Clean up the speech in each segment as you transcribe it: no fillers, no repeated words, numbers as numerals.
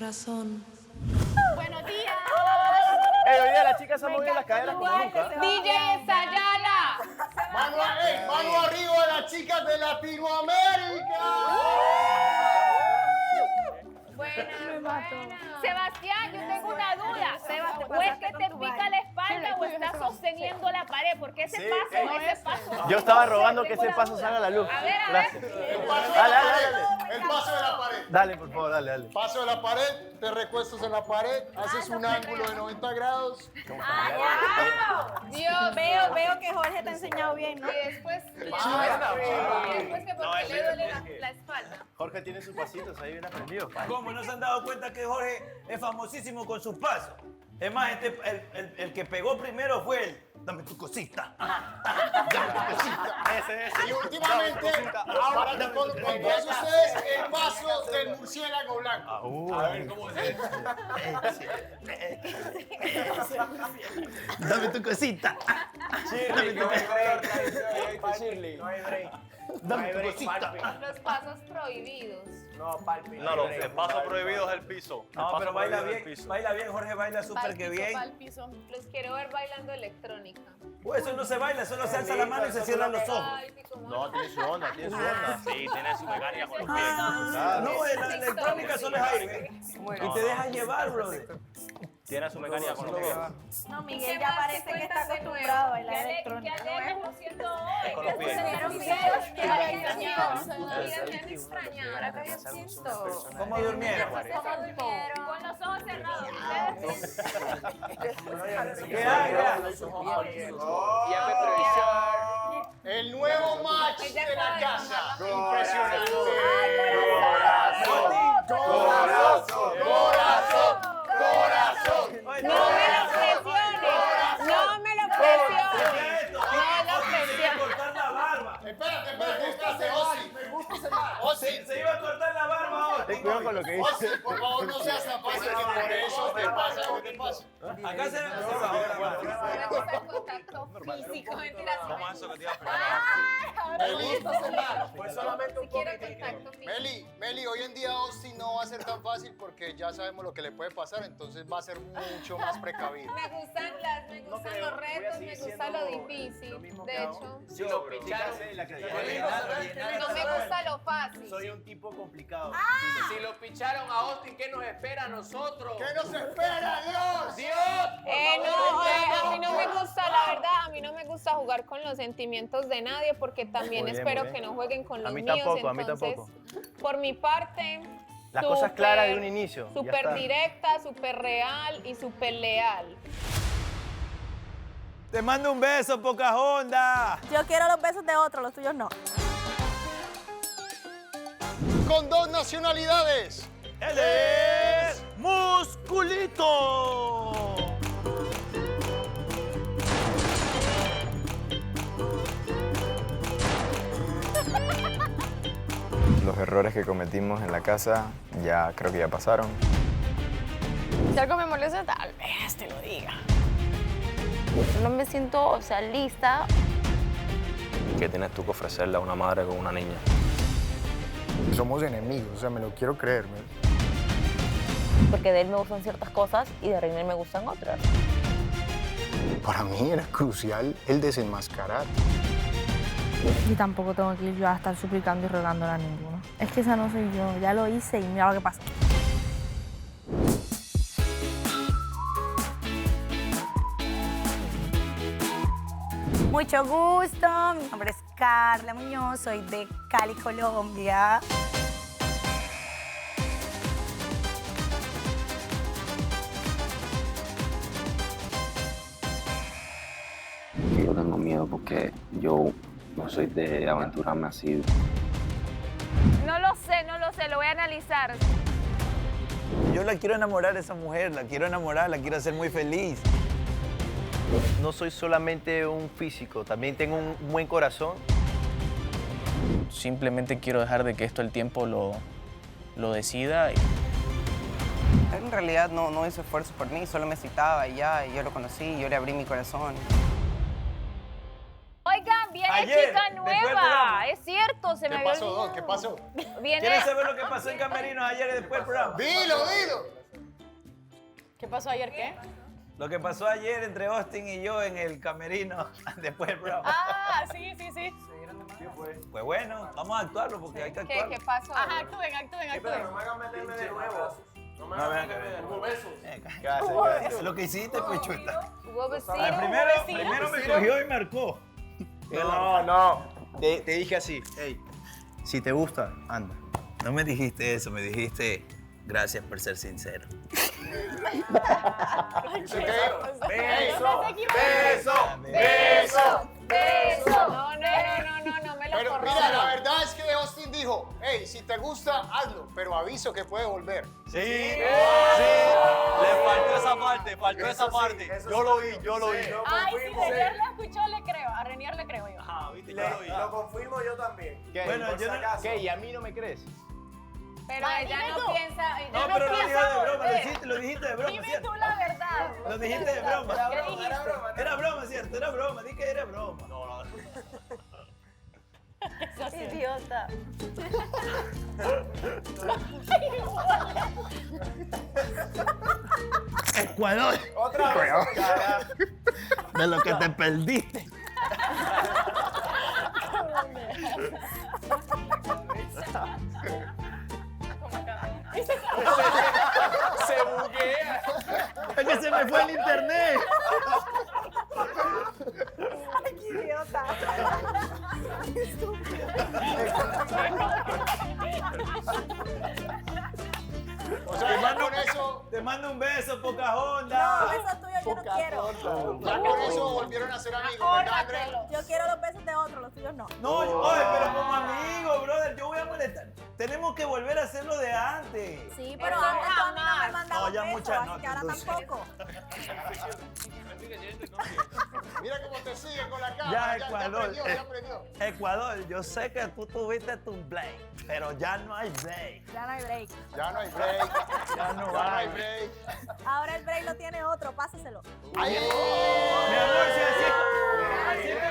razón. Buenos días. Hoy día las chicas han movido las caderas como nunca. DJ Sayala. Mano arriba a las chicas de Latinoamérica. Buenas. Sebastián, yo tengo una duda. ¿O es que te pica la espalda o estás sosteniendo la pared? Porque ese paso. Yo estaba rogando que ese paso salga a la luz. A ver. Gracias. El paso de la pared. Dale, por favor, dale. Paso de la pared, te recuestas en la pared, haces un ángulo de 90 grados. Dios, Veo que Jorge te ha enseñado bien, ¿no? y después que porque le duele la espalda. Jorge tiene sus pasitos ahí bien aprendidos. ¿Cómo no se han dado cuenta que Jorge es famosísimo con sus pasos? Es más, el que pegó primero fue él. Dame tu cosita. Dame tu cosita. Y últimamente, con todos ustedes, el paso del murciélago blanco. A ver cómo es. Dame tu cosita. Dame tu Dame tu cosita. Los pasos prohibidos. No, el paso prohibido es el piso. No, pero baila bien, Jorge baila súper que bien. Pa'l piso. Los quiero ver bailando electrónica. Pues eso no se baila, solo se alza la mano y se cierran los ojos. Ay, ¿cómo No, tiene su onda, tiene su onda. Sí, tiene su mecánica con los pies. No, en la electrónica solo es aire. Y te dejas llevar, brother. Tiene su mecánica con los pies. No, Miguel ya parece que está acostumbrado a bailar ¿Qué electrónica. estamos haciendo hoy? Con los pies. ¿Qué me han extrañado? Ahora que yo siento. ¿Cómo durmieron? Con los ojos cerrados. ¿Qué hay? El nuevo match de la casa. Impresionante. Corazón. No me lo presiones. No me lo presiones. No lo presiones. Cortar la barba. Espérate, Ozzy. Se iba a cortar la barba hoy. Ten cuidado con lo que dice. Ozzy, por favor, no seas tan fácil que por eso te pasa lo que te pasa. Acá se Me gusta el contacto físico. Mentira. ¿Cómo es eso que te iba a preguntar? Meli, Quiero contacto físico. Meli, hoy en día Ozzy no va a ser tan fácil porque ya sabemos lo que le puede pasar, entonces va a ser mucho más precavido. Me gustan los retos, me gusta lo difícil. De hecho, Si lo picharon, no me gusta lo fácil. soy un tipo complicado. Si lo picharon a Austin, ¿qué nos espera a nosotros? ¿Qué nos espera, Dios? A mí no me gusta, la verdad, a mí no me gusta jugar con los sentimientos de nadie porque también Muy bien, espero muy bien. que no jueguen con los A mí míos. tampoco, a mí Entonces, tampoco. por mi parte, Las cosas claras de un inicio. Ya súper está. directa, súper real y súper leal. Te mando un beso, Pocahontas. Yo quiero los besos de otros, los tuyos no. Con 2 nacionalidades. Él es Musculito. Los errores que cometimos en la casa ya creo que ya pasaron. Si algo me molesta, tal vez te lo diga. No me siento, lista. ¿Qué tienes tú que ofrecerle a una madre con una niña? Somos enemigos, me lo quiero creer. Porque de él me gustan ciertas cosas y de Reiner me gustan otras. Para mí era crucial el desenmascarar. Y tampoco tengo que ir yo a estar suplicando y rogándole a ninguno. Es que esa no soy yo, ya lo hice y mira lo que pasa. Mucho gusto, mi nombre es Carla Muñoz, soy de Cali, Colombia. Yo tengo miedo porque yo no soy de aventurarme así. No lo sé, lo voy a analizar. Yo la quiero enamorar a esa mujer, la quiero enamorar, la quiero hacer muy feliz. No soy solamente un físico, también tengo un buen corazón. Simplemente quiero dejar de que esto el tiempo lo decida. En realidad no hizo esfuerzo por mí, solo me citaba y ya, y yo lo conocí, yo le abrí mi corazón. Oigan, viene Ayer, chica después del nueva. programa. Es cierto, se me ¿Qué había pasó, olvidado. Don? ¿Qué pasó? Viene. ¿Quieres saber lo que pasó en Camerinos ayer después del programa? Dilo. ¿Qué pasó ayer qué? Lo que pasó ayer entre Austin y yo en el camerino después del programa. Ah, sí. Pues bueno, vamos a actuarlo porque hay que actuarlo. ¿Qué pasó? Ajá, actúen. Pero no me hagan meterme de nuevo. No me hagan meterme de nuevo. Hubo besos. Eso es lo que hiciste, pechueta. Hubo vecino, Primero me cogió y marcó. No. Te dije así, hey, si te gusta, anda. No me dijiste eso, me dijiste gracias por ser sincero. ¡Beso! No, me lo Pero corro. mira, la verdad es que Austin dijo, hey, si te gusta, hazlo, pero aviso que puede volver. Sí. Le faltó esa parte, Yo lo vi. Ay, si Renier le escuchó, le creo. A Renier le creo yo. Ajá, viste, Lo confirmo yo también. ¿Qué? Bueno, yo no... ¿Qué? ¿Y a mí no me crees? Pero ella no piensa. No, pero lo dijiste de broma, lo dijiste de broma, Dime ¿cierto? tú la verdad. Lo dijiste de broma. ¿Qué dijiste? Era broma, ¿cierto? Era broma, di que era broma. No. Sos idiota. Ecuador. Otra vez. De lo que te perdiste. Se buguea. Es que se me fue el internet. Ay, qué idiota. O sea, ya con eso, Te mando un beso, Pocahontas. No, besos tuyos yo no quiero. ya con eso volvieron a ser amigos, ¿verdad, André? Yo quiero los besos de otros, los tuyos no. No, oye, pero como amigo, brother, yo voy a molestar. Tenemos que volver a hacer lo de antes. Sí, pero antes tú a mí no me mandabas No, ya besos, muchas así no, que ahora entonces. tampoco. Mira cómo te sigue con la Ya, cámara, Ecuador. ya aprendió. Ecuador, yo sé que tú tuviste tu break, pero ya no hay break. Ya no hay break. Ya no hay break, Ya no ya no hay hay. break. Ahora el break lo tiene otro, pásaselo. Ay, Mi amor, si así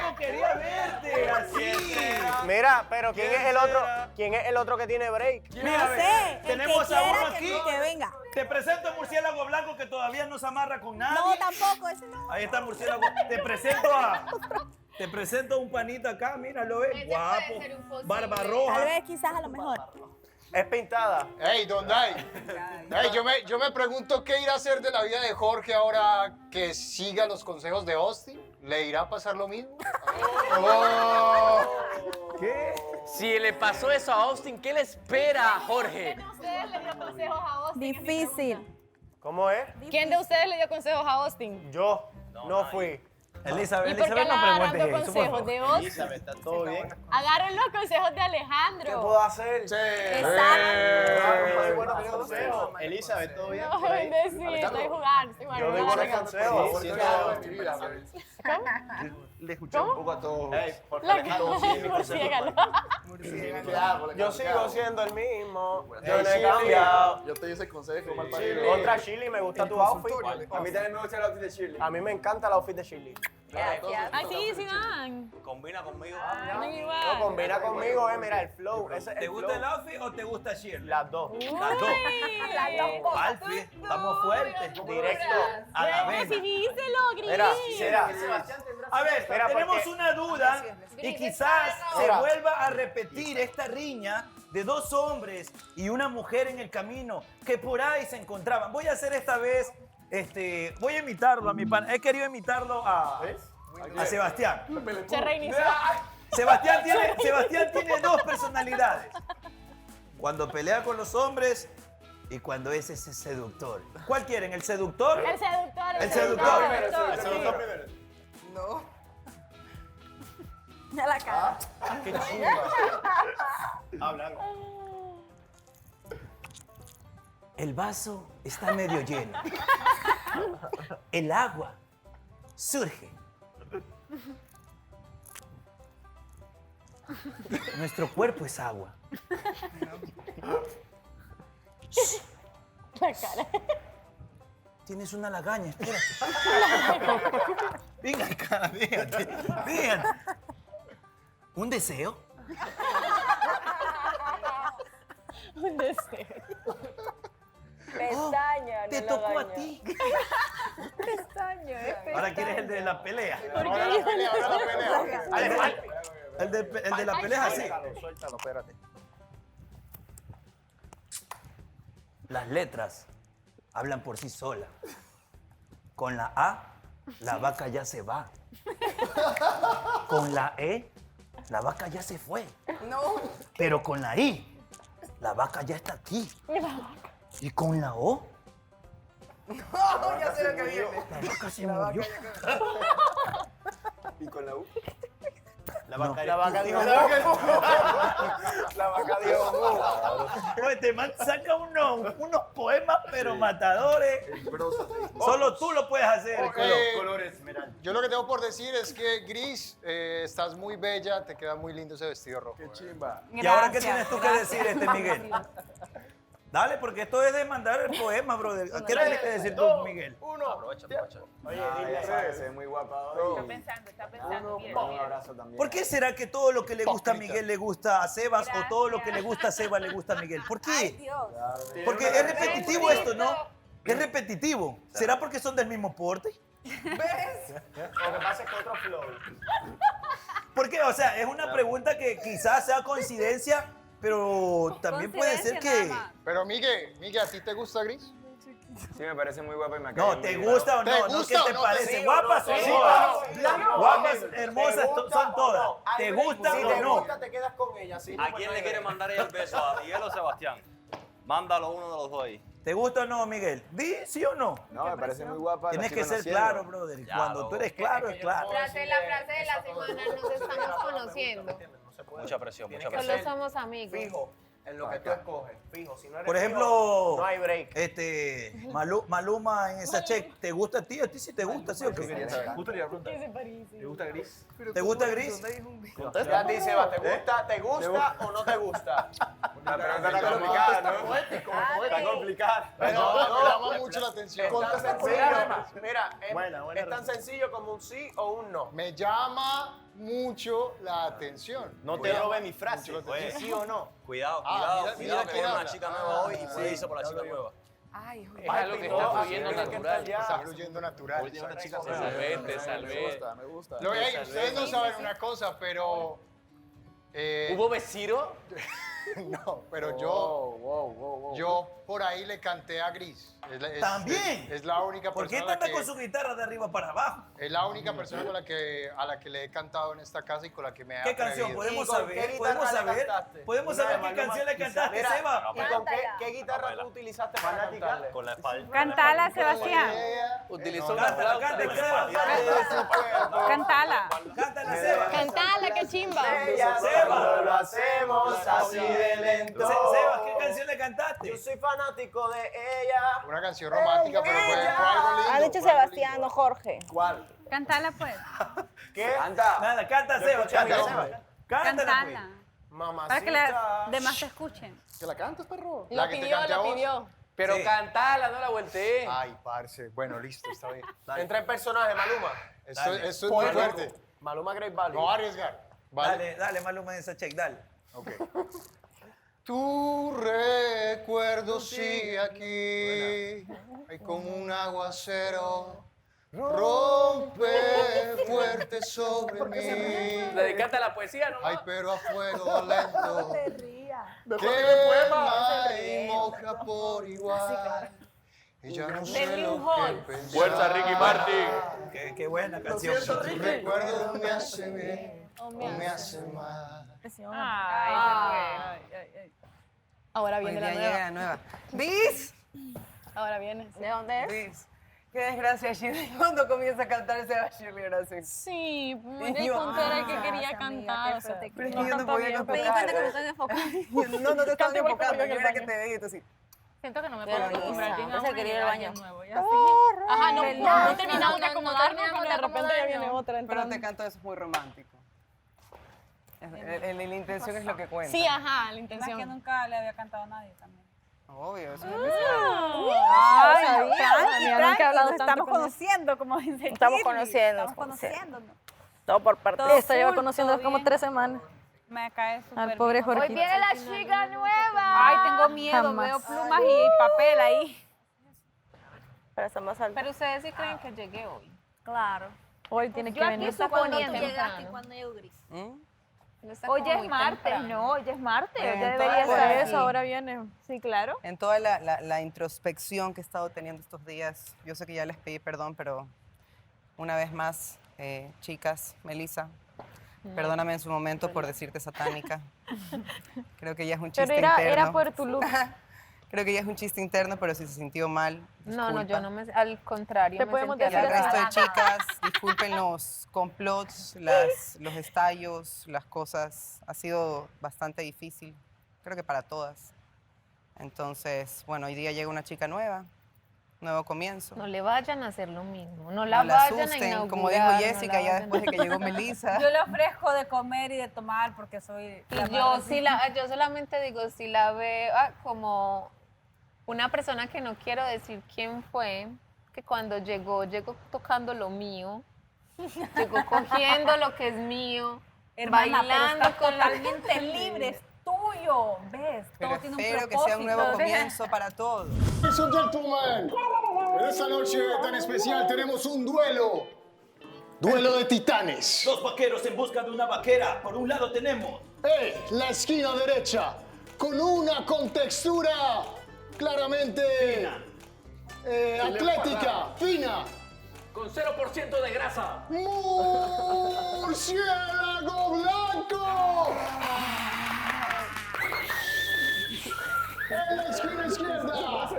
como quería verte, así. Mira, pero ¿quién es el otro? ¿Quién es el otro que tiene break? Mira, No ve, sé, tenemos el que a uno quiera aquí. que venga. Te presento a Murciélago Blanco que todavía no se amarra con nadie. No, tampoco, ese no. Ahí está Murciélago. Te presento a un panito acá, míralo, guapo. Barba Tal roja. vez quizás a lo mejor. Es pintada. Hey, Don Dai. Hey, yo me pregunto qué irá a hacer de la vida de Jorge ahora que siga los consejos de Austin. ¿Le irá a pasar lo mismo? Oh. ¿Qué? Si le pasó eso a Austin, ¿qué le espera a Jorge? ¿Quién de ustedes le dio consejos a Austin? Difícil. ¿Cómo es? ¿Quién de ustedes le dio consejos a Austin? Yo no fui. Elizabeth, ¿Y por qué Elizabeth, le no agarrando preguntes eso, por consejos favor. de Austin? Elizabeth, ¿está todo bien? Agarren los consejos de Alejandro. ¿Qué puedo hacer? Sí. Exacto. Elizabeth, ¿todo bien? No, sí, estoy jugando. Yo doy buenos consejos. Le escuché un poco a todos. Yo sigo siendo el mismo. Yo no he cambiado. Yo te di ese consejo, mal parido. Contra Shirley, me gusta tu outfit. A mí también me gusta el outfit de Shirley. A mí me encanta el outfit de Shirley. Ay, sí, van. Combina conmigo. No, combina conmigo, mira, el flow. Ese es ¿Te el gusta flow. el outfit o te gusta Shirley? Las dos. Las dos. Alfie, estamos fuertes. Directo a la vena. Díselo, Gris. Mira, A ver, Mira, tenemos porque- una duda y quizás se Mira. vuelva a repetir esta riña de dos hombres y una mujer en el camino que por ahí se encontraban. Voy a hacer esta vez, voy a imitarlo a mi pana. He querido imitarlo a Sebastián. Se reinició. Sebastián tiene dos personalidades. Cuando pelea con los hombres y cuando es ese seductor. ¿Cuál quieren? ¿El seductor? El seductor. El seductor. El seductor primero. No. A la cara. Qué chimba. Habla. El vaso está medio lleno. El agua surge. Nuestro cuerpo es agua. La cara. Tienes una lagaña, espérate. Venga acá, fíjate. ¿Un deseo? Un deseo. Pestaña, Te te tocó a ti. Ahora quieres el de la pelea. Ahora la pelea, ahora la pelea. El de la pelea es así. Suéltalo, espérate. Las letras hablan por sí solas. Con la A, la vaca ya se va. Con la E, la vaca ya se fue. No. Pero con la I, la vaca ya está aquí. Y con la O, No, ya sé lo que viene. la vaca se murió. ¿Y con la U? La vaca dijo La vaca dijo Oye, este man saca unos poemas, pero matadores. Solo tú lo puedes hacer. color esmeralda. Yo lo que tengo por decir es que, Gris, estás muy bella, te queda muy lindo ese vestido rojo. Qué chimba. ¿Y ahora qué tienes tú que decir, Miguel? Dale, porque esto es de mandar el poema, brother. ¿Qué tienes que decir tú, Miguel? Aprovecha. Oye, dile, se ve muy guapa hoy. Está pensando. Mira, Un mira. abrazo también. ¿Por qué será que todo lo que le gusta a Miguel le gusta a Sebas o todo lo que le gusta a Sebas le gusta a Miguel? ¿Por qué? Porque es repetitivo esto, ¿no? Es repetitivo. ¿Será porque son del mismo porte? ¿Ves? Lo que pasa es que otro flow. ¿Por qué? O sea, es una pregunta que quizás sea coincidencia, pero también puede ser que... Pero, Miguel, ¿a ti te gusta Gris? Sí, me parece muy guapa y me cae No, muy ¿te bien. gusta o ¿Te no? No, gusta ¿qué o te no? parece? Sí, Guapas son sí, todas. Guapas, hermosas ¿Te gusta son todas. o no? ¿Te gusta Si o te no? gusta, te quedas con ella. Sí, ¿A quién le quiere mandar ella el beso? ¿A Miguel o Sebastián? Mándalo uno de los dos ahí. ¿Te gusta o no, Miguel? ¿Di sí o no? No, me parece muy guapa. Tienes la que estoy ser conociendo. claro, brother. Cuando tú eres claro, es claro. Frase de la semana, nos estamos conociendo. Mucha presión. Solo somos amigos. Fijo, en lo que tú escoges. Fijo, si no eres Por fijo, ejemplo, no hay break. Maluma en esa check, ¿te gusta a ti? ¿A ti sí te gusta, sí o qué? Justo le iba a preguntar. ¿Te gusta Gris? ¿Te gusta Gris? Ya te dice, ¿te gusta o no te gusta? La pregunta está complicada, ¿no? Está complicada. No, me llama mucho la atención. Es tan sencillo, mira, es tan sencillo como un sí o un no. Me llama mucho la atención. No te robe mi frase. Mucho la atención. ¿Sí o no? Cuidado, mira que quién viene una habla. chica nueva hoy y puede irse por la chica nueva. Ay, Es algo que está fluyendo natural. Está fluyendo natural. Salvete. Me gusta. Ustedes no saben una cosa, pero... ¿Hubo besiro? No, pero yo por ahí le canté a Gris. ¿También? Es la única ¿Por qué persona anda con su guitarra de arriba para abajo? Es la única persona a la que le he cantado en esta casa y con la que me ha ¿Qué canción? atrevido. ¿Podemos saber? ¿Podemos saber qué canción le cantaste, Seba? ¿Y con qué guitarra tú utilizaste para cantarle? Con la espalda. Cantala, Sebastián. Utilizó una flauta. Cantala. Cántala, Seba. Cantala, qué chimba. Seba. Lo hacemos así de lento. Seba, ¿qué canción le cantaste? Yo soy fanático de ella. Una canción romántica, pero fue algo lindo. Ha dicho fue algo Sebastián, lindo. no Jorge. ¿Cuál? Cantala, pues. ¿Qué? Nada, canta, Seba. Cántala, Cantala. pues. Mamacita. Para que los demás te escuchen. ¿Que la cantas, perro? La que te cante a vos. Pero Sí. cantala, no la volteé. Ay, parce. Bueno, listo, está bien. Entra en personaje, Maluma. Esto es muy fuerte. Maluma Great Value. No va a arriesgar. ¿Vale? Dale, Maluma en esa check, dale. Ok. Tu recuerdo sigue aquí, hay como un aguacero, rompe fuerte sobre mí. Dedicate a la poesía, ¿no? Ay, pero a fuego lento, Después quema y moja por igual. Y ya no sé lo que pensar. Fuerza, Ricky Martin. Qué buena canción. Tu recuerdo me hace bien o me hace mal. Ahora Hoy viene día la llega nueva. la nueva. ¿Vis? Ahora viene. ¿De dónde es? ¿Vis? Qué desgracia, Shirley, cuando comienza a cantar se va Shirley ahora sí. Sí, Y me yo, conté que gracias, quería amiga, cantar. qué O sea, fuerte. Pero es no que yo no canta podía bien, Me di cantar. cuenta que no estoy enfocada. No, no te estaba Cante igual como enfocando, yo en yo el era que baño. te veía y tú así. Siento que no me Pero puedo acostumbrar bien no a sé, una quería ir al baño. nuevo. Ya así. Ajá, no terminamos de acomodarnos, pero de repente ya viene otra Pero entrando. te canto eso es muy romántico. La intención es lo que cuenta. Sí, ajá, la Más que intención. nunca le había cantado a nadie también. Obvio, eso es Ay, Tranqui, tranqui, hablado nos tanto estamos con él. conociendo, como dice Estamos Kirby. conociendo, Estamos conociéndonos. Todo por parte. Todo Esta lleva full, conociendo todo como bien. 3 semanas. Me cae súper Al pobre bien. Jorge. Hoy viene la chica nueva. Ay, tengo miedo, Jamás. veo plumas y papel ahí. para estar más alto. Pero ustedes sí creen que llegué hoy. Claro. Hoy tiene que Yo aquí venir. estoy Cuando poniendo. tú llegaste y cuando llegó Gris. No está Hoy como ya es muy martes, temprano. no, hoy ya es martes. En Ya todas debería las- estar Por aquí. eso ahora viene. Sí, claro. En toda la introspección que he estado teniendo estos días, yo sé que ya les pedí perdón, pero una vez más, chicas, Melissa, perdóname en su momento por decirte satánica. Creo que ya es un chiste Pero era interno. por tu look. Creo que ya es un chiste interno, pero si se sintió mal, No, disculpa. yo no me... Al contrario, Te me podemos sentí Y al decir resto de halagada. chicas, disculpen los complots, los estallos, las cosas. Ha sido bastante difícil, creo que para todas. Entonces, bueno, hoy día llega una chica nueva, nuevo comienzo. No le vayan a hacer lo mismo. No la No la vayan a asusten, inaugurar. como dijo no Jessica, la ya vayan después de que llegó Melissa. Yo le ofrezco de comer y de tomar porque soy... Y yo solamente digo, si la veo como una persona que no quiero decir quién fue, que cuando llegó tocando lo mío, llegó cogiendo lo que es mío, Hermana, pero bailando estás con la totalmente libre, es tuyo, ¿ves? Pero Todo tiene un espero que propósito. sea un nuevo comienzo para todos. Ladies and gentlemen, en esta noche tan especial tenemos un duelo. Duelo de titanes. Dos vaqueros en busca de una vaquera. Por un lado tenemos La esquina derecha, con una contextura claramente atlética, fina. Con 0% de grasa. ¡Murciélago blanco! En la esquina izquierda,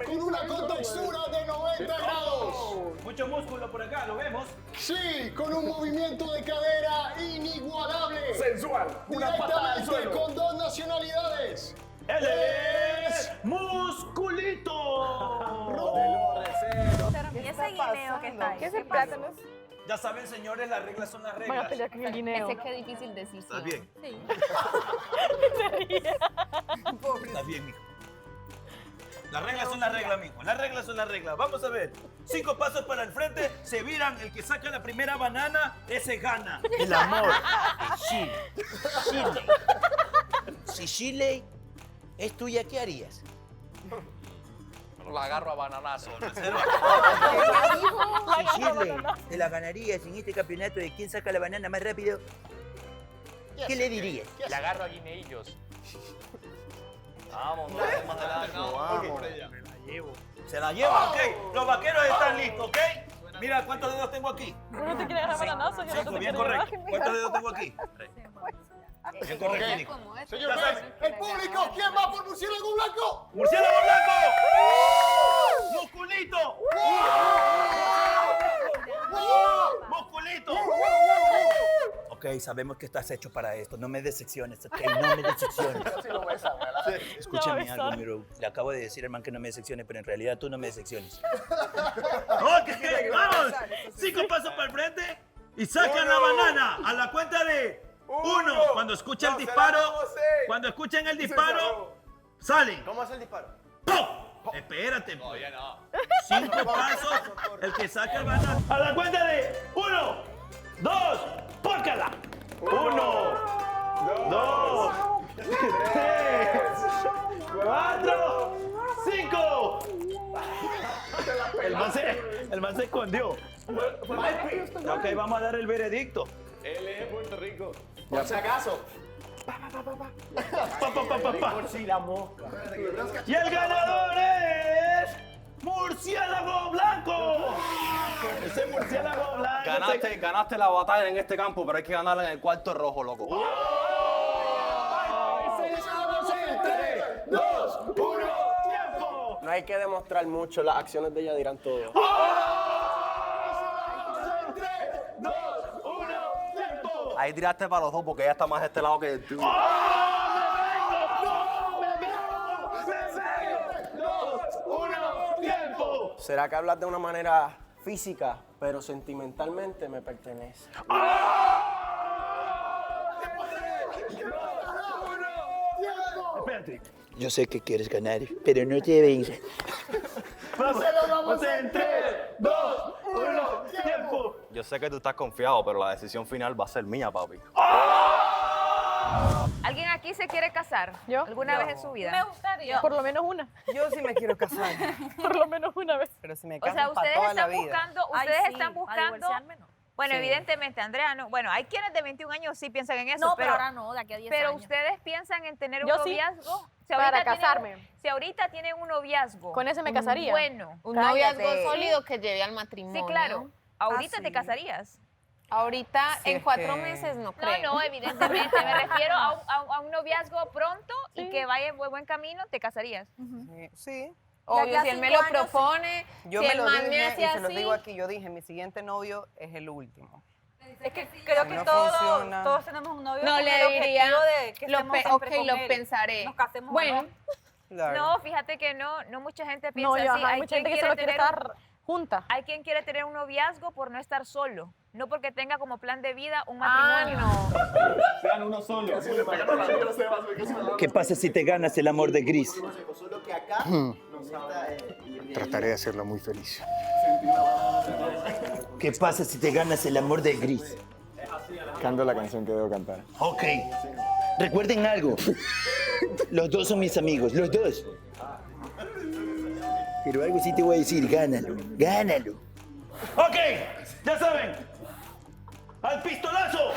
con una contextura de 90 grados. mucho músculo por acá, ¿lo vemos? Sí, con un movimiento de cadera inigualable. Sensual. Una patada al Directamente suelo. con dos nacionalidades. ¡Él es Musculito! ¿Y ese guineo que está ahí? ¿Qué es el plátano? Ya saben, señores, las reglas son las Van a reglas. pelear con el guineo. Ese qué difícil decisión. ¿Estás bien? Sí. Estás bien, mijo. Las reglas son las reglas, mijo. Las reglas son las reglas. Vamos a ver. 5 pasos para el frente, se viran. El que saca la primera banana, ese gana. El amor es Chile. Chile. Si Chile es tuya, ¿qué harías? La agarro a bananazo. Si Chile te la ganarías en este campeonato de quién saca la banana más rápido, ¿qué le dirías? Le agarro a guineillos. Vamos, no hay más adelante. Vamos. Se la lleva, ok. Los vaqueros están listos, ok. Mira cuántos dedos tengo aquí. Uno te quiere agarrar bananazo y el otro 5, te bien quiere correcto. llevar. ¿Cuántos dedos tengo aquí? Bien correcto, Nico. Señor Ya juez, saben. el público, ¿quién va por Murciélago Blanco? ¡Murciélago blanco! ¡Musculito! ¡Musculito! Ok, sabemos que estás hecho para esto. No me decepciones, ok. No me decepciones. Escúchame algo, Miro. Le acabo de decir al man que no me decepcione, pero en realidad tú no me decepciones. Ok, vamos. 5 pasos para el frente y sacan la banana a la cuenta de 1. Cuando escuchen el disparo, cuando escuchen el disparo, salen. ¿Cómo es el disparo? ¡Pum! Espérate. Oye, no. 5 pasos, el que saca el banana. A la cuenta de 1, 2, ¡pócala! 1, 2, 3, 4, 5. El man se escondió. Ok, vamos a dar el veredicto. Él es de Puerto Rico. Por si acaso. Pa, pa. Si la mosca. Y el ganador es Murciélago Blanco. Ese Murciélago Blanco. Ganaste la batalla en este campo, pero hay que ganarla en el cuarto rojo, loco. 3, 2, 1, ¡Tiempo! No hay que demostrar mucho, las acciones de ella dirán todo. 3, 2, 1, ¡Tiempo! Ahí tiraste para los dos porque ella está más de este lado que tú. ¡Tiempo! ¿Será que hablas de una manera física, pero sentimentalmente me pertenece? Espérate. Yo sé que quieres ganar, pero no te vengas. Vamos en 3, 2, 1, ¡tiempo! Yo sé que tú estás confiado, pero la decisión final va a ser mía, papi. ¿Alguien aquí se quiere casar? ¿Yo? ¿Alguna vez en su vida? Me gustaría. Por lo menos una. Yo sí me quiero casar. Por lo menos una vez. Pero si me O caso sea, para ustedes toda la están vida. buscando, A divorciarme, no. Bueno, Sí. evidentemente, Andrea, no. Bueno, hay quienes de 21 años sí piensan en eso. No, pero ahora no, de aquí a 10 Pero años. ustedes piensan en tener un Yo sí. noviazgo. Si Para ahorita tienen- casarme. si ahorita tienen un noviazgo. Con ese me casaría. Bueno. Un cállate. noviazgo sólido que lleve al matrimonio. Sí, claro. Ahorita sí. te casarías. Ahorita, Sí, en es 4 que- meses, no creo. No, evidentemente. Me refiero a un noviazgo pronto y que vaya en buen camino, te casarías. Sí. Obvio, si él me lo propone, Yo si me el lo man dije me hace y se los así. digo aquí. Yo dije, mi siguiente novio es el último. Es que creo Si que no todos, funciona. todos tenemos un novio No con le el diría, objetivo de que lo estemos pe- siempre ok, con lo él. pensaré. Nos casemos o Bueno, no. Claro. No, fíjate que no mucha gente piensa no, así. yo, ajá, hay Hay mucha quien gente que solo quiere tener estar junta. Hay quien quiere tener un noviazgo por no estar solo, no porque tenga como plan de vida un Ah, matrimonio. no. Sean uno solo. ¿Qué pasa si te ganas el amor de Gris? Trataré de hacerla muy feliz. ¿Qué pasa si te ganas el amor de Gris? Canto la canción que debo cantar. Ok. Recuerden algo. Los dos son mis amigos, los dos. Pero algo sí te voy a decir, gánalo, gánalo. Ok, ya saben. ¡Al pistolazo!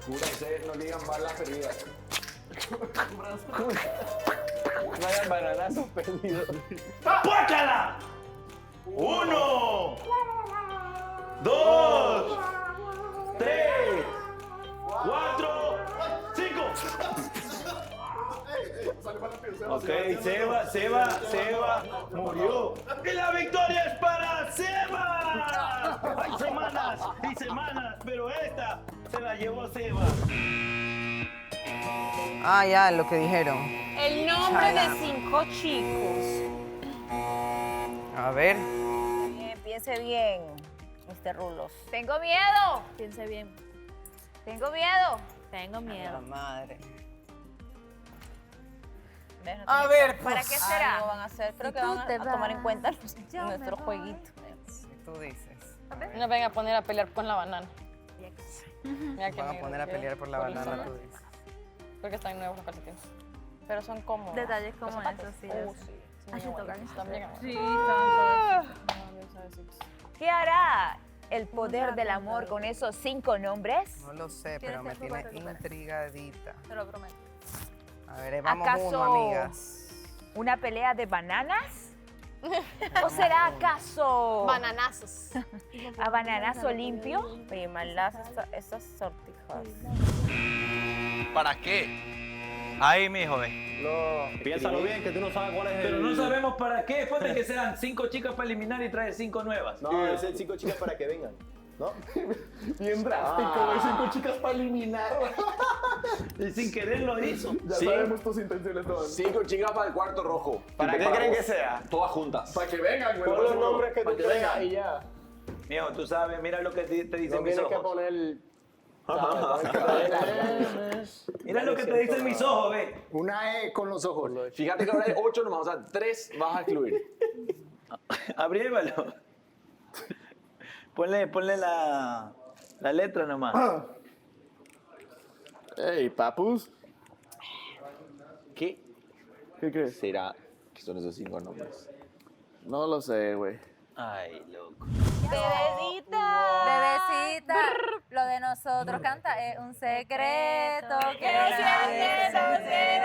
Cúrense, no digan mal las heridas. No hayan bananazos perdidos. ¡Pácala! 1, 2, 3, 4, 5. Ok, Seba murió. ¡Y la victoria es para Seba! Hay semanas y semanas, pero esta se la llevó Seba. Ah, ya, lo que dijeron. El nombre Chala. de 5 chicos. A ver. Piense bien, Mr. Rulos. Tengo miedo, Piense bien. tengo miedo. Tengo La miedo. madre. A ver, ¿Para qué será? Algo van a hacer. Creo Y que tú van a te tomar en vas, cuenta yo me nuestro voy. jueguito. Si tú dices. No venga a poner a pelear con la banana. Mira qué Van a negro poner a que pelear por la por el banana, sol. tú dices. Porque están nuevos los calcetines. Pero son cómodos. Detalles como Los zapatos. esos, sí, Oh, eso. sí. Así Son tocan. iguales, están bien Sí, aguados. ¿Qué hará el poder del amor con esos 5 nombres? No lo sé, ¿Quieres pero me ser tiene súper, súper? intrigadita. Te lo prometo. A ver, vamos ¿Acaso uno, amigas. una pelea de bananas? ¿O será acaso Bananazos. a bananazo limpio? Oye, malas esas sortijas. ¿Para qué? Ahí, mijo, Piénsalo bien, que tú no sabes cuál es Pero el... no sabemos para qué. Ponte que sean 5 chicas para eliminar y traer 5 nuevas. No, es el 5 chicas para que vengan. ¿No? Bien drástico, güey. 5 chicas para eliminar. Y sin querer lo hizo. Ya sabemos tus intenciones todas. 5 chicas para el cuarto rojo. ¿Para qué creen que sea? Todas juntas. Para que vengan, güey. Pon los nombres que tú Para que creas vengan. y ya. Mijo, tú sabes, mira lo que te dicen No mis tienes que ojos. poner... Mira lo que te dicen mis ojos, ve. Una E con los ojos. Fíjate que ahora hay 8 nomás, o sea, 3 vas a excluir. Abrímelo. Ponle la letra nomás. Ey, papus. ¿Qué? ¿Qué crees? ¿Será que son esos 5 nombres? No lo sé, güey. Ay, loco. Bebecita. Bebecita. Lo de nosotros canta es un secreto que nadie sabe.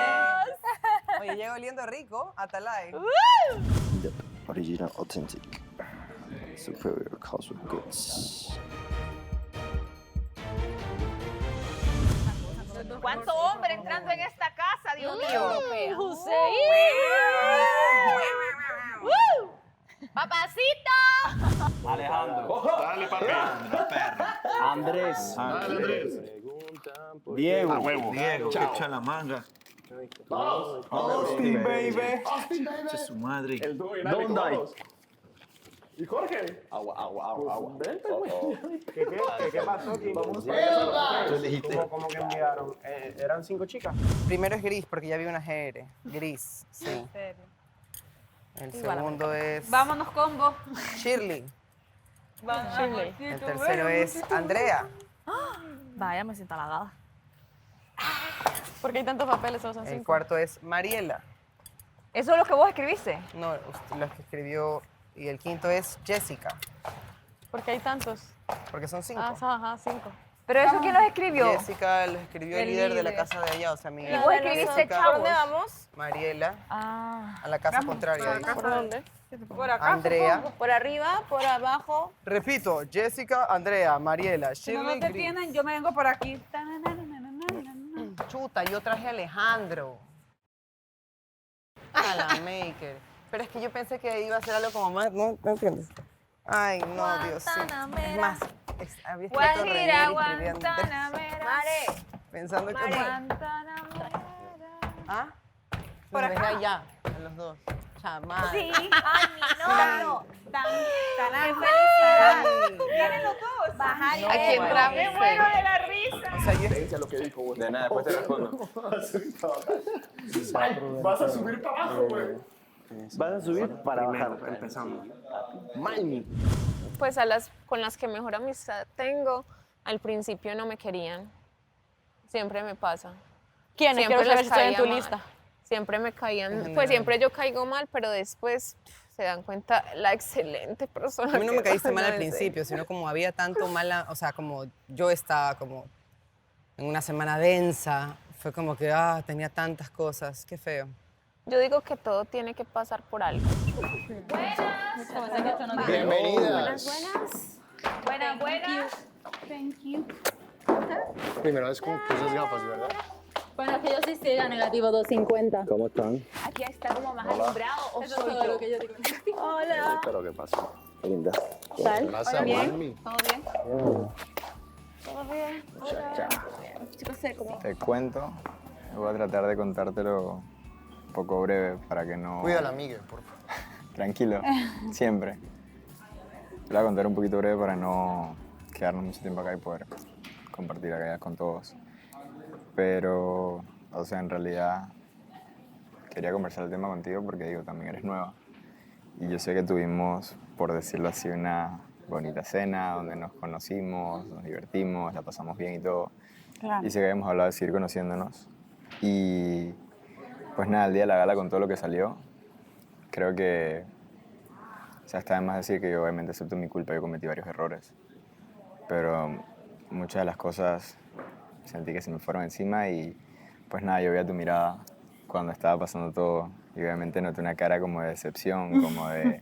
Oye, llega oliendo rico, Atalay. The original, authentic, superior cosmic goods. ¿Cuánto hombre entrando en esta casa, Dios mío? ¡Papacito! Alejandro. Dale, papi. Andrés. Andrés. Diego. A huevo. Diego, que echa la manga. Austin, baby. Austin, baby. Echa su madre. El dúo dinámico. ¿Dónde hay? vamos. ¿Y Jorge? Agua. Vente, güey. ¿Qué pasó, Kim? ¿Cómo que enviaron? ¿Eran 5 chicas? Primero es gris, porque ya vi una GR. Gris, sí. ¿En serio? El segundo es Vámonos, combo. Shirley. Shirley. El tercero es Andrea. Vaya, me siento halagada. ¿Por qué hay tantos papeles? Solo son El 5. cuarto es Mariela. ¿Eso es lo que vos escribiste? No, los que escribió. Y el quinto es Jessica, ¿Por qué hay tantos? porque son 5. Ajá, 5. ¿Pero eso quién los escribió? Jessica los escribió el líder de la casa de allá, o sea, mi ¿Y vos escribiste Jessica, chavos? ¿Dónde vamos? Mariela, Ah. a la casa contraria. ahí. ¿Por dónde? Por acá. Andrea. Por arriba, por abajo. Repito, Jessica, Andrea, Mariela, Si no Shirley, te Gris. tienen, yo me vengo por aquí. Chuta, yo traje a Alejandro. A la maker. Pero es que yo pensé que iba a ser algo como más, ¿no entiendes? Ay, no, Dios, sí. Es más, había escrito Guajira, Renier escribiendo. Guantanamera. Mare. Pensando que... Guantanamera. ¿Ah? Por Los dejé acá. allá, a los dos. Chamán. Sí. Ay, mi novio. ¡Qué felicidad! Tienen los dos. Bájale. ¿A quién trajo? Me muero de la risa. O sea, yo... lo que dijo. De nada, después te respondo. Vas a subir para abajo, güey. Vas a subir para bajar. Empezando. Pues con las que mejor amistad tengo, al principio no me querían. Siempre me pasa. ¿Quiénes? Siempre Quiero saber les si estoy en tu caía mal. lista. Siempre me caían, pues siempre yo caigo mal, pero después se dan cuenta la excelente persona. A mí no me que caíste mal al uno es. principio, sino como había tanto mala, o sea, como yo estaba como en una semana densa, fue como que, tenía tantas cosas, qué feo. Yo digo que todo tiene que pasar por algo. Bienvenidas. Buenas. Thank you. Primera vez con esas gafas, ¿verdad? Bueno, es que yo sí era negativo 250. ¿Cómo están? Aquí está como más alumbrado o Eso soy es todo yo. lo que yo digo. Hola. Espero que pase. Linda. ¿Tal? Gracias, ¿Bien? mami. ¿Todo bien? ¿Todo bien? Hola. Yo sé cómo. Te cuento, voy a tratar de contártelo un poco breve para que no... Cuida a la amiga, por favor. Tranquilo, siempre. Te voy a contar un poquito breve para no quedarnos mucho tiempo acá y poder compartir acá con todos. Pero, o sea, en realidad quería conversar el tema contigo porque, digo, también eres nueva. Y yo sé que tuvimos, por decirlo así, una bonita cena donde nos conocimos, nos divertimos, la pasamos bien y todo. Claro. Y sé que habíamos hablado de seguir conociéndonos. Y, pues nada, el día de la gala con todo lo que salió, creo que, o sea, está de más decir que yo obviamente acepto mi culpa, yo cometí varios errores. Pero muchas de las cosas sentí que se me fueron encima y pues nada, yo vi a tu mirada cuando estaba pasando todo y obviamente noté una cara como de decepción, como de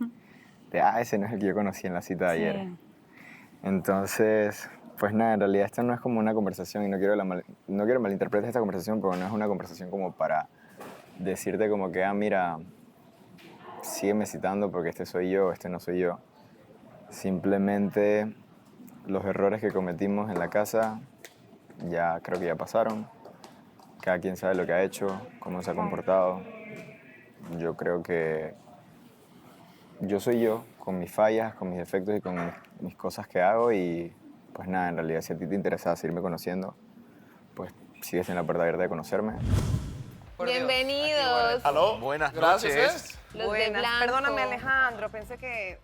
ese no es el que yo conocí en la cita de ayer. Entonces, pues nada, en realidad esta no es como una conversación y no quiero malinterpretar esta conversación, pero no es una conversación como para decirte como que, mira, sígueme citando porque este soy yo, este no soy yo. Simplemente los errores que cometimos en la casa ya creo que ya pasaron. Cada quien sabe lo que ha hecho, cómo se ha comportado. Yo creo que yo soy yo, con mis fallas, con mis defectos y con mis cosas que hago y pues nada, en realidad si a ti te interesa seguirme conociendo, pues sigues en la puerta abierta de conocerme. Bienvenidos. Aló, buenas noches. Los de Buenas. blanco. Perdóname, Alejandro, pensé que...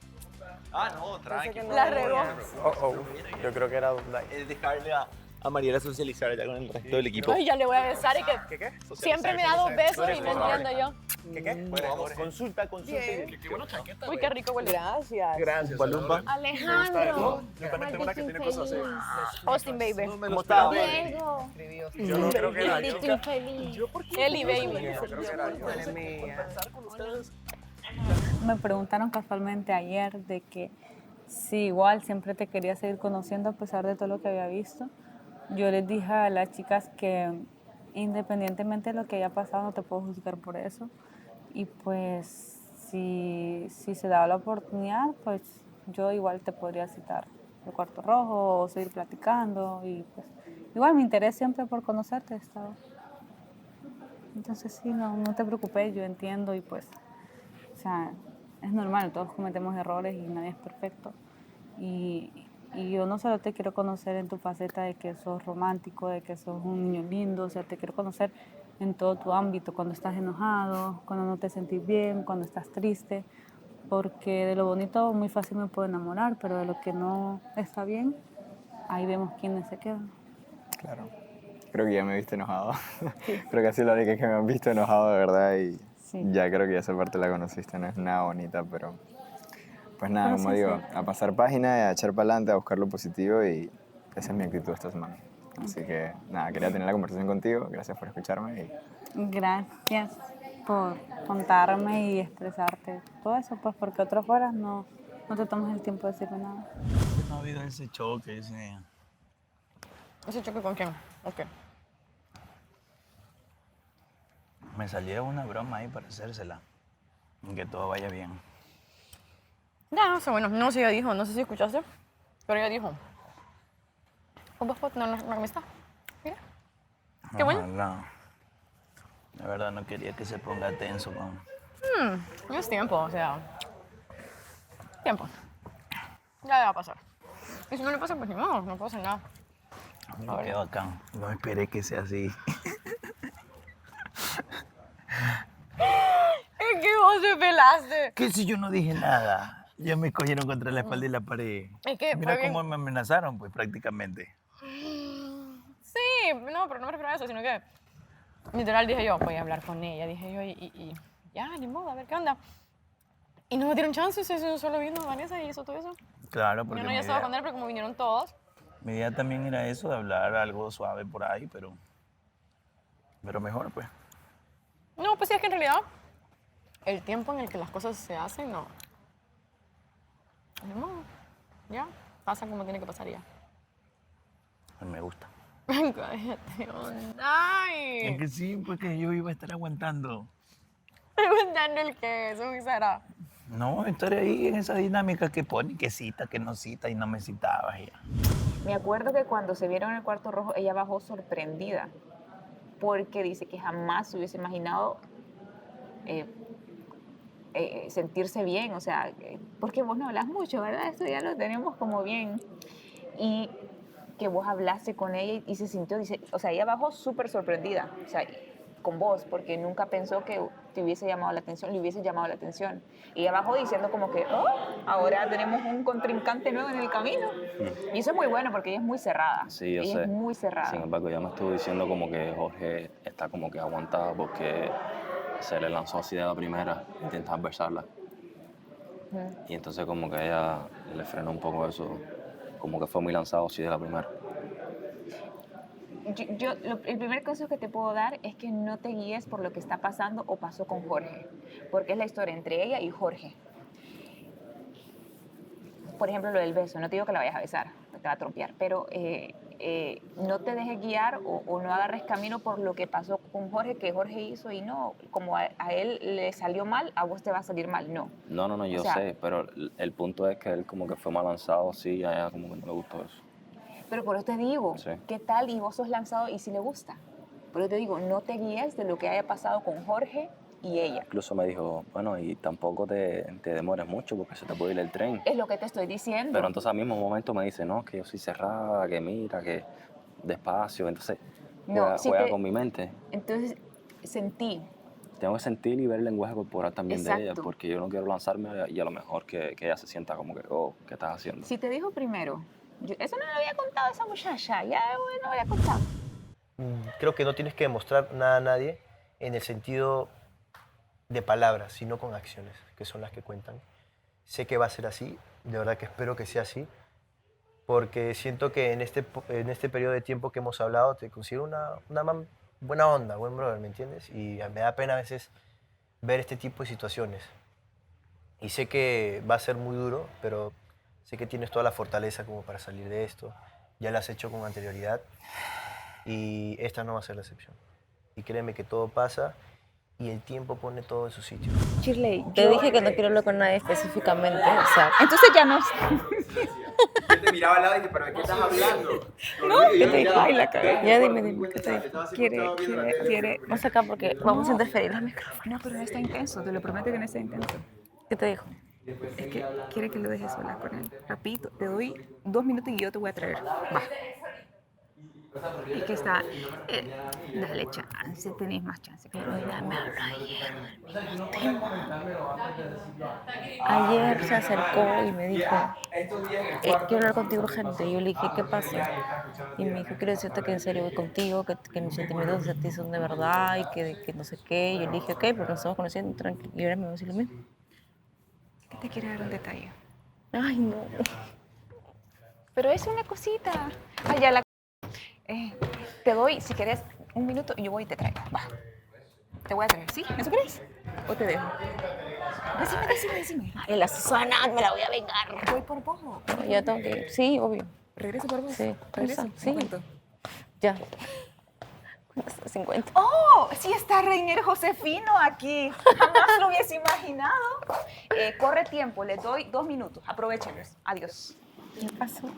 No, tranqui. que no La regó. Yo creo que era Es dejarle a Mariela socializar ya con el resto del equipo. Ay, ya le voy a besar y que ¿Qué? siempre me da 2 besos y no entiendo yo. ¿Qué? Vamos, consulta. Bien. Uy, qué rico huele. Gracias. Gracias. Palumba. Alejandro. Yo también tengo una que tiene cosas así. Austin, baby. ¿Cómo estás? Diego. Yo no creo que era yo. Maldito infeliz. Eli, baby. Madre mía. Me preguntaron casualmente ayer de que si igual siempre te quería seguir conociendo a pesar de todo lo que había visto. Yo les dije a las chicas que independientemente de lo que haya pasado no te puedo juzgar por eso. Y pues si se daba la oportunidad, pues yo igual te podría citar al Cuarto Rojo o seguir platicando. Y pues igual mi interés siempre por conocerte estaba. Entonces sí, no te preocupes, yo entiendo y pues, o sea, es normal, todos cometemos errores y nadie es perfecto. Y yo no solo te quiero conocer en tu faceta de que sos romántico, de que sos un niño lindo, o sea, te quiero conocer en todo tu ámbito, cuando estás enojado, cuando no te sentís bien, cuando estás triste, porque de lo bonito muy fácil me puedo enamorar, pero de lo que no está bien, ahí vemos quiénes se quedan. Claro. Creo que ya me viste enojado. Creo que ha sido la única que me han visto enojado de verdad y ya creo que esa parte la conociste, no es nada bonita, pero pues nada, Pero como sí, digo, sí. a pasar página y a echar para adelante, a buscar lo positivo y esa es mi actitud esta semana. Así que nada, quería tener la conversación contigo, gracias por escucharme y Gracias por contarme y expresarte todo eso, pues porque otras horas no te tomas el tiempo de decirme nada. No ha habido ese choque, ese... ¿Ese choque con quién? ¿O qué? Me salió una broma ahí para hacérsela. Que todo vaya bien. Ya, no sé, bueno, no sé, ella dijo, no sé si escuchaste, pero ella dijo, ¿vos puedes tener una amistad? Mira, qué bueno. Ojalá. De verdad no quería que se ponga tenso con... No es tiempo, o sea, tiempo. Ya le va a pasar. Y si no le pasa, pues ni modo, no puedo hacer nada. Qué bacán. No esperé que sea así. Es que vos te pelaste. ¿Qué si yo no dije nada? Ya me cogieron contra la espalda y la pared. Es que Mira fue bien. cómo me amenazaron, pues, prácticamente. Sí, no, pero no me refiero a eso, sino que literal dije yo, voy a hablar con ella, dije yo, y ya, ni modo, a ver qué onda. Y no me dieron chance, solo vino Vanessa y hizo todo eso. Claro, porque Yo no ya estaba con él, pero como vinieron todos. mi idea también era eso, de hablar algo suave por ahí, pero mejor, pues. No, pues sí, es que en realidad el tiempo en el que las cosas se hacen, no. Ni modo, ya, pasa como tiene que pasar ya. Me gusta. Cállate, ay. Es que sí, pues que yo iba a estar aguantando. Preguntando el que eso será. No, estar ahí en esa dinámica que pone, que cita, que no cita y no me citabas ya. Me acuerdo que cuando se vieron en el cuarto rojo, ella bajó sorprendida, porque dice que jamás se hubiese imaginado sentirse bien, o sea, porque vos no hablas mucho, ¿verdad? Eso ya lo tenemos como bien. Y que vos hablaste con ella y se sintió, dice, o sea, ella bajó súper sorprendida, o sea, con vos, porque nunca pensó que te hubiese llamado la atención, le hubiese llamado la atención. Y ella bajó diciendo como que, oh, ahora tenemos un contrincante nuevo en el camino. Y eso es muy bueno porque ella es muy cerrada. Sí, yo ella sé. es muy cerrada. Sin embargo, ya me estuvo diciendo como que Jorge está como que aguantado porque se le lanzó así de la primera, intentar besarla. Y entonces como que ella le frenó un poco eso, como que fue muy lanzado así de la primera. El primer consejo que te puedo dar es que no te guíes por lo que está pasando o pasó con Jorge, porque es la historia entre ella y Jorge. Por ejemplo, lo del beso, no te digo que la vayas a besar, te va a trompear, pero no te dejes guiar o no agarres camino por lo que pasó con Jorge, que Jorge hizo y no, como a él le salió mal, a vos te va a salir mal, no. No, yo O sea, sé, pero el punto es que él como que fue más lanzado así, a ella como que no le gustó eso. Pero por eso te digo, Sí. ¿qué tal? Y vos sos lanzado y si le gusta. Por eso te digo, no te guíes de lo que haya pasado con Jorge y ella. Incluso me dijo, bueno, y tampoco te demores mucho porque se te puede ir el tren. Es lo que te estoy diciendo. Pero entonces al mismo momento me dice, no, que yo soy cerrada, que mira, que despacio. Entonces juega con mi mente. Entonces, sentí. Tengo que sentir y ver el lenguaje corporal también de ella, Exacto. porque yo no quiero lanzarme y a lo mejor que ella se sienta como que, oh, ¿qué estás haciendo? Si te dijo primero, eso no lo había contado esa muchacha, ya no lo había contado. Creo que no tienes que demostrar nada a nadie en el sentido de palabras, sino con acciones, que son las que cuentan. Sé que va a ser así, de verdad que espero que sea así, porque siento que en este periodo de tiempo que hemos hablado te considero una buena onda, buen brother, ¿me entiendes? Y me da pena a veces ver este tipo de situaciones. Y sé que va a ser muy duro, pero sé que tienes toda la fortaleza como para salir de esto. Ya lo has hecho con anterioridad y esta no va a ser la excepción. Y créeme que todo pasa y el tiempo pone todo en su sitio. Shirley, te dije que no quiero hablar con nadie específicamente, o sea... Entonces ya no... Yo te miraba al lado y dije, ¿pero de qué estás hablando? No, que te ay, la cagué. Ya dime, ¿qué te quiere? Vamos acá porque vamos a interferir los micrófonos. No, pero no está intenso, te lo prometo que no está intenso. ¿Qué te dijo? Es que quiere que lo dejes sola con él. Rapidito, te doy 2 minutos y yo te voy a traer. Va. Es que está... dale chance, tenés más chance. Pero ella me habló ayer del mismo tema. Ayer se acercó y me dijo, quiero hablar contigo urgente. Y yo le dije, ¿qué pasa? Y me dijo, quiero decirte que en serio voy contigo, que mis sentimientos hacia ti son de verdad y que no sé qué. Y yo le dije, ok, pero nos estamos conociendo, tranquilo. Y ahora me va a decir lo mismo. Que te quiere dar un detalle. Ay, no. Pero es una cosita. Ay, ya la... te doy, si quieres, 1 minuto y yo voy y te traigo. Va. Te voy a traer, ¿sí? ¿Eso querés? ¿O te dejo? Decime. Ay, la Susana, me la voy a vengar. Voy por vos. No, ya tengo que ir. Sí, obvio. ¿Regreso por vos? Sí, ¿Regreso? sí. ¿Cuánto? Ya. 50. ¡Oh! Sí está Reiner Josefino aquí. Jamás lo hubiese imaginado. Corre tiempo, les doy 2 minutos. Aprovechenlos. Adiós. ¿Qué pasó?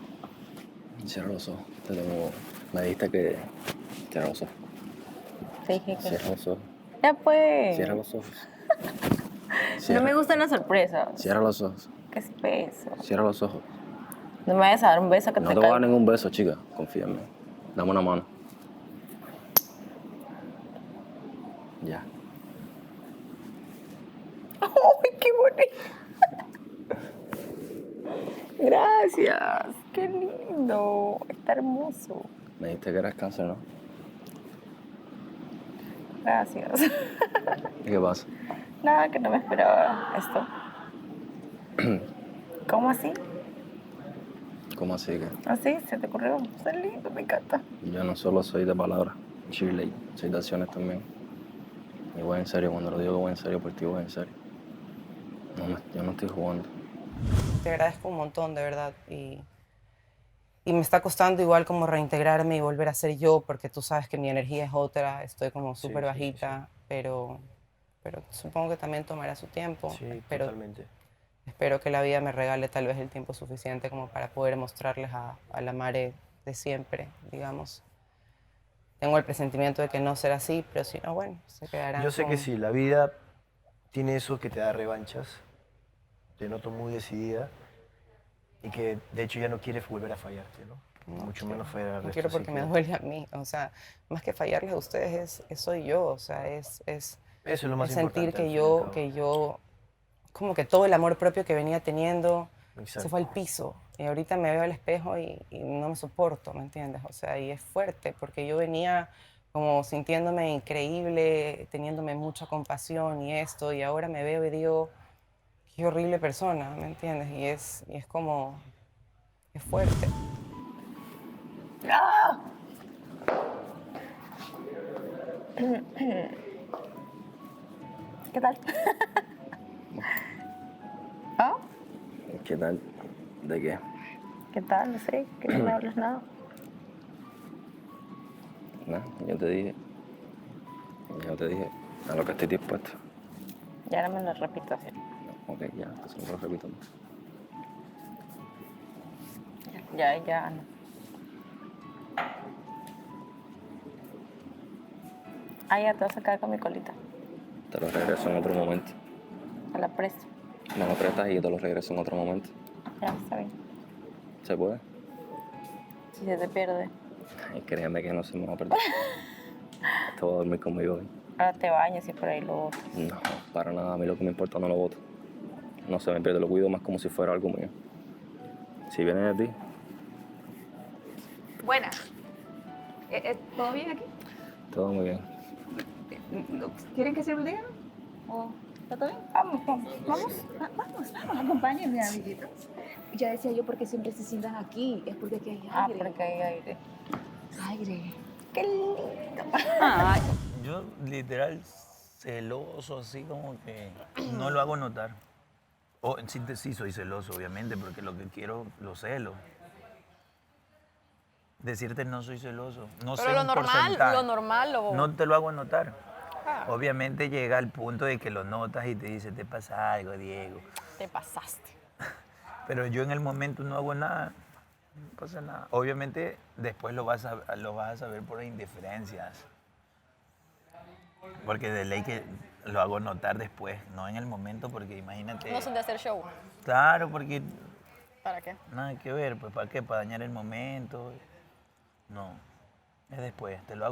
Cierra los ojos. Me dijiste que... Cierra los ojos. Te dije que... Cierra los ojos. Ya pues. Cierra los ojos. No me gustan las sorpresas. Cierra los ojos. Qué espeso. Cierra los ojos. No me vayas a dar un beso que No te te voy a caiga. dar ningún beso, chica. Confía en mí. Dame una mano. Ya. ¡Ay, qué bonito! Gracias. Qué lindo. Está hermoso. Me dijiste que eras cáncer, ¿no? Gracias. ¿Y qué pasa? Nada, que no me esperaba esto. ¿Cómo así? ¿Cómo así que? ¿Así? ¿Se te ocurrió? Está lindo, me encanta. Yo no solo soy de palabras, Shirley, soy de acciones también. Y voy en serio, cuando lo digo que voy en serio, por ti voy en serio. Yo no estoy jugando. Te agradezco un montón, de verdad. Y me está costando igual como reintegrarme y volver a ser yo, porque tú sabes que mi energía es otra, estoy como súper bajita, pero supongo que también tomará su tiempo. Sí, totalmente. Espero que la vida me regale tal vez el tiempo suficiente como para poder mostrarles a la Mare de siempre, digamos. Tengo el presentimiento de que no será así, pero si no, bueno, se quedarán. Yo sé con- que sí, la vida tiene eso que te da revanchas. Te noto muy decidida y que de hecho ya no quieres volver a fallarte, ¿no? Mucho menos fallar al No resto. quiero así porque que me duele a mí, o sea, más que fallarles a ustedes, soy yo, o sea, es Eso es lo más sentir importante, que al fin y al cabo. yo, como que todo el amor propio que venía teniendo se Exacto. fue al piso. Y ahorita me veo al espejo y no me soporto, ¿me entiendes? O sea, y es fuerte, porque yo venía como sintiéndome increíble, teniéndome mucha compasión y esto, y ahora me veo y digo, qué horrible persona, ¿me entiendes? Y es como, es fuerte. ¡Ah! ¿Qué tal? ¿Ah? ¿Qué tal? ¿De qué? ¿Qué tal? No sé, que no me hablas nada. Nada, yo te dije a lo que estoy dispuesto. Ya no me lo repito así. Ok, ya, entonces no lo repito más. Ya, no. Ah, ya te vas a quedar con mi colita. Te lo regreso en otro momento. Te la presto. Me lo prestas y yo te lo regreso en otro momento. Ya, está bien. ¿Se puede? Si se te pierde. Ay, créeme que no se me va a perder. Te voy a dormir conmigo hoy. Ahora te bañas y por ahí lo botas. No, para nada. A mí lo que me importa no lo voto. No se me pierde, lo cuido más como si fuera algo mío. Si viene de ti, Buenas. ¿Todo bien aquí? todo muy bien. ¿Quieren que sirva el dinero? ¿O está todo bien? Vamos. Vamos, acompáñenme, amiguitos. Ya decía yo, porque siempre se sientan aquí. Es porque aquí hay aire. Ah, porque hay aire. Aire. Qué lindo. Ay. Yo literal celoso, así como que no lo hago notar. O en síntesis soy celoso, obviamente, porque lo que quiero lo celo. Decirte no soy celoso. No Pero sé lo un normal, porcentaje. lo... No te lo hago notar. Ah. Obviamente llega al punto de que lo notas y te dice, te pasa algo, Diego. Te pasaste. Pero yo en el momento no hago nada. No pasa nada. Obviamente después lo vas a saber por indiferencias. Porque de ley que lo hago notar después, no en el momento, porque imagínate... No son de hacer show. Claro, porque ¿Para qué? nada que ver, pues ¿para qué? Para dañar el momento. No, es después, te lo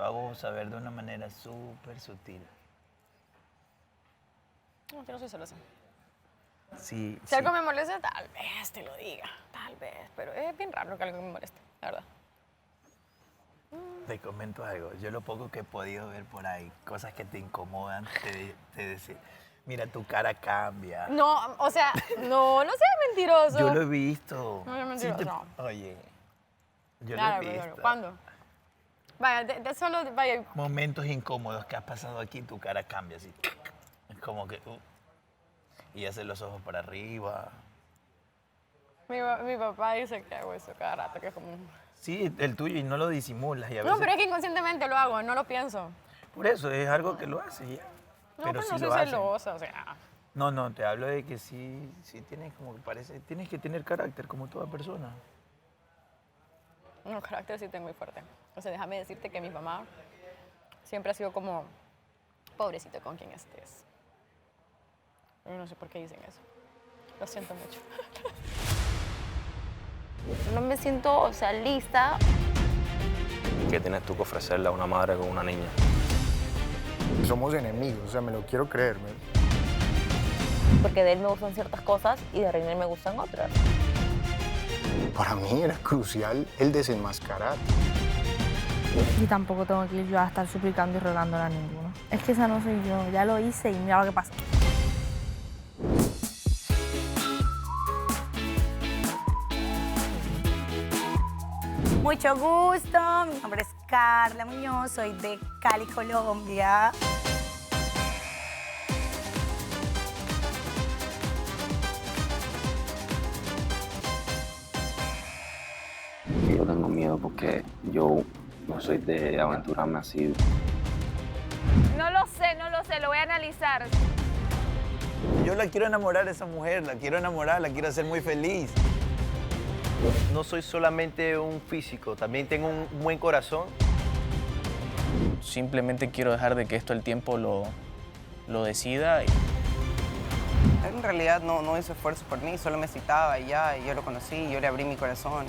hago saber de una manera súper sutil. No, yo no soy celosa. Sí, Si algo me molesta, tal vez te lo diga, tal vez, pero es bien raro que algo me moleste, la verdad. Te comento algo, yo lo poco que he podido ver por ahí, cosas que te incomodan, te decir, mira, tu cara cambia. No, o sea, no seas mentiroso. Yo lo he visto. No seas mentiroso. Oye, yo Claro, lo he pero visto. ¿cuándo? Vaya, de solo, vaya, Momentos incómodos que has pasado aquí, tu cara cambia así. Es como que... y hace los ojos para arriba. mi papá dice que hago eso cada rato, que es como... Sí, el tuyo, y no lo disimulas. Y a No, veces, pero es que inconscientemente lo hago, no lo pienso. por eso, es algo que lo haces ya. No, pero pero sí no lo soy haces. celosa, o sea... No, te hablo de que sí tienes como que parece... Tienes que tener carácter como toda persona. No, carácter sí tengo muy fuerte. O sea, déjame decirte que mi mamá siempre ha sido como, pobrecito con quien estés. Yo no sé por qué dicen eso. Lo siento mucho. No me siento, o sea, lista. ¿Qué tienes tú que ofrecerle a una madre con una niña? Somos enemigos, o sea, me lo quiero creer. Porque de él me gustan ciertas cosas y de Reiner me gustan otras. Para mí era crucial el desenmascarar. Y tampoco tengo que ir yo a estar suplicando y rogándole a ninguno. Es que esa no soy yo, ya lo hice y mira lo que pasa. Mucho gusto, mi nombre es Carla Muñoz, soy de Cali, Colombia. Yo tengo miedo porque yo no soy de aventurarme así. No lo sé, lo voy a analizar. Yo la quiero enamorar a esa mujer, la quiero enamorar, la quiero hacer muy feliz. No soy solamente un físico, también tengo un buen corazón. Simplemente quiero dejar de que esto el tiempo lo decida. Él en realidad no hizo esfuerzo por mí, solo me citaba y ya, y yo lo conocí, yo le abrí mi corazón.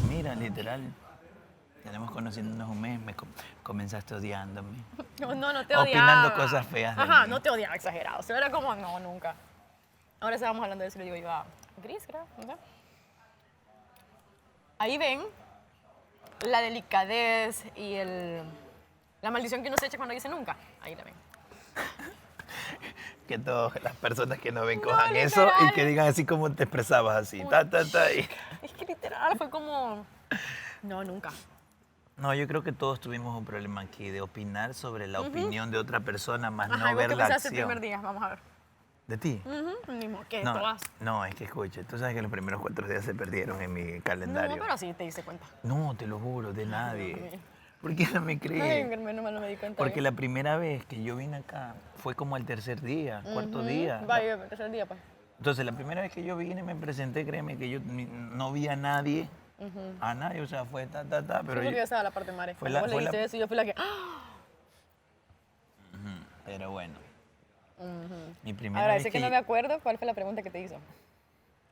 Mira, literal, tenemos conociéndonos un mes, comenzaste odiándome. No te odiaba. Opinando cosas feas de Ajá, mí. no te odiaba exagerado. O sea, era como, no, nunca. Ahora estábamos hablando de eso y le digo yo a Gris, creo, no sé. Ahí ven la delicadez y la maldición que uno se echa cuando dice nunca. Ahí la ven. Que todas las personas que no ven cojan eso y que digan así como te expresabas así, y... Es que literal fue como, no, nunca. No, yo creo que todos tuvimos un problema aquí de opinar sobre la Ujú. opinión de otra persona, más Ajá, no igual ver que la pensaste el acción. primer día, vamos a ver. ¿De ti? Mismo que No, todas. no, es que escuche, tú sabes que los primeros 4 días se perdieron en mi calendario. No, pero sí te diste cuenta. No, te lo juro, de nadie. ¿Por qué no me Ay, crees? que no me di cuenta. Porque la primera vez que yo vine acá fue como el tercer día, cuarto Ujú. día. Vaya, el tercer día, pues. Entonces, la primera vez que yo vine, me presenté, créeme que yo no vi a nadie, o sea, fue pero Sí, porque yo- yo estaba la parte mare. fue Cuando la- vos le fue la- dijiste eso, yo fui la que... ¡ah! pero bueno, Ujú. mi primera Ahora, vez sé que no me acuerdo cuál fue la pregunta que te hizo.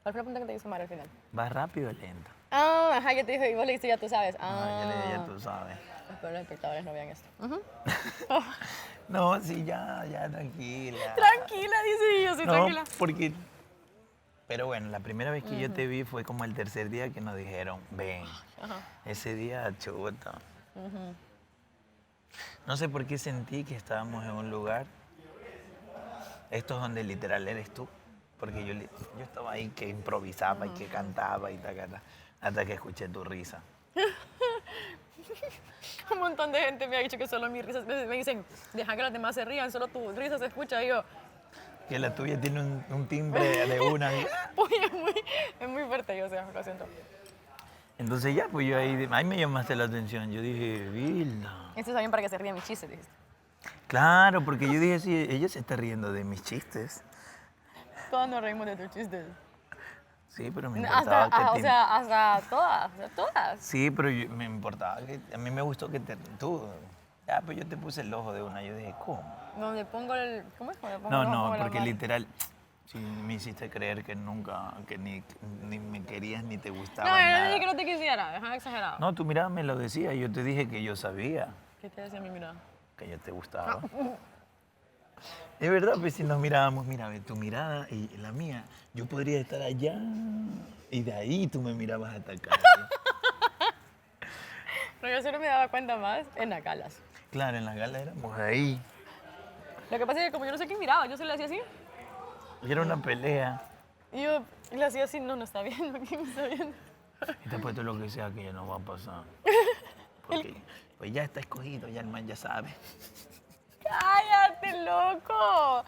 ¿Cuál fue la pregunta que te hizo Mara al final? ¿vas rápido o lento? Ah, ajá, ya te dijo, y vos le dijiste, ya tú sabes. Ah, ya le dije, Ah, ya tú sabes. espero los espectadores no vean esto. No, sí, ya, tranquila. Tranquila, dice yo, sí, No, tranquila. porque... Pero bueno, la primera vez que yo Ujú. te vi fue como el tercer día que nos dijeron, ven. Ajá. Ese día, chuta. No sé por qué sentí que estábamos en un lugar. Esto es donde literal eres tú. Porque yo estaba ahí que improvisaba y que cantaba y tacata, hasta que escuché tu risa. Un montón de gente me ha dicho que solo mis risas, me dicen, deja que los demás se rían, solo tu risa se escucha. Y yo, Que la tuya tiene un timbre de una. uy, es muy fuerte, yo, o sea, lo siento. Entonces ya, pues yo ahí me llamaste la atención. Yo dije, Vilda. Esto está bien para que se rían mis chistes, dijiste. Claro, porque yo dije, sí, ella se está riendo de mis chistes. Todos nos reímos de tus chistes. Sí, pero me importaba hasta todas. Sí, pero me importaba que... A mí me gustó que tú... Ya, pues yo te puse el ojo de una. Yo dije, ¿cómo? Donde pongo el... ¿Cómo es? Donde pongo No, el ojo no, de la porque mano. literal... Sí, me hiciste creer que nunca... Que ni me querías ni te gustaba No, yo no nada. dije que no te quisiera, deja exagerado. No, tu mirada me lo decía. Yo te dije que yo sabía ¿Qué te decía mi mirada? que yo te gustaba. Es verdad, pues si nos mirábamos, mira, ve, tu mirada y la mía, yo podría estar allá y de ahí tú me mirabas hasta acá. Pero yo solo me daba cuenta más en las galas. Claro, en la gala éramos ahí. Lo que pasa es que como yo no sé quién miraba, yo se le hacía así. Y era una pelea. Y yo le hacía así, no está viendo, ¿quién me está viendo? Y te apuesto lo que sea que ya no va a pasar. Porque pues ya está escogido, ya el man ya sabe. ¡Cállate, loco!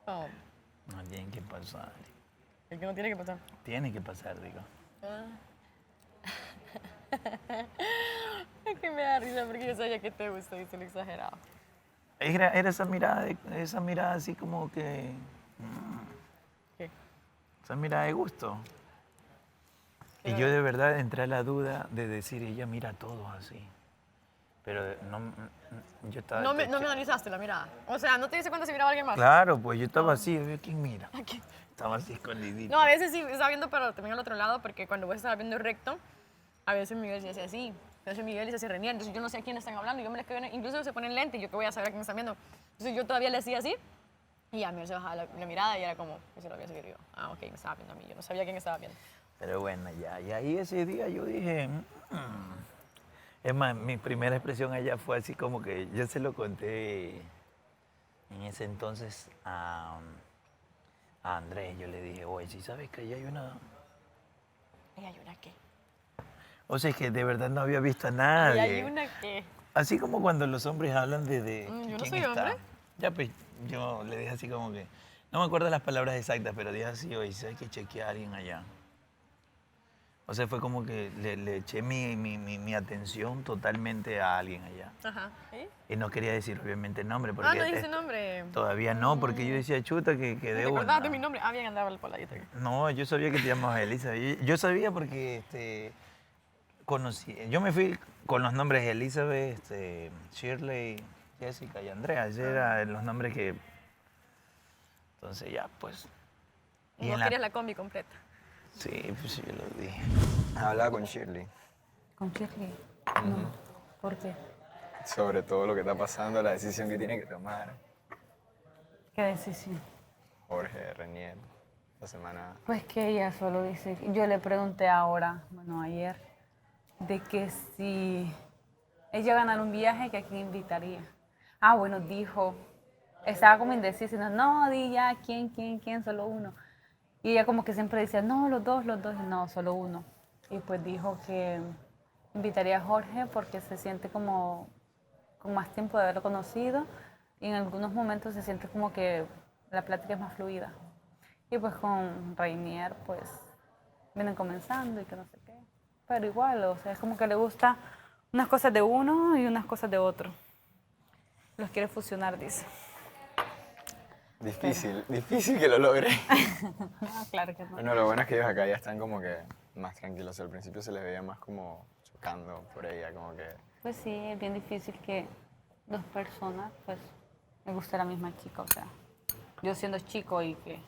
No, No tiene que pasar. el que no tiene que pasar. Tiene que pasar, digo. Es que me da risa porque yo sabía que te gustó y se lo exageraba. Era esa mirada así como que... ¿Qué? Esa mirada de gusto. Y yo de verdad entré a la duda de decir, ella mira a todos así. Pero no, yo estaba... No me analizaste la mirada. O sea, ¿no te diste cuenta si miraba a alguien más? Claro, pues yo estaba así, yo, ¿quién mira? Aquí. Estaba así escondidito. No, a veces sí estaba viendo, pero también al otro lado, porque cuando vos estabas viendo recto, a veces Miguel se hace así. Entonces Miguel se hace reñir. Entonces yo no sé a quién están hablando. Yo me les quedo, incluso se ponen lente, yo que voy a saber a quién están viendo. Entonces yo todavía le hacía así. Y ya Miguel se bajaba la mirada y era como, eso lo voy a seguir yo. Ah, ok, me estaba viendo a mí. Yo no sabía quién estaba viendo. Pero bueno, ya. Y ahí ese día yo dije... Es más, mi primera expresión allá fue así como que yo se lo conté en ese entonces a Andrés. Yo le dije, oye, ¿sí sabes que ahí hay una...? ¿Y hay una qué? O sea, es que de verdad no había visto a nadie. ¿Y hay una qué? Así como cuando los hombres hablan de yo no quién soy está. hombre. Ya, pues, yo le dije así como que... No me acuerdo las palabras exactas, pero dije así, oye, ¿sabes que chequear a alguien allá? O sea, fue como que le eché mi atención totalmente a alguien allá. Ajá. ¿Sí? Y no quería decir obviamente el nombre. Porque No dijiste nombre. Todavía no, porque yo decía, chuta, que ¿Te de acordabas una. de mi nombre? Ah, bien, andaba el poladito. No, yo sabía que te llamabas Elisa. Yo sabía porque conocí. Yo me fui con los nombres Elizabeth, Shirley, Jessica y Andrea. Esos eran los nombres que... Entonces ya, pues... Y vos querías la combi completa. Sí, pues yo lo dije. Hablaba con Shirley ¿Con Shirley? No. ¿Por qué? sobre todo lo que está pasando, la decisión que tiene que tomar ¿Qué decisión? Jorge, Renier, la semana. Pues que ella solo dice, yo le pregunté ahora, bueno, ayer, de que si ella ganara un viaje, que a quién invitaría. Ah, bueno, dijo, estaba como indecisa, no, di ya, ¿quién? Solo uno. Y ella como que siempre decía, no, los dos, y no, solo uno. Y pues dijo que invitaría a Jorge porque se siente como con más tiempo de haberlo conocido y en algunos momentos se siente como que la plática es más fluida. Y pues con Rainier pues vienen comenzando y que no sé qué. Pero igual, o sea, es como que le gusta unas cosas de uno y unas cosas de otro. Los quiere fusionar, dice. Difícil que lo logre. No, claro que no. Bueno, lo bueno es que ellos acá ya están como que más tranquilos. Al principio se les veía más como chocando por ella, como que... Pues sí, es bien difícil que dos personas, pues, les guste la misma chica. O sea, yo siendo chico y que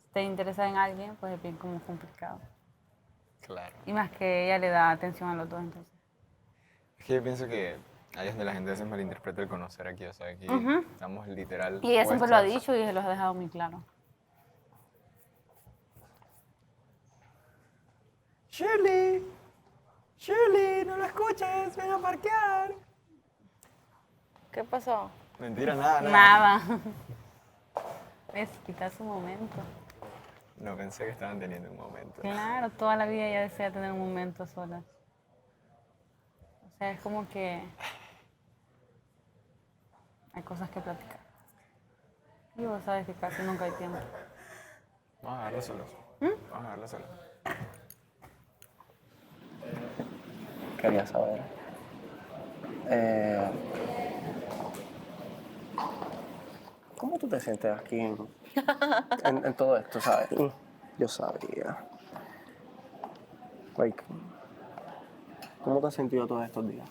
esté interesada en alguien, pues es bien como complicado. Claro. Y más que ella le da atención a los dos, entonces. Es que yo pienso que ahí es donde la gente a veces malinterpreta el conocer aquí. O sea, aquí estamos literal... Y ella siempre lo ha puestos. dicho y se lo ha dejado muy claro. Shirley. Shirley, no lo escuches, ven a parquear. ¿Qué pasó? Mentira, nada. Nada. Es quitar su momento. No pensé que estaban teniendo un momento. Claro, toda la vida ella desea tener un momento sola. O sea, es como que hay cosas que platicar. Y vos sabes que casi nunca hay tiempo. Vamos a dejarlo solo. Vamos a dejarlo solo. Quería saber. ¿Cómo tú te sientes aquí en todo esto, sabes? Yo sabía. Like, ¿cómo te has sentido todos estos días?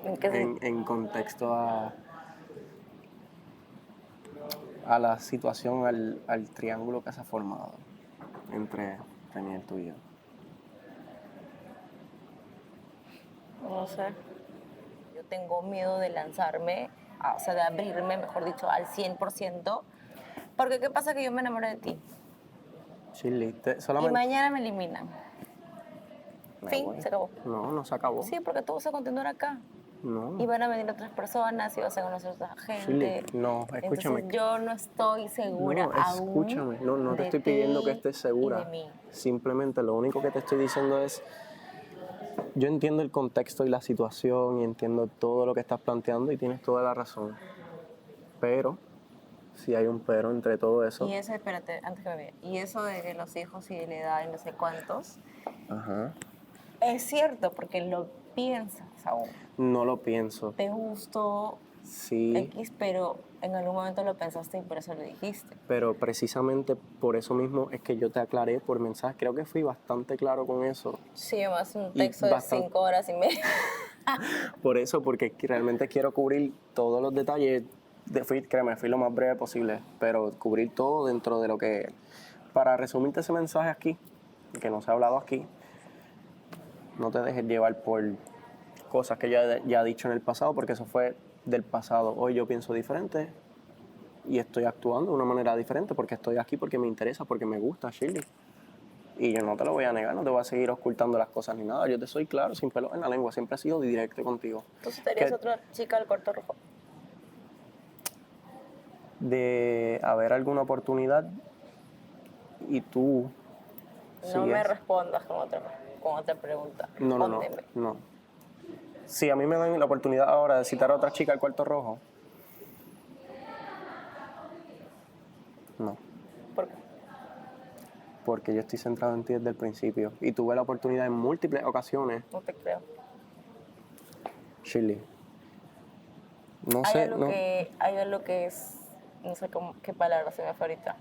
¿En qué En contexto a la situación, al triángulo que se ha formado entre René y tú y yo. No sé. Yo tengo miedo de lanzarme, o sea, de abrirme, mejor dicho, al 100%. Porque ¿qué pasa? Que yo me enamoré de ti. Shirley, Y solamente... mañana me eliminan. Me Fin, voy. se acabó. No, no se acabó. Sí, porque todo se continúa acá. No. Y van a venir otras personas y vas a conocer a otra gente. Shirley, no, escúchame. Entonces yo no estoy segura No, aún. escúchame. No te de estoy pidiendo ti que estés y segura. de mí. Simplemente lo único que te estoy diciendo es, yo entiendo el contexto y la situación y entiendo todo lo que estás planteando y tienes toda la razón. Pero, si hay un pero entre todo eso. Y eso, espérate, antes que me vea. Y eso de que los hijos y de la edad y no sé cuántos, Ajá. es cierto porque lo piensas aún. No lo pienso. Te gustó Sí, X, pero en algún momento lo pensaste y por eso lo dijiste. pero precisamente por eso mismo es que yo te aclaré por mensaje. Creo que fui bastante claro con eso. Sí, más un Y texto de bastante- 5 horas y media. Por eso, porque realmente quiero cubrir todos los detalles. Créeme, fui lo más breve posible, pero cubrir todo dentro de lo que... Para resumirte ese mensaje aquí, que no se ha hablado aquí, no te dejes llevar por cosas que ya he dicho en el pasado, porque eso fue del pasado. Hoy yo pienso diferente y estoy actuando de una manera diferente porque estoy aquí, porque me interesa, porque me gusta, Shirley. Y yo no te lo voy a negar, no te voy a seguir ocultando las cosas ni nada. Yo te soy claro, sin pelos en la lengua, siempre he sido directo contigo. Entonces tenías Que- otra chica del cuarto rojo. De haber alguna oportunidad y tú No me sigues. respondas con otra pregunta. No. Respóndeme. No. Si a mí me dan la oportunidad ahora de citar a otra chica al cuarto rojo, no. ¿Por qué? Porque yo estoy centrado en ti desde el principio y tuve la oportunidad en múltiples ocasiones. No te creo. Shirley, no Hay sé, algo no. hay algo que es, no sé qué palabra se me fue ahorita.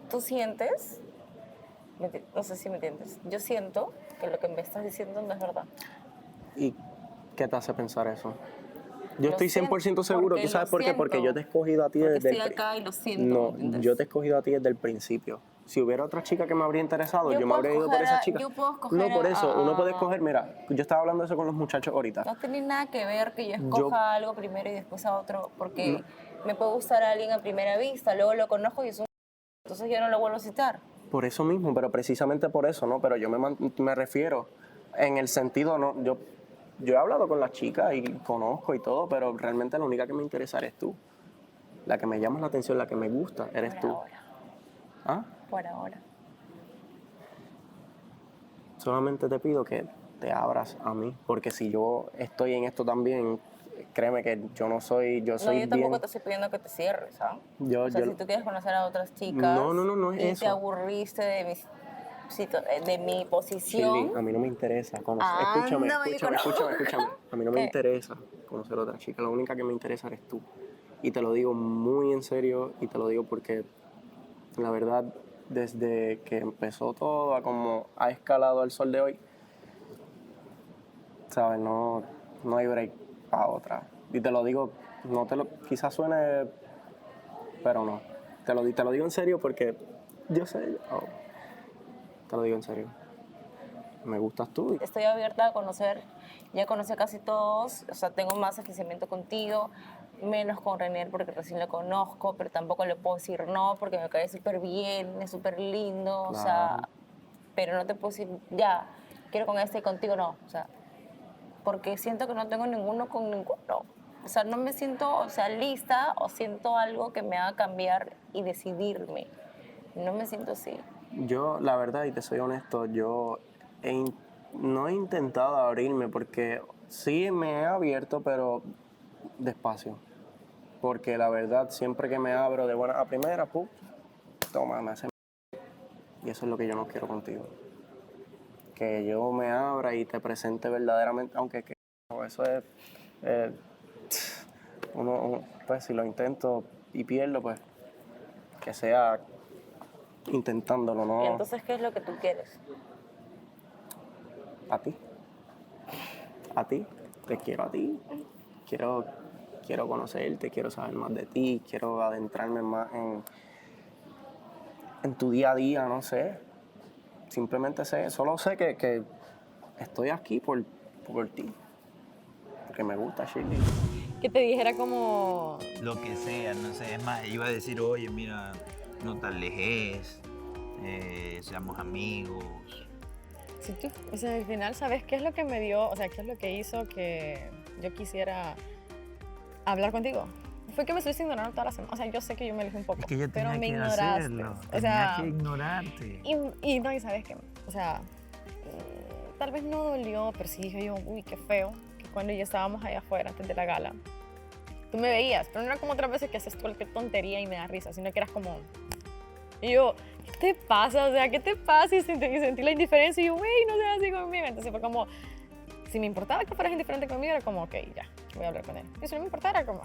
¿Tú sientes? No sé si me entiendes. Yo siento que lo que me estás diciendo no es verdad. ¿Y qué te hace pensar eso? Yo Lo estoy 100% siento, seguro. porque ¿Tú sabes lo por qué? Porque siento. yo te he escogido a ti Porque desde estoy acá y lo siento, No, ¿entiendes? yo te he escogido a ti desde el principio. Si hubiera otra chica que me habría interesado, yo me puedo habría ido por escoger esa a- chica. yo puedo escoger No, por eso. a- Uno puede escoger, mira, yo estaba hablando de eso con los muchachos ahorita. No tiene nada que ver que yo Yo- escoja algo primero y después a otro, porque me puede gustar a alguien a primera vista, luego lo conozco y es un... Entonces yo no lo vuelvo a citar. Por eso mismo, pero precisamente por eso, ¿no? Pero yo me refiero en el sentido, ¿no? Yo he hablado con las chicas y conozco y todo, pero realmente la única que me interesa eres tú. La que me llama la atención, la que me gusta, eres Por tú. ahora. ¿Ah? Por ahora. Solamente te pido que te abras a mí, porque si yo estoy en esto también, créeme que yo no soy, yo No, soy yo tampoco bien... te estoy pidiendo que te cierres, ¿sabes? Yo, O sea, yo- si tú quieres conocer a otras chicas No es y eso. te aburriste de mi posición, Shirley, a mí no me interesa conocer. Anda, Escúchame. marico, no. A mí no me ¿Qué? interesa conocer a otra chica. La única que me interesa eres tú. Y te lo digo muy en serio y te lo digo porque la verdad, desde que empezó todo a como ha escalado el sol de hoy, sabes, no hay break para otra. Y te lo digo, quizás suene, pero no. Te lo digo en serio porque yo sé. Te lo digo en serio. Me gustas tú. estoy abierta a conocer, ya conocí a casi todos, o sea, tengo más aficionamiento contigo, menos con René porque recién lo conozco, pero tampoco le puedo decir no porque me cae súper bien, es súper lindo, o sea, pero no te puedo decir, ya, quiero con este y contigo, no. O sea, porque siento que no tengo ninguno con ninguno. O sea, no me siento, o sea, lista o siento algo que me haga cambiar y decidirme. No me siento así. Yo, la verdad, y te soy honesto, yo no he intentado abrirme porque sí me he abierto, pero despacio. Porque la verdad, siempre que me abro de buena a primera, ¡pum! Toma, me hace... Y eso es lo que yo no quiero contigo. Que yo me abra y te presente verdaderamente, aunque que eso es... pues si lo intento y pierdo, pues que sea intentándolo, ¿no? ¿Y entonces qué es lo que tú quieres? A ti. A ti. Te quiero a ti. Quiero conocerte, quiero saber más de ti, quiero adentrarme más en tu día a día, no sé. Simplemente solo sé que estoy aquí por ti. Porque me gusta, Shirley. Que te dijera como... Lo que sea, no sé. Es más, iba a decir, oye, mira, no te alejes, seamos amigos. Sí, tú, o sea, al final, ¿sabes qué es lo que me dio, o sea, qué es lo que hizo que yo quisiera hablar contigo? Fue que me estuviste ignorando toda la semana. O sea, yo sé que yo me alejé un poco, Es que yo pero tenía me que ignoraste. hacerlo, O sea, tenía que ignorarte. y no, y ¿sabes qué? O sea, tal vez no dolió, pero sí dije yo, uy, qué feo, que cuando ya estábamos allá afuera, antes de la gala, tú me veías, pero no era como otras veces que haces cualquier tontería y me da risa, sino que eras como... Y yo, ¿qué te pasa? O sea, ¿qué te pasa? Y sentí la indiferencia y yo, güey, no seas así conmigo. Entonces fue como, si me importaba que fueras indiferente conmigo, era como, ok, ya, voy a hablar con él. Y si no me importara, era como,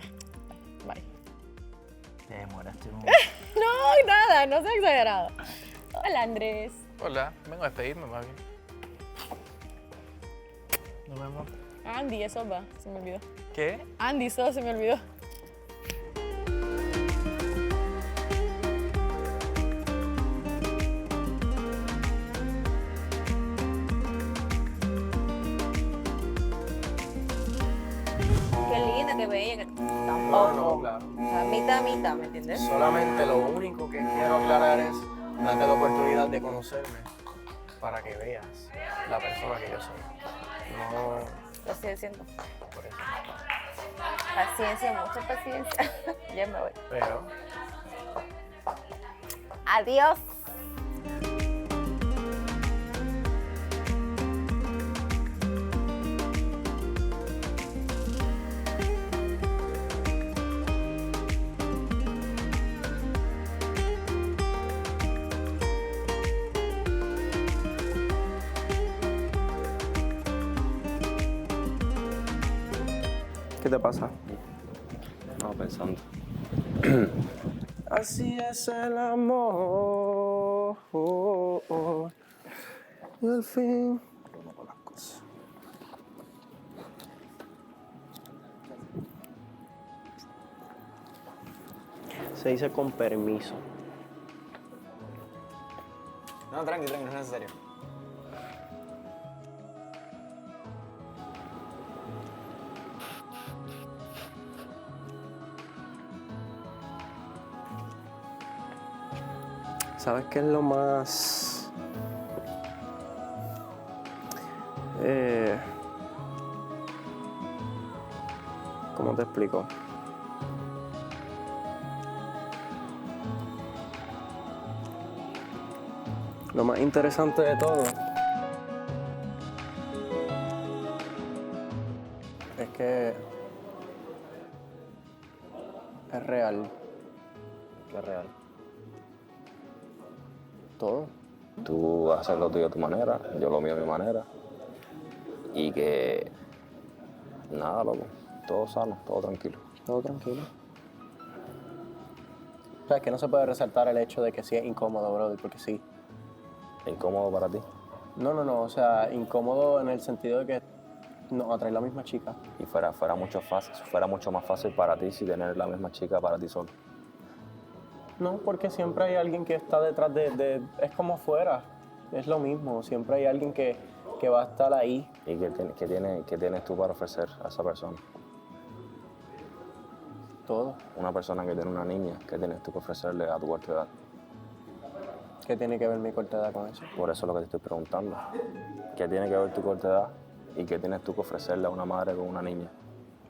bye. Te demoraste mucho. No, nada, no soy exagerado. Hola, Andrés. Hola, vengo a despedirme más bien. Nos vemos. Andy, eso va, se me olvidó. ¿Qué? Andy, eso se me olvidó. Qué linda, qué bella, que tampoco. No, claro. O sea, mitad, ¿me entiendes? Solamente lo único que quiero aclarar es darte la oportunidad de conocerme para que veas la persona que yo soy. No... Lo estoy diciendo. Por eso. Paciencia, mucha paciencia. Ya me voy. Pero... Adiós. ¿Qué te pasa? No, pensando. Así es el amor. Y al fin. Se dice con permiso. No, tranqui, no es necesario. ¿Sabes qué es lo más... ¿Cómo te explico? Lo más interesante de todo es que es real. ¿Qué es real? Todo. Tú vas a hacer lo tuyo a tu manera, yo lo mío a mi manera. Y que... Nada, loco. Todo sano, todo tranquilo. Todo tranquilo. O sea, es que no se puede resaltar el hecho de que sí es incómodo, brother, porque sí. ¿Incómodo para ti? No, o sea, incómodo en el sentido de que nos atrae la misma chica. Y fuera mucho más fácil para ti si tener la misma chica para ti solo. No, porque siempre hay alguien que está detrás es como fuera, es lo mismo. Siempre hay alguien que va a estar ahí. ¿Y qué tienes tú para ofrecer a esa persona? Todo. Una persona que tiene una niña, ¿qué tienes tú que ofrecerle a tu corta edad? ¿Qué tiene que ver mi corta edad con eso? Por eso es lo que te estoy preguntando. ¿Qué tiene que ver tu corta edad y qué tienes tú que ofrecerle a una madre con una niña?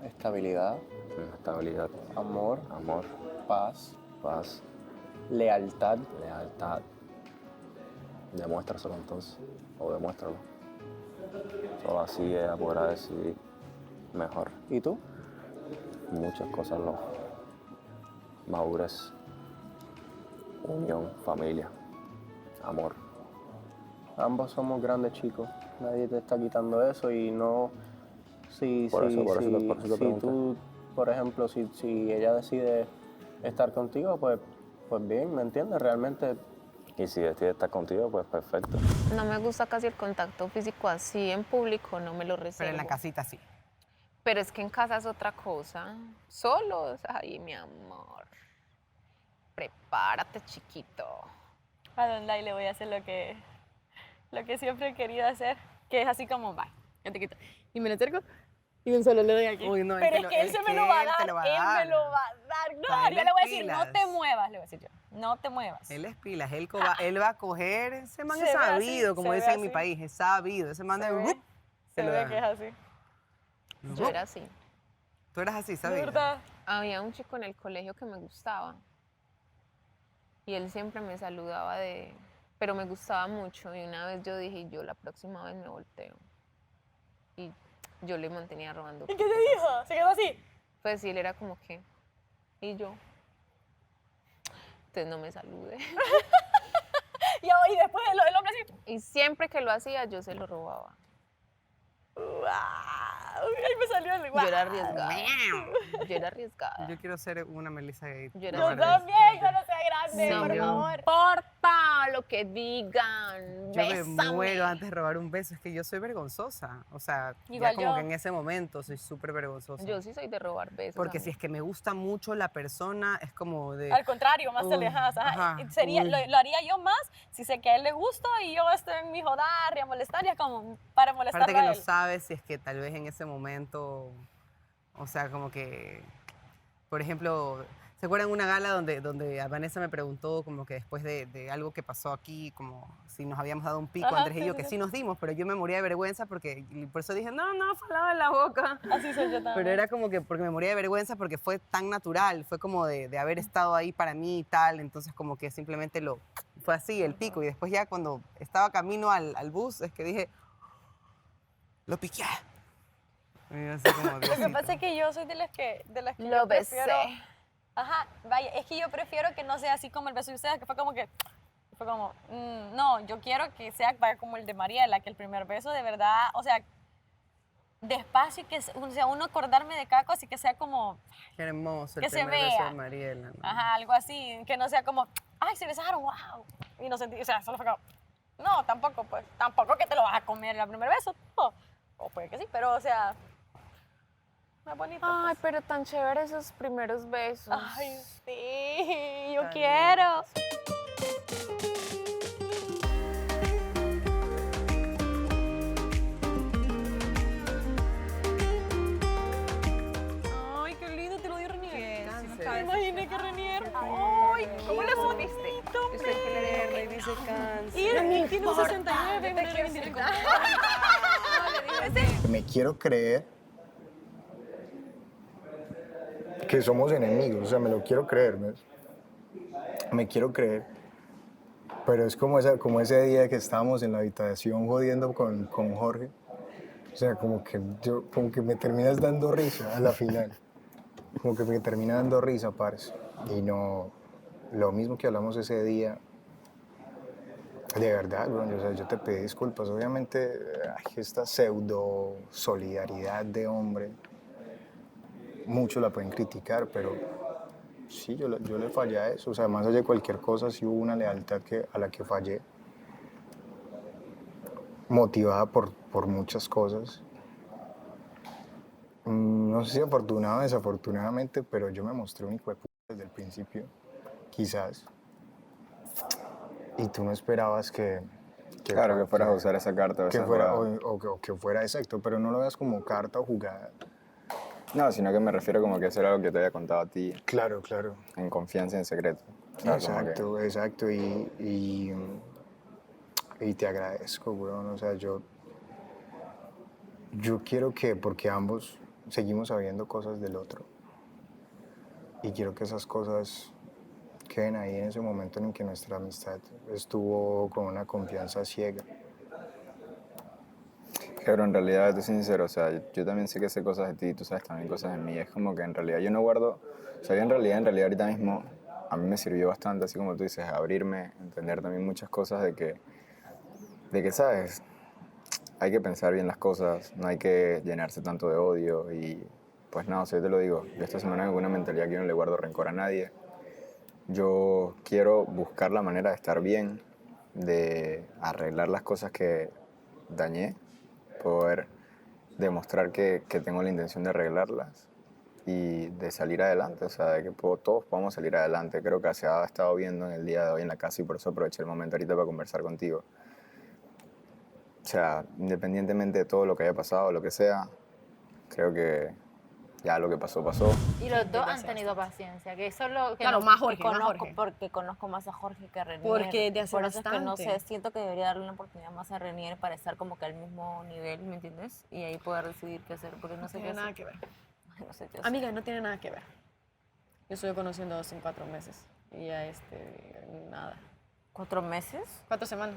Estabilidad. Estabilidad. Amor. Amor. Paz. Paz. Lealtad. Lealtad. Demuéstraselo entonces, o demuéstralo. Solo así ella podrá decidir mejor. ¿Y tú? Muchas cosas no. Madurez, unión, familia, amor. Ambos somos grandes chicos. Nadie te está quitando eso y no... Si tú, por ejemplo, si ella decide estar contigo, pues bien, ¿me entiendes? Realmente... Y si decide estar contigo, pues perfecto. No me gusta casi el contacto físico así en público, no me lo reservo. Pero en la casita sí. Pero es que en casa es otra cosa. Solos, ay, mi amor. Prepárate, chiquito. A Don Lai le voy a hacer lo que siempre he querido hacer, que es así como, va, yo te quito. Y me lo acerco y un solo le doy aquí. Uy, no, pero es que él se me lo va a dar, te lo va a él dar. me lo va a dar. No, Dale yo le voy a decir, pilas. no te muevas, le voy a decir yo. No te muevas. Él es pilas, él va a coger, ese man Se es ve así, sabido, como se ve dicen en mi así. país, es sabido, ese man de... Se ve que es así. Yo era así. Tú eras así, ¿De ¿sabes? verdad? Había un chico en el colegio que me gustaba. Y él siempre me saludaba pero me gustaba mucho. Y una vez yo dije, yo la próxima vez me volteo. Y yo le mantenía robando. ¿Y qué te dijo? ¿Se quedó así? Pues sí, él era como que... Y yo... Entonces no me salude. y después el hombre así... Y siempre que lo hacía, yo se lo robaba. Ay, me salió el Yo era arriesgada. Yo era arriesgada. Yo quiero ser una Melissa Gay. Yo también, cuando sea grande, Sí, por yo- favor. No importa lo que digan. Yo me Bésame. muero antes de robar un beso, es que yo soy vergonzosa. O sea, Igual ya como yo. que en ese momento soy súper vergonzosa. Yo sí soy de robar besos. Porque a si mí. es que me gusta mucho la persona, es como de... Al contrario, más alejadas. ajá, Sería, uy. lo haría yo más si sé que a él le gusta y yo estoy en mi jodar y a molestar, ya como para molestar Aparte que a no él. sabes si es que tal vez en ese momento, o sea, como que, por ejemplo, ¿se acuerdan una gala donde a Vanessa me preguntó como que después de algo que pasó aquí, como si nos habíamos dado un pico, Ajá, Andrés y sí, yo, sí, que sí. sí nos dimos, pero yo me moría de vergüenza porque, y por eso dije, no, falaba en la boca. Así soy yo también. Pero era como que porque me moría de vergüenza porque fue tan natural, fue como de haber estado ahí para mí y tal, entonces como que simplemente fue así, el pico, y después ya cuando estaba camino al bus es que dije, lo piqué. Y yo así como, Lo que Diosito. pasa es que yo soy de las que Lo yo prefiero... besé. Ajá, vaya, es que yo prefiero que no sea así como el beso de ustedes, que fue como que... Fue como, no, yo quiero que sea vaya, como el de Mariela, que el primer beso de verdad, o sea, despacio y que o sea, uno acordarme de cada cosa y que sea como, Qué hermoso el que se primer beso vea. de Mariela. ¿no? ajá, algo así, que no sea como, ay, se besaron, wow. Y no sentí, o sea, solo fue como, no, tampoco, pues, tampoco que te lo vas a comer el primer beso, no. O puede que sí, pero, o sea, más bonito. Ay, pero tan chévere esos primeros besos. Ay, sí, yo Tan quiero. Ay, qué lindo, te lo dio Renier. Me imaginé que Renier. Ay, ¿cómo le supiste? Dice que le dice cáncer. Y Renier tiene un 69, me lo vendí con Me quiero creer que somos enemigos, o sea, me lo quiero creer, ¿ves? Me quiero creer. Pero es como ese día que estábamos en la habitación jodiendo con Jorge. O sea, como que me terminas dando risa a la final. Como que me termina dando risa, parce. Y no, lo mismo que hablamos ese día, de verdad, bro, o sea, yo te pedí disculpas. Obviamente, esta pseudo solidaridad de hombre, muchos la pueden criticar, pero sí, yo le fallé a eso. O sea, más allá de cualquier cosa, sí hubo una lealtad a la que fallé, motivada por muchas cosas. No sé si afortunado o desafortunadamente, pero yo me mostré un hijo de puta desde el principio, quizás. Y tú no esperabas que Claro, que fueras a usar esa carta o que esa fuera, jugada. o que fuera exacto, pero no lo veas como carta o jugada. No, sino que me refiero como que eso era lo que te había contado a ti. Claro, claro. En confianza y en secreto. sea, como que- Exacto. Y te agradezco, weón. O sea, yo quiero que, porque ambos seguimos sabiendo cosas del otro. Y quiero que esas cosas queden ahí en ese momento en que nuestra amistad estuvo con una confianza ciega. Pero en realidad, te soy sincero, o sea, yo también sé que sé cosas de ti y tú sabes también cosas de mí. Es como que en realidad yo no guardo, o sea, yo en realidad ahorita mismo a mí me sirvió bastante, así como tú dices, abrirme, entender también muchas cosas de que, ¿sabes? Hay que pensar bien las cosas, no hay que llenarse tanto de odio y pues nada, o sea, yo te lo digo, yo esta semana tengo una mentalidad que yo no le guardo rencor a nadie. Yo quiero buscar la manera de estar bien, de arreglar las cosas que dañé, poder demostrar que tengo la intención de arreglarlas y de salir adelante, o sea, de que todos podamos salir adelante. Creo que se ha estado viendo en el día de hoy en la casa y por eso aproveché el momento ahorita para conversar contigo. O sea, independientemente de todo lo que haya pasado, lo que sea, creo que ya lo que pasó, pasó. Y los dos han tenido paciencia, que eso es lo que Claro, nos- más Jorge, que más conozco, Jorge. Porque conozco más a Jorge que a Renier. Porque de hace Por eso es que no sé, bastante. siento que debería darle una oportunidad más a Renier para estar como que al mismo nivel, ¿me entiendes? Y ahí poder decidir qué hacer, porque no sé qué tiene nada hacer. que ver. Ay, no sé qué hacer. Amiga, no tiene nada que ver. Yo estoy conociendo hace 4 meses y ya nada. ¿4 meses? 4 semanas.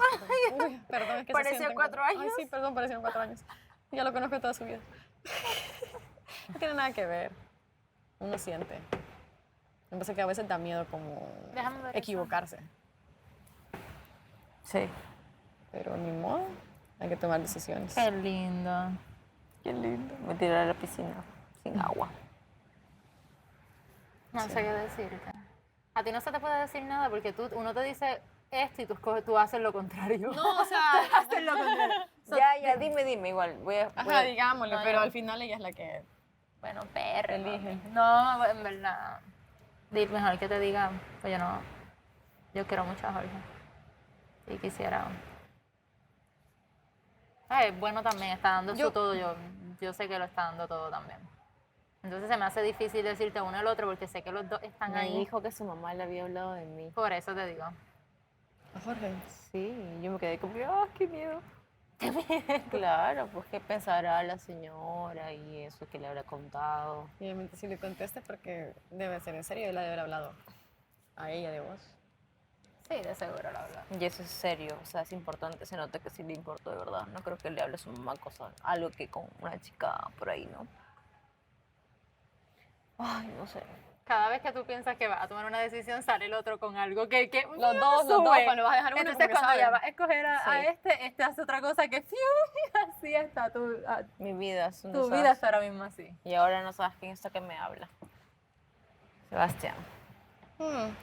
Uy, perdón, es que se Parecía sienten 4 Ay, años. sí, perdón, parecieron 4 años. Ya lo conozco toda su vida. No tiene nada que ver. Uno siente. Me pasa que a veces da miedo como Déjame ver eso. equivocarse. Sí. Pero ni modo, hay que tomar decisiones. Qué lindo. Qué lindo. Me tiré a la piscina sin agua. No sé qué decirte. A ti no se te puede decir nada porque uno te dice esto y tú haces lo contrario. No, o sea, haces lo contrario. Ya, dime, igual. Ajá, digámosle, No, pero yo- al final ella es la que Bueno, perra. elige. No, en verdad. Mejor que te diga, pues yo quiero mucho a Jorge. Y quisiera. Es bueno también, está dando su todo. Yo sé que lo está dando todo también. Entonces se me hace difícil decirte uno al otro porque sé que los dos están Me ahí. dijo que su mamá le había hablado de mí. Por eso te digo. ¿A Jorge? Sí, yo me quedé como, qué miedo. Claro, pues qué pensará la señora y eso que le habrá contado. Y obviamente si le contestas porque debe ser en serio, él ha de haber hablado a ella de vos. Sí, de seguro lo habla. Y eso es serio, o sea, es importante, se nota que sí le importó de verdad. No creo que le hable a su mamá cosas, algo que con una chica por ahí, ¿no? Ay, no sé. Cada vez que tú piensas que vas a tomar una decisión, sale el otro con algo que Los dos, sube. cuando vas a dejar uno, Entonces, como que cuando ya saben. vas a escoger a Sí. este hace otra cosa que ¡fiu! Así está Mi vida es un tu desastre. vida está ahora mismo así. Y ahora no sabes quién está que me habla. Sebastián.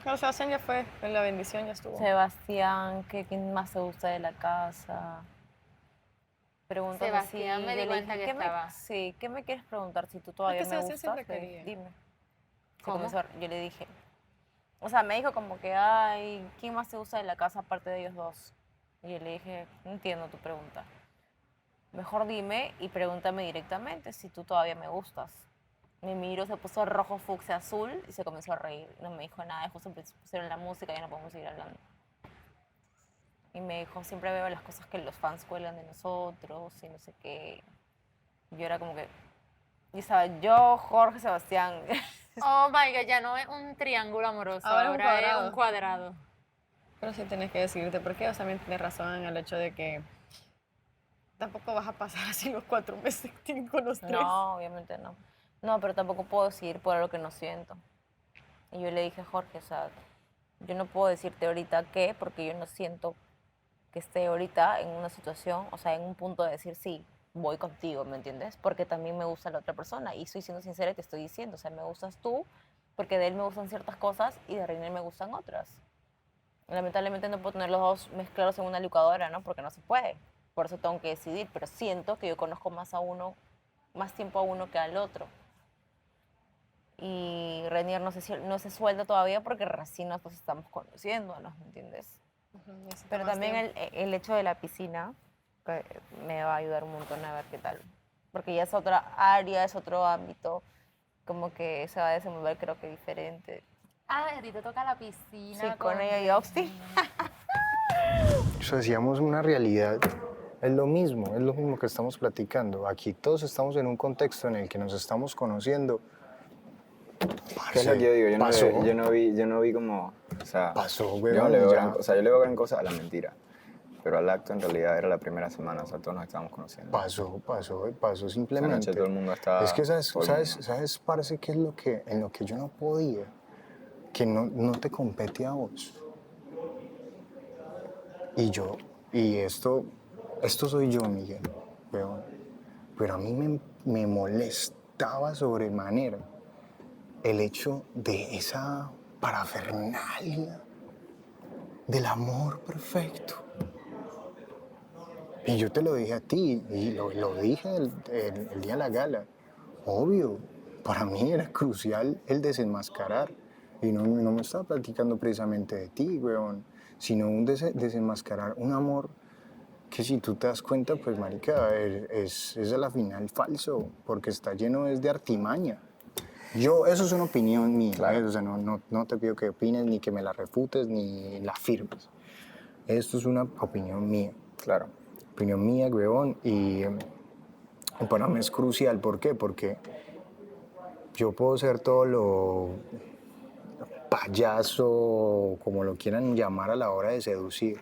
Claro, Sebastián ya fue, en la bendición ya estuvo. Sebastián, ¿quién más te gusta de la casa? Pregúntame Sebastián si me di yo le cuenta dije, que estaba. Sí, ¿qué me quieres preguntar si tú todavía me Sebastián gustas? siempre quería. Dime. Se ¿Cómo? yo le dije, o sea, me dijo como que, ay, ¿quién más te gusta de la casa aparte de ellos dos? Y yo le dije, no entiendo tu pregunta. Mejor dime y pregúntame directamente si tú todavía me gustas. Me miró, se puso rojo, fucsia, azul y se comenzó a reír. No me dijo nada, después pusieron la música y ya no podemos seguir hablando. Y me dijo, siempre veo las cosas que los fans cuelgan de nosotros y no sé qué. Yo era como que, y estaba yo, Jorge, Sebastián. Oh my God, ya no es un triángulo amoroso, ahora es un cuadrado. Pero sí tienes que decidirte por qué, o sea, también tienes razón en el hecho de que tampoco vas a pasar así los 4 meses con los 3. No, obviamente no. No, pero tampoco puedo decidir por algo que no siento. Y yo le dije a Jorge, o sea, yo no puedo decirte ahorita qué, porque yo no siento que esté ahorita en una situación, o sea, en un punto de decir sí, voy contigo, ¿me entiendes? Porque también me gusta la otra persona y estoy siendo sincera y te estoy diciendo, o sea, me gustas tú, porque de él me gustan ciertas cosas y de Reiner me gustan otras. Lamentablemente no puedo tener los dos mezclados en una licuadora, ¿no? Porque no se puede. Por eso tengo que decidir, pero siento que yo conozco más a uno, más tiempo a uno que al otro. Y Renier no se suelta todavía porque recién nos estamos conociéndonos, ¿me entiendes? Pero también el hecho de la piscina me va a ayudar un montón a ver qué tal. Porque ya es otra área, es otro ámbito, como que se va a desenvolver creo que diferente. Ay, a ti te toca la piscina. Sí, con ella y Austin. O sea, hacíamos una realidad, es lo mismo que estamos platicando. Aquí todos estamos en un contexto en el que nos estamos conociendo. ¿Qué es lo que yo digo? Pasó. Yo no vi como, o sea, Pasó, güey. yo no le veo yo le veo gran cosa a la mentira. Pero al acto en realidad era la primera semana, o sea, todos nos estábamos conociendo. Pasó simplemente. Esa noche todo el mundo estaba... Es que sabes, parce, qué es en lo que yo no podía, que no te compete a vos. Y esto soy yo, Miguel, weón. Pero a mí me molestaba sobremanera el hecho de esa parafernalia del amor perfecto. Y yo te lo dije a ti, y lo dije el día de la gala. Obvio, para mí era crucial el desenmascarar. Y no me estaba platicando precisamente de ti, weón, sino desenmascarar un amor que si tú te das cuenta, pues, marica, es a la final falso, porque está lleno de artimaña. Eso es una opinión mía, claro. O sea, no te pido que opines, ni que me la refutes, ni la firmes. Esto es una opinión mía. Claro. Opinión mía, weón, y para mí es crucial. ¿Por qué? Porque yo puedo ser todo lo payaso, como lo quieran llamar a la hora de seducir,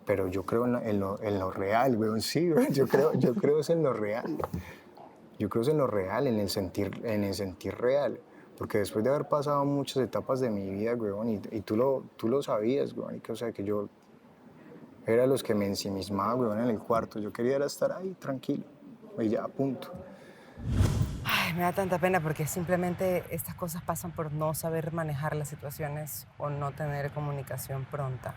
pero yo creo en lo real, weón, sí, weón. Yo creo es en lo real. Yo creo es en lo real, en el sentir real. Porque después de haber pasado muchas etapas de mi vida, weón, y tú lo sabías, weón, o sea, que yo era los que me ensimismaba, weón, en el cuarto. Yo quería era estar ahí, tranquilo, y ya, punto. Ay, me da tanta pena porque simplemente estas cosas pasan por no saber manejar las situaciones o no tener comunicación pronta.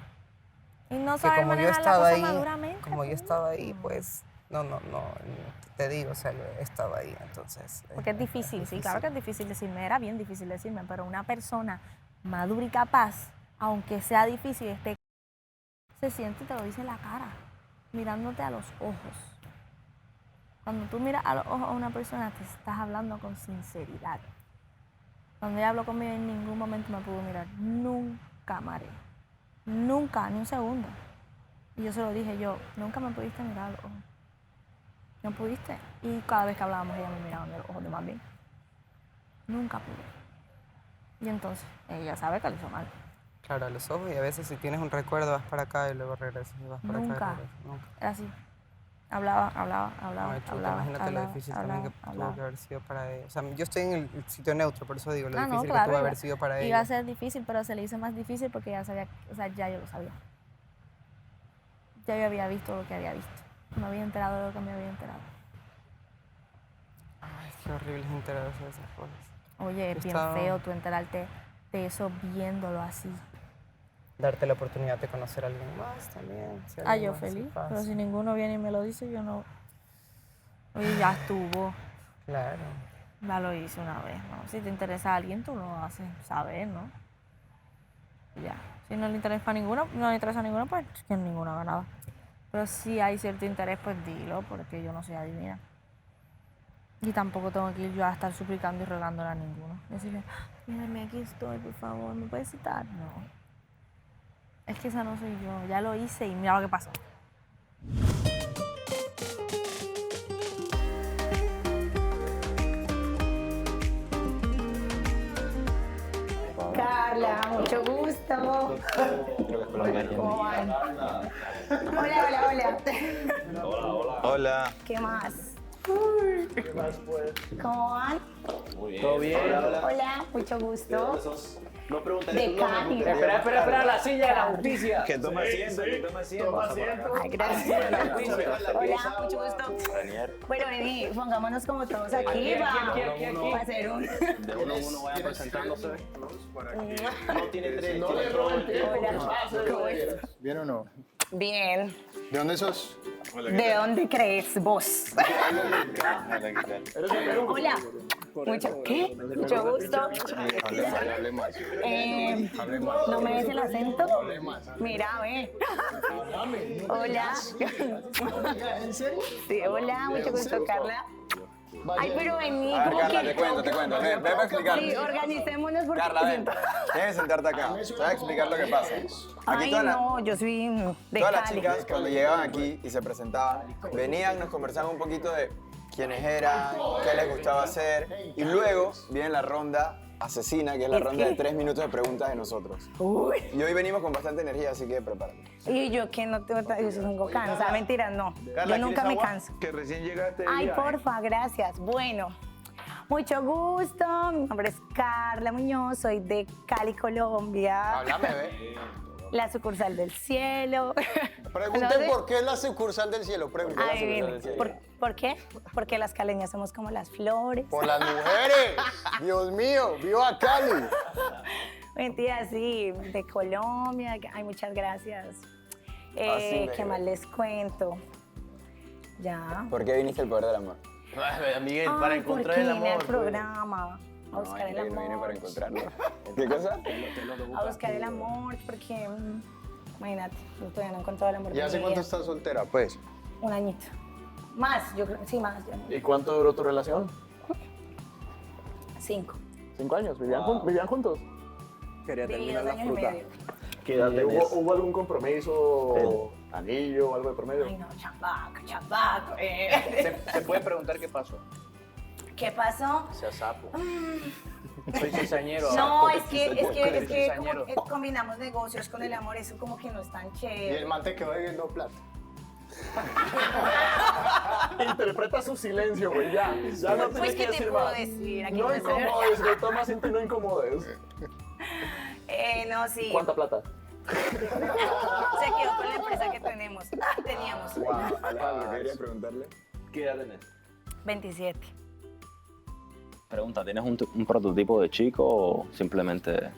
Y no Que saber como yo he manejar la estado cosa ahí, maduramente. como yo he estado ahí, pues, no, te digo, o sea, he estado ahí, entonces... Porque es difícil, sí, claro que es difícil decirme, era bien difícil decirme, pero una persona madura y capaz, aunque sea difícil, se siente y te lo dice en la cara, mirándote a los ojos. Cuando tú miras a los ojos a una persona, te estás hablando con sinceridad. Cuando ella habló conmigo, en ningún momento me pudo mirar, nunca, Mare, nunca, ni un segundo. Y yo se lo dije, nunca me pudiste mirar a los ojos. No pudiste. Y cada vez que hablábamos, ella me miraba a los ojos de más bien. Nunca pude. Y entonces, ella sabe que lo hizo mal. Claro, a los ojos, y a veces si tienes un recuerdo vas para acá y luego regresas y vas para acá y regresas. Nunca. Era así. Hablaba. Ay, chuta, imagínate lo difícil también que tuvo que haber sido para ella. O sea, yo estoy en el sitio neutro, por eso digo, lo difícil que tuvo que haber sido para ella. Iba a ser difícil, pero se le hizo más difícil porque ya sabía, o sea, ya yo lo sabía. Ya yo había visto lo que había visto. Me había enterado de lo que me había enterado. Ay, qué horrible es enterarse de esas cosas. Oye, es bien feo tú enterarte de eso viéndolo así. Darte la oportunidad de conocer a alguien más también. Yo feliz, pero si ninguno viene y me lo dice, yo no... Oye, ya estuvo. Claro. Ya lo hice una vez, ¿no? Si te interesa a alguien, tú lo haces saber, ¿no? Ya. Si no le interesa a ninguno, pues que ninguno haga nada. Pero si hay cierto interés, pues dilo, porque yo no soy adivina. Y tampoco tengo que ir yo a estar suplicando y rogándole a ninguno. Decirle, mírame, aquí estoy, por favor, ¿me puedes citar? No. Es que esa no soy yo. Ya lo hice y mira lo que pasó. Carla, mucho gusto. ¿Cómo van? Hola. Hola. ¿Qué más? ¿Cómo van? Muy bien. ¿Todo bien? Hola, mucho gusto. No preguntaré De tu nombre, Cali. ¿no? Espera, la silla de la justicia. Que tome asiento, que tome asiento. Ay, gracias. Hola, mucho gusto. Bueno, vení, pongámonos como todos aquí para hacer un... De uno en uno vaya presentándose. No tiene tres. No le roben tiempo. Hola, ¿cómo estás? ¿Bien o no? Bien. ¿De dónde sos? ¿De dónde crees vos? Hola. ¿Qué? Mucho gusto. Hable más. ¿No me ves el acento? Mira, ve. Hola. ¿En serio? Sí, hola, mucho gusto, Carla. Ay, pero vení, A ver, como Carla, que... te cuento. Ven para explicarte. Sí, organicémonos porque... Carla, ven. Tienes que sentarte acá. Te voy a explicar lo que pasa. Aquí Ay, todas las- no, yo soy de Todas las Cali. chicas, cuando llegaban aquí y se presentaban, venían, nos conversaban un poquito de quiénes eran, qué les gustaba hacer, y luego viene la ronda asesina, que es la Es ronda que- de 3 minutos de preguntas de nosotros. Uy. Y hoy venimos con bastante energía, así que prepárate. Y yo que no tengo... Yo vengo cansada. Mentira, no. Carla, Yo nunca me ¿quieres agua? canso. Que recién llegaste de Ay, viaje. porfa, gracias. Bueno, mucho gusto. Mi nombre es Carla Muñoz, soy de Cali, Colombia. Háblame, ve. La sucursal del cielo. Pregunten ¿Conoces? por qué es la sucursal del cielo. Pregunten. Ay, bien. ¿Por qué? Porque las caleñas somos como las flores. Por las mujeres. Dios mío, viva Cali. Mentira, sí, de Colombia. Ay, muchas gracias. Así ¿Qué me- más les cuento? Ya. ¿Por qué viniste al poder del amor? Miguel, Ay, para encontrar el porque vine al amor. pues. programa a buscar el No vine para amor. encontrarlo. ¿Qué cosa? A buscar el amor, porque imagínate, yo todavía no he encontrado el amor ¿Y de hace mi cuánto vida. estás soltera? Pues. Un añito. Más, yo creo, sí, más. Ya. ¿Y cuánto duró tu relación? 5. 5 años. ¿Vivían juntos? Quería Viví 2 años y medio. ¿Qué edad ¿Hubo algún compromiso, anillo o algo de promedio? Ay, no, chapaco. ¿Se puede preguntar qué pasó? ¿Qué pasó? Sea sapo. Soy cizañero. No, sapo. es que como Cizañero. que combinamos negocios con el amor, eso como que no es tan Y chévere. el man te quedó debiendo plata. Interpreta su silencio, güey, ya. Ya no Pues, tienes ¿qué que te decir puedo más. decir? Aquí No no sé. incomodes, güey, toma cinta y no incomodes. No, sí. ¿Cuánta plata? Se quedó con la empresa que teníamos. Pablo, quería preguntarle. ¿Qué edad tenés? 27. Pregunta, ¿tienes un prototipo de chico o simplemente...?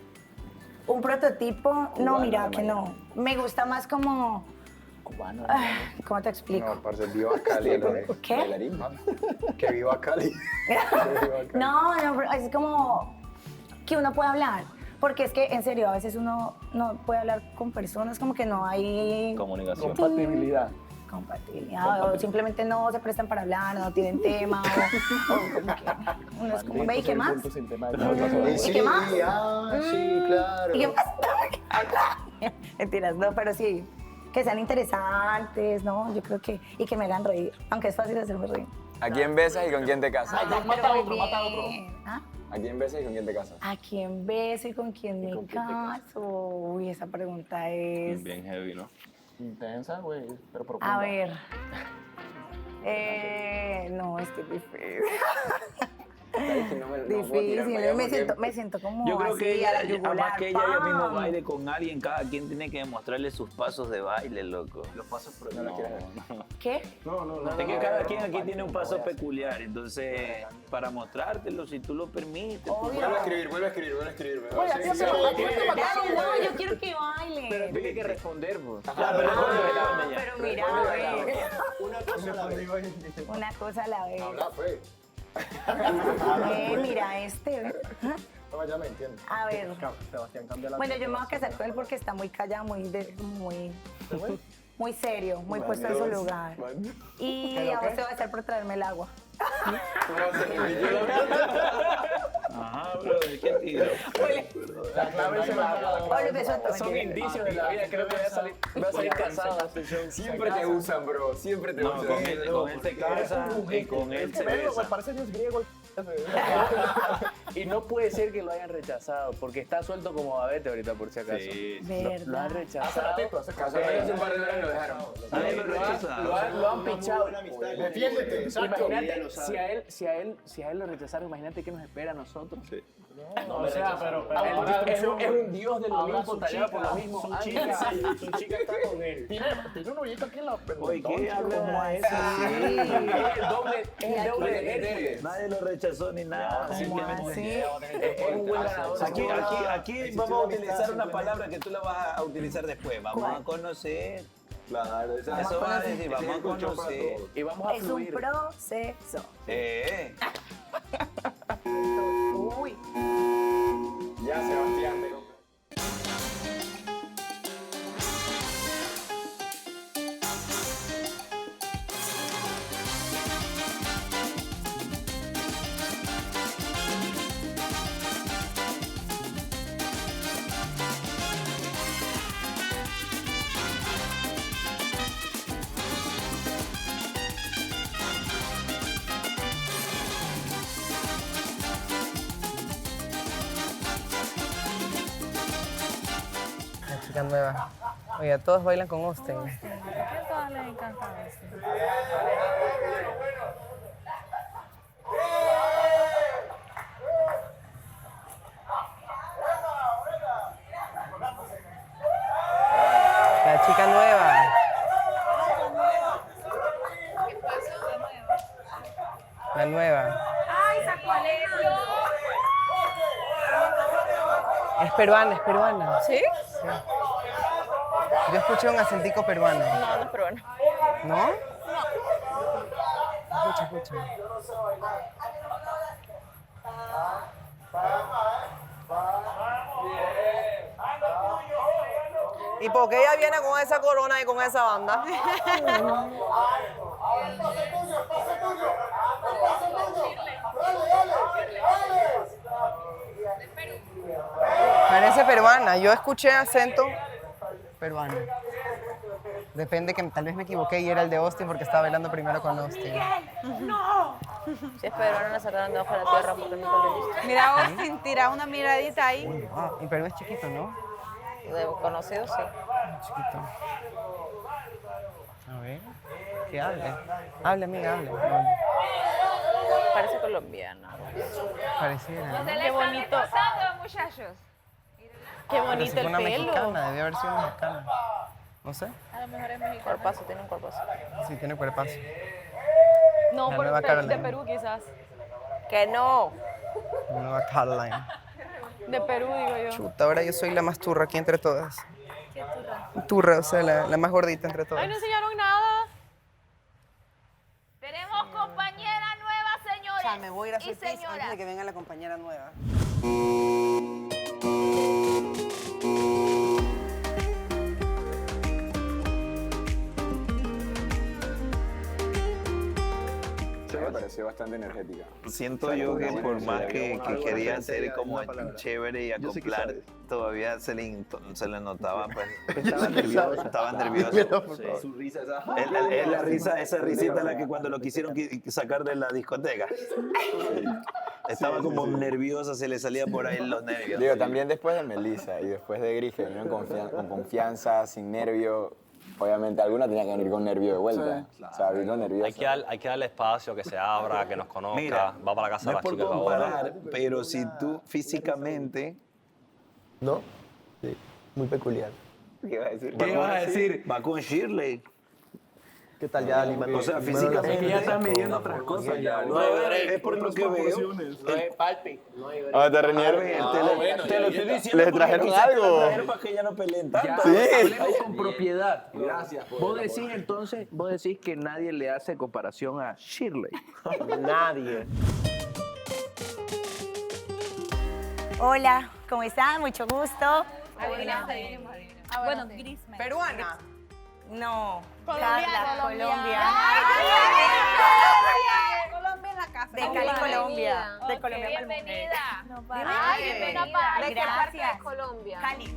Un prototipo, no, Cubano, mira de que no. Me gusta más como... Cubano. ¿Cómo te explico? No, parce, viva Cali. ¿Qué? Que viva Cali. No, pero es como que uno puede hablar. Porque es que, en serio, a veces uno no puede hablar con personas, como que no hay Comunicación. Compatibilidad. o simplemente no se prestan para hablar, no tienen tema, o como que uno es como, ve, ¿y qué más? ¿Y qué más? Sí, claro. ¿Y qué más? Mentiras, no, pero sí, que sean interesantes, ¿no? Yo creo que, y que me hagan reír, aunque es fácil hacerme reír. ¿A quién besas y con quién te casas? Mata otro. ¿Ah? ¿A quién besas y con quién te casas? ¿A quién beso y con quién me caso? Uy, esa pregunta es... Bien heavy, ¿no? Intensa, güey, pero profunda. A ver. No, es que es difícil. Difícil, me siento como Yo creo así, que a la ella, yugular, además que ella mismo ¡pam! baile con alguien, cada quien tiene que demostrarle sus pasos de baile, loco. Los pasos ¿Qué? No. Es que cada quien aquí tiene un paso peculiar, entonces para mostrártelo, si tú lo permites. Obvio. Vuelve a escribir. Oye, no, yo quiero que baile. Pero tiene que responder, pues. Pero mira, a ver. Una cosa a la vez. Habla, pues. Mira, No, ya me entiendo. A ver. Sebastián, cambia la... Bueno, yo me voy a casar con él porque está muy callado, muy serio, muy puesto en su lugar. Y a vos te va a hacer por traerme el agua. Ajá, bro, ¿qué tiro? La clave es el agua. Oye, beso a todos. Son indicios de la vida, creo que voy a salir casado. Siempre te usan, bro. Siempre te No, usan. con él te casa y con él se besa. Parece Dios griego. Y no puede ser que lo hayan rechazado, porque está suelto como babete ahorita, por si acaso. Sí. Lo han rechazado. Hace un par de horas lo dejaron. Lo han pichado. Defiéndete, exacto. Imagínate, si a él lo rechazaron, imagínate qué nos espera a nosotros. O sea, pero Es un dios del Olimpo tallado por lo mismo. Su chica está con él. Tiene un hoyito aquí en la... Oye, ¿qué hablamos a eso? Es el doble de él. Nadie lo rechazó ni nada. Simplemente Es un buen ganador. Aquí vamos a utilizar una palabra que tú la vas a utilizar después. Vamos a conocer. Claro, Eso va a decir, vamos a conocer. Y vamos a Es un fluir. proceso. Uy. Ya, Sebastián, pero... chica nueva. Oye, todos bailan con Austin. ¿Por qué a todas les encanta eso? La chica nueva. La nueva. ¡Ay, sacó Es peruana, es peruana. ¿Sí? Sí. Yo escuché un acentico peruano. No, no es peruano. ¿No? Escucha, escucha. ¿Y por qué ella viene con esa corona y con esa banda? Parece peruana. Yo escuché acento peruano. Depende que tal vez me equivoqué y era el de Austin porque estaba bailando primero con Austin. ¡No! Si es peruano, la sacaron debajo de la tierra porque nunca lo he visto. Mira, Austin, tira una miradita ahí. Ah, y Perú es chiquito, ¿no? De conocido, sí. Chiquito. A ver. Que hable. Hable, amiga, hable. Parece colombiano. Pareciera. ¿no? Qué bonito. muchachos. Qué Pero si bonito fue el una pelo. mexicana, debió haber sido mexicana. No sé. A lo mejor es mexicano. Cuerpazo, tiene un cuerpazo. Sí, tiene cuerpazo. No, La por nueva de Caroline. Perú quizás. Que no. Nueva Caroline. De Perú, digo yo. Chuta, ahora yo soy la más turra aquí entre todas. ¿Qué turra? Turra, o sea, la más gordita entre todas. Ay, no enseñaron nada. Tenemos compañera nueva, señores. O sea, me voy a ir a hacer y pis antes señoras. de que venga la compañera nueva. Me pareció bastante energética. Siento yo que por más que quería ser como chévere y acoplar, todavía se le notaba, pues, estaba nervioso. Estaba nervioso. Su risa esa. Es la risa, esa risita la que cuando lo quisieron sacar de la discoteca. Estaba como nerviosa, se le salía por ahí los nervios. Digo, también después de Melissa y después de Gris, que vinieron con confianza, sin nervio. Obviamente alguna tenía que venir con nervio de vuelta. O sea, vino nerviosa. Hay que darle espacio, que se abra, que nos conozca. Mira, va para la casa no de es las por chicas ahora. comparar, pero si tú físicamente... ¿No? Sí, muy peculiar. ¿Qué vas a decir? Va con Shirley. ¿Qué tal ya, Lima? O sea, físicamente. Es que ya está midiendo otras cosas ya. ya. No, es por lo que veo. No es palpi. No hay Ah, te renieron. Te lo estoy diciendo. ¿Les porque trajeron quizás algo? te lo trajeron para que ya no peleen tanto. Sí. Hablemos con propiedad. Gracias. Vos decís entonces, vos decís que nadie le hace comparación a Shirley. Nadie. Hola, ¿cómo están? Mucho gusto. Bueno, Gris. ¿Peruana? No, Colombiana, Carla, colombiana. Colombia en la casa. De Cali, Colombia. De Colombia. Bienvenida. Ay, bienvenida. ¿De qué parte de Gracias. Colombia? Cali.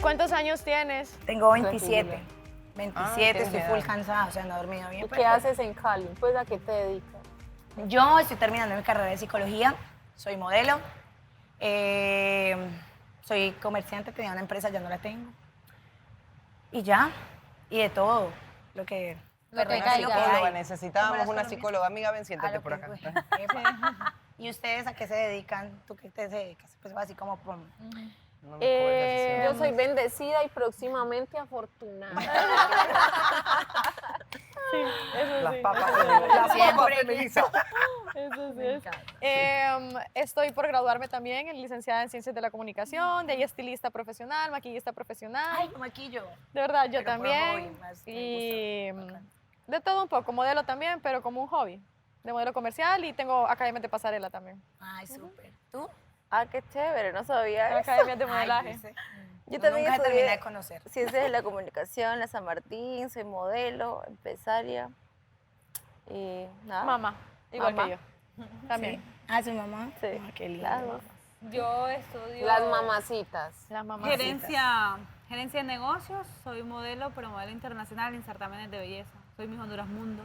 ¿Cuántos años tienes? Tengo 27. 27, tienes estoy edad. full cansada, o sea, no he dormido bien. ¿Y pero- qué haces en Cali? Pues, ¿a qué te dedicas? Yo estoy terminando mi carrera de psicología, soy modelo, soy comerciante, tenía una empresa, ya no la tengo. Y ya, y de todo, lo que... Una caiga. psicóloga, necesitábamos Como una las psicóloga. Amiga, ven, A siéntate lo por que acá. Epa. ¿Y ustedes a qué se dedican? ¿Tú qué te dedicas? Pues así como por... Yo soy bendecida y próximamente afortunada. Sí, eso Las sí. papas eso de- sí. las papas de Melissa. Eso sí es. Estoy por graduarme también en licenciada en Ciencias de la Comunicación, de ahí estilista profesional, maquillista profesional. Ay, maquillo. De verdad, yo Pero por también. hobby, más me Y de todo un poco, modelo también, pero como un hobby. De modelo comercial y tengo academias de pasarela también. Ay, súper. ¿Tú? Ah, qué chévere, no sabía eso. Academias de Ay, modelaje. ¿viste? Yo No, también nunca estudié terminé de conocer. Ciencias de la Comunicación, la San Martín, soy modelo, empresaria y nada. Mamá, igual Mamá. que yo. También. Ah, ¿su mamá? Sí. Ah, qué lindo. Las dos. Yo estudio Las mamacitas. Las mamacitas. Gerencia de negocios, soy modelo, pero modelo internacional en certámenes de belleza. Soy Miss Honduras Mundo,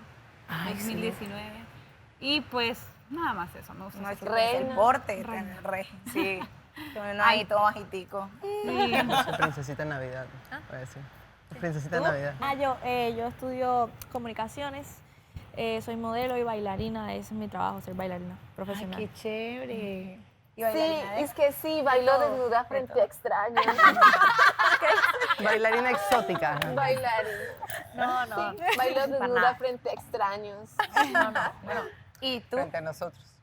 2019. Y pues nada más eso, me gusta. No es reina. el porte, Reina. sí. No ahí todo bajitico. Soy princesita en Navidad, voy a decir. Princesita en Navidad. Yo estudio comunicaciones, soy modelo y bailarina, ese es mi trabajo, ser bailarina profesional. Qué chévere. Y bailarina Sí, de- es que sí, bailo todo, desnuda de frente todo. a extraños. Bailarina exótica. Bailarina. No, no. Sí, bailo Para desnuda nada. frente a extraños. No, no. Bueno, ¿y tú? Frente a nosotros.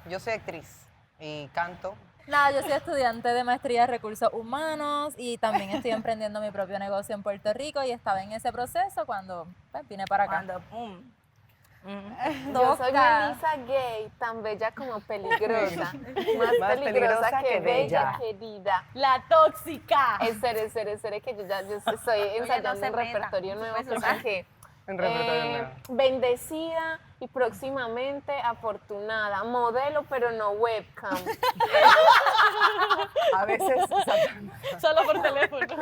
Yo soy actriz y canto. Nada, yo soy estudiante de maestría de recursos humanos y también estoy emprendiendo mi propio negocio en Puerto Rico y estaba en ese proceso cuando pues, vine para acá. Yo soy Toca. Melissa Gay, tan bella como peligrosa. Más, Más peligrosa que bella, querida. La tóxica. Es serio, que yo estoy ensayando se un meta. repertorio nuevo Pues, que saqué. Un repertorio nuevo. Bendecida y próximamente afortunada. Modelo, pero no webcam. A veces. Solo por teléfono.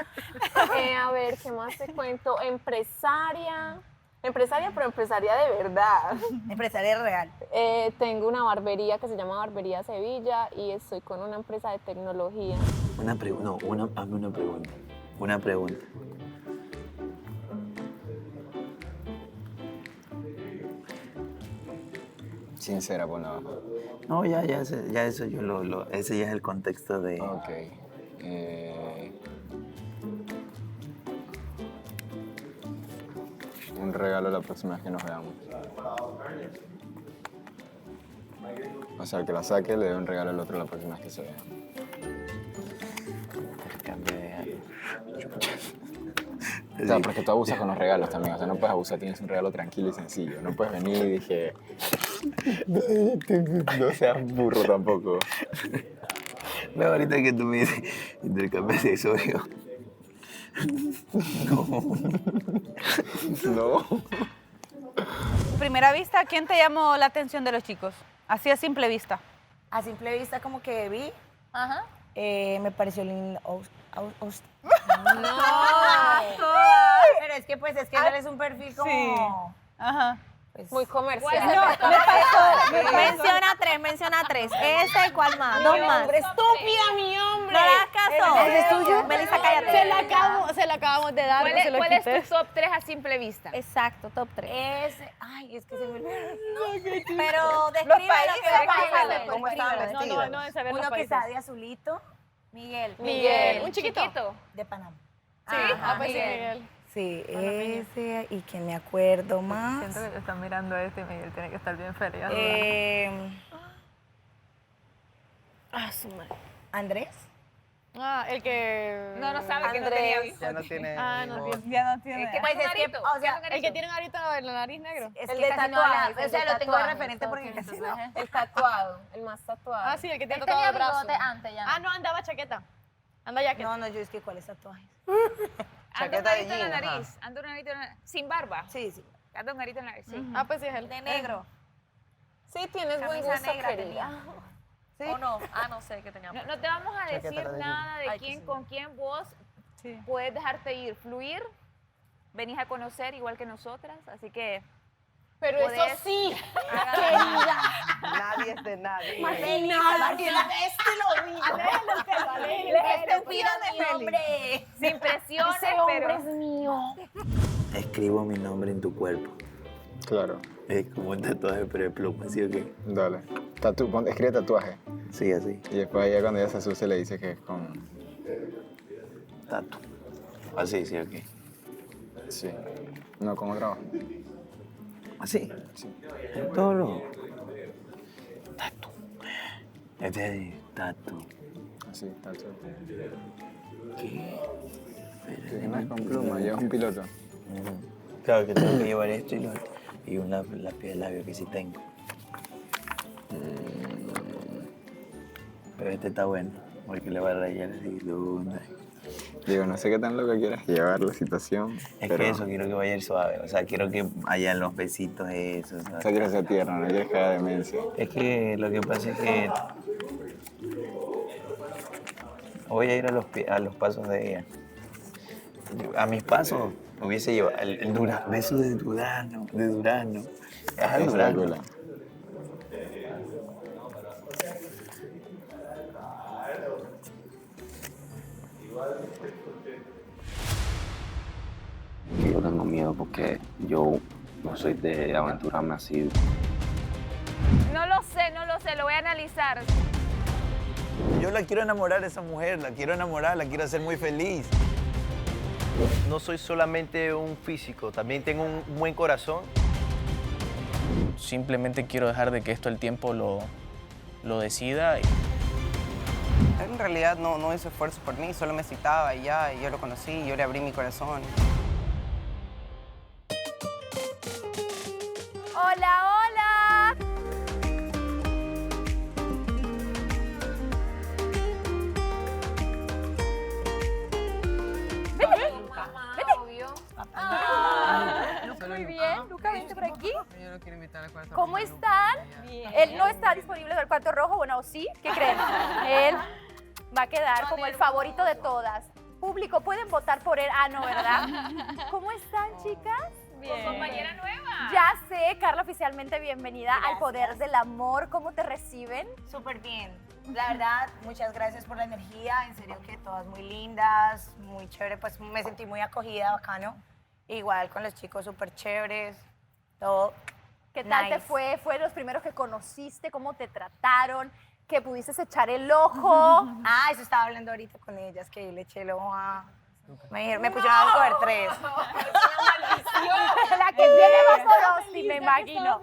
A ver, ¿qué más te cuento? Empresaria, pero empresaria de verdad. Empresaria real. Tengo una barbería que se llama Barbería Sevilla y estoy con una empresa de tecnología. Hazme una pregunta. Una pregunta. Sincera, por nada. No, ya eso yo ese ya es el contexto de... Ok. Un regalo la próxima vez que nos veamos. O sea, el que la saque le dé un regalo al otro la próxima vez que se vean. Intercambio de... O sea, porque tú abusas con los regalos también. O sea, no puedes abusar, tienes un regalo tranquilo y sencillo. No puedes venir y dije... No seas burro tampoco. No, ahorita que tú me dices intercambio sexual. No. Primera vista, ¿quién te llamó la atención de los chicos? Así a simple vista. A simple vista como que vi, Ajá. me pareció lindo. No. Pero es que pues es un perfil como... Ajá. Muy comercial. Menciona tres. Ese, ¿cuál más? Dos más. Estúpida, mi hombre. No hagas caso. ¿Ese es tuyo? Melissa, cállate. Se la acabamos de dar. no se lo ¿Cuál es quité. tu top 3 a simple vista? Exacto, top 3. Ese, ay, es que se me olvidó. Pero descríbelo. ¿Cómo estaban vestidos? No, de saber los Uno que países. está de azulito. Miguel. Un chiquito. De Panamá. Sí, pues sí, Miguel. Sí, ese, y que me acuerdo más. Siento que te están mirando este y Miguel tiene que estar bien feliz. ¿Andrés? Ah, el que... No sabe que no tenía Andrés. bigote. Ya no tiene... Ah, no voz. tiene. Ya no tiene. Es que Pues tiene es que, arito, o sea, tiene un El que arito. tiene un arito en la nariz negro. Es El que de casi no tatuajes, habla, o el sea, de lo tengo de tatuajes, referente porque casi no. El tatuado, el más tatuado. Ah, sí, el que tiene Él tatuado tenía el brazo. bigote antes ya. Ah, no, andaba chaqueta. Anda jaqueta. No, yo es que ¿cuáles tatuajes? Anda un Chaqueta de arito en la jean, ajá. nariz. Anda un arito en la... Sin barba. Sí, sí. Anda un arito en la nariz. Sí. Ah, pues sí, es él. De negro. Sí, tienes buen Camisa gusto, negra querida. ¿O no? Ah, no sé qué tenía. No te vamos a Chaqueta decir de nada de Ay, quién, sí. con quién vos puedes dejarte ir, fluir. Venís a conocer igual que nosotras, así que... Pero Podés- eso sí, querida. Nadie es de nadie. Nada, que este lo vi. Estúpida mi hombre. Sin presiones, Ese hombre pero... es mío. Escribo mi nombre en tu cuerpo. Claro. Es como un tatuaje, pero de pluma, ¿sí o qué? Dale. Escribe tatuaje. Sí, así. Y después ella cuando ella se asuste le dice que es con... Tatu. Así, ¿sí o qué? Sí. No, con otra hoja. Así. Sí. En todo lo... Tatu. Este es tatu. Así, tatu. ¿Qué? Que no es con pluma, ya es un piloto. Claro que tengo que llevar esto y lo otro. Y una lápiz de labio que sí tengo. Pero este está bueno, porque le va a rayar así luna. Digo, no sé qué tan loca quieras llevar la situación. Es pero... que eso, quiero que vaya a ir suave. O sea, quiero que haya en los besitos eso. O sea, quieres ser tierno, no quieres que haya demencia. Es que lo que pasa es que voy a ir a los pasos de ella. a mis pasos hubiese llevado el beso de Durano, Ah, Durano. Que yo tengo miedo porque yo no soy de aventurarme así. No lo sé, lo voy a analizar. Yo la quiero enamorar a esa mujer, la quiero enamorar, la quiero hacer muy feliz. No soy solamente un físico, también tengo un buen corazón. Simplemente quiero dejar de que esto el tiempo lo decida. En realidad no hizo esfuerzo por mí, solo me citaba y ya, y yo lo conocí, yo le abrí mi corazón. Hola, hola. Vete. Muy bien, Luca, vente por aquí. ¿Cómo están? Él no está disponible en el cuarto rojo, bueno, sí, ¿qué creen? Él va a quedar como el favorito de todas. Público, ¿pueden votar por él? Ah, no, ¿verdad? ¿Cómo están, chicas? Bien. Compañera nueva. Ya sé, Carla, oficialmente bienvenida al Poder del Amor. ¿Cómo te reciben? Súper bien. La verdad, muchas gracias por la energía. En serio que todas muy lindas, muy chévere. Pues me sentí muy acogida, bacano. Igual con los chicos súper chéveres, todo. ¿Qué tal te nice. fue? ¿Fue los primeros que conociste? ¿Cómo te trataron? ¿Que pudiste echar el ojo? Ah, eso estaba hablando ahorita con ellas, que le eché el ojo a... Me dijeron, me pusieron a coger 3. La que viene va por Austin, me imagino.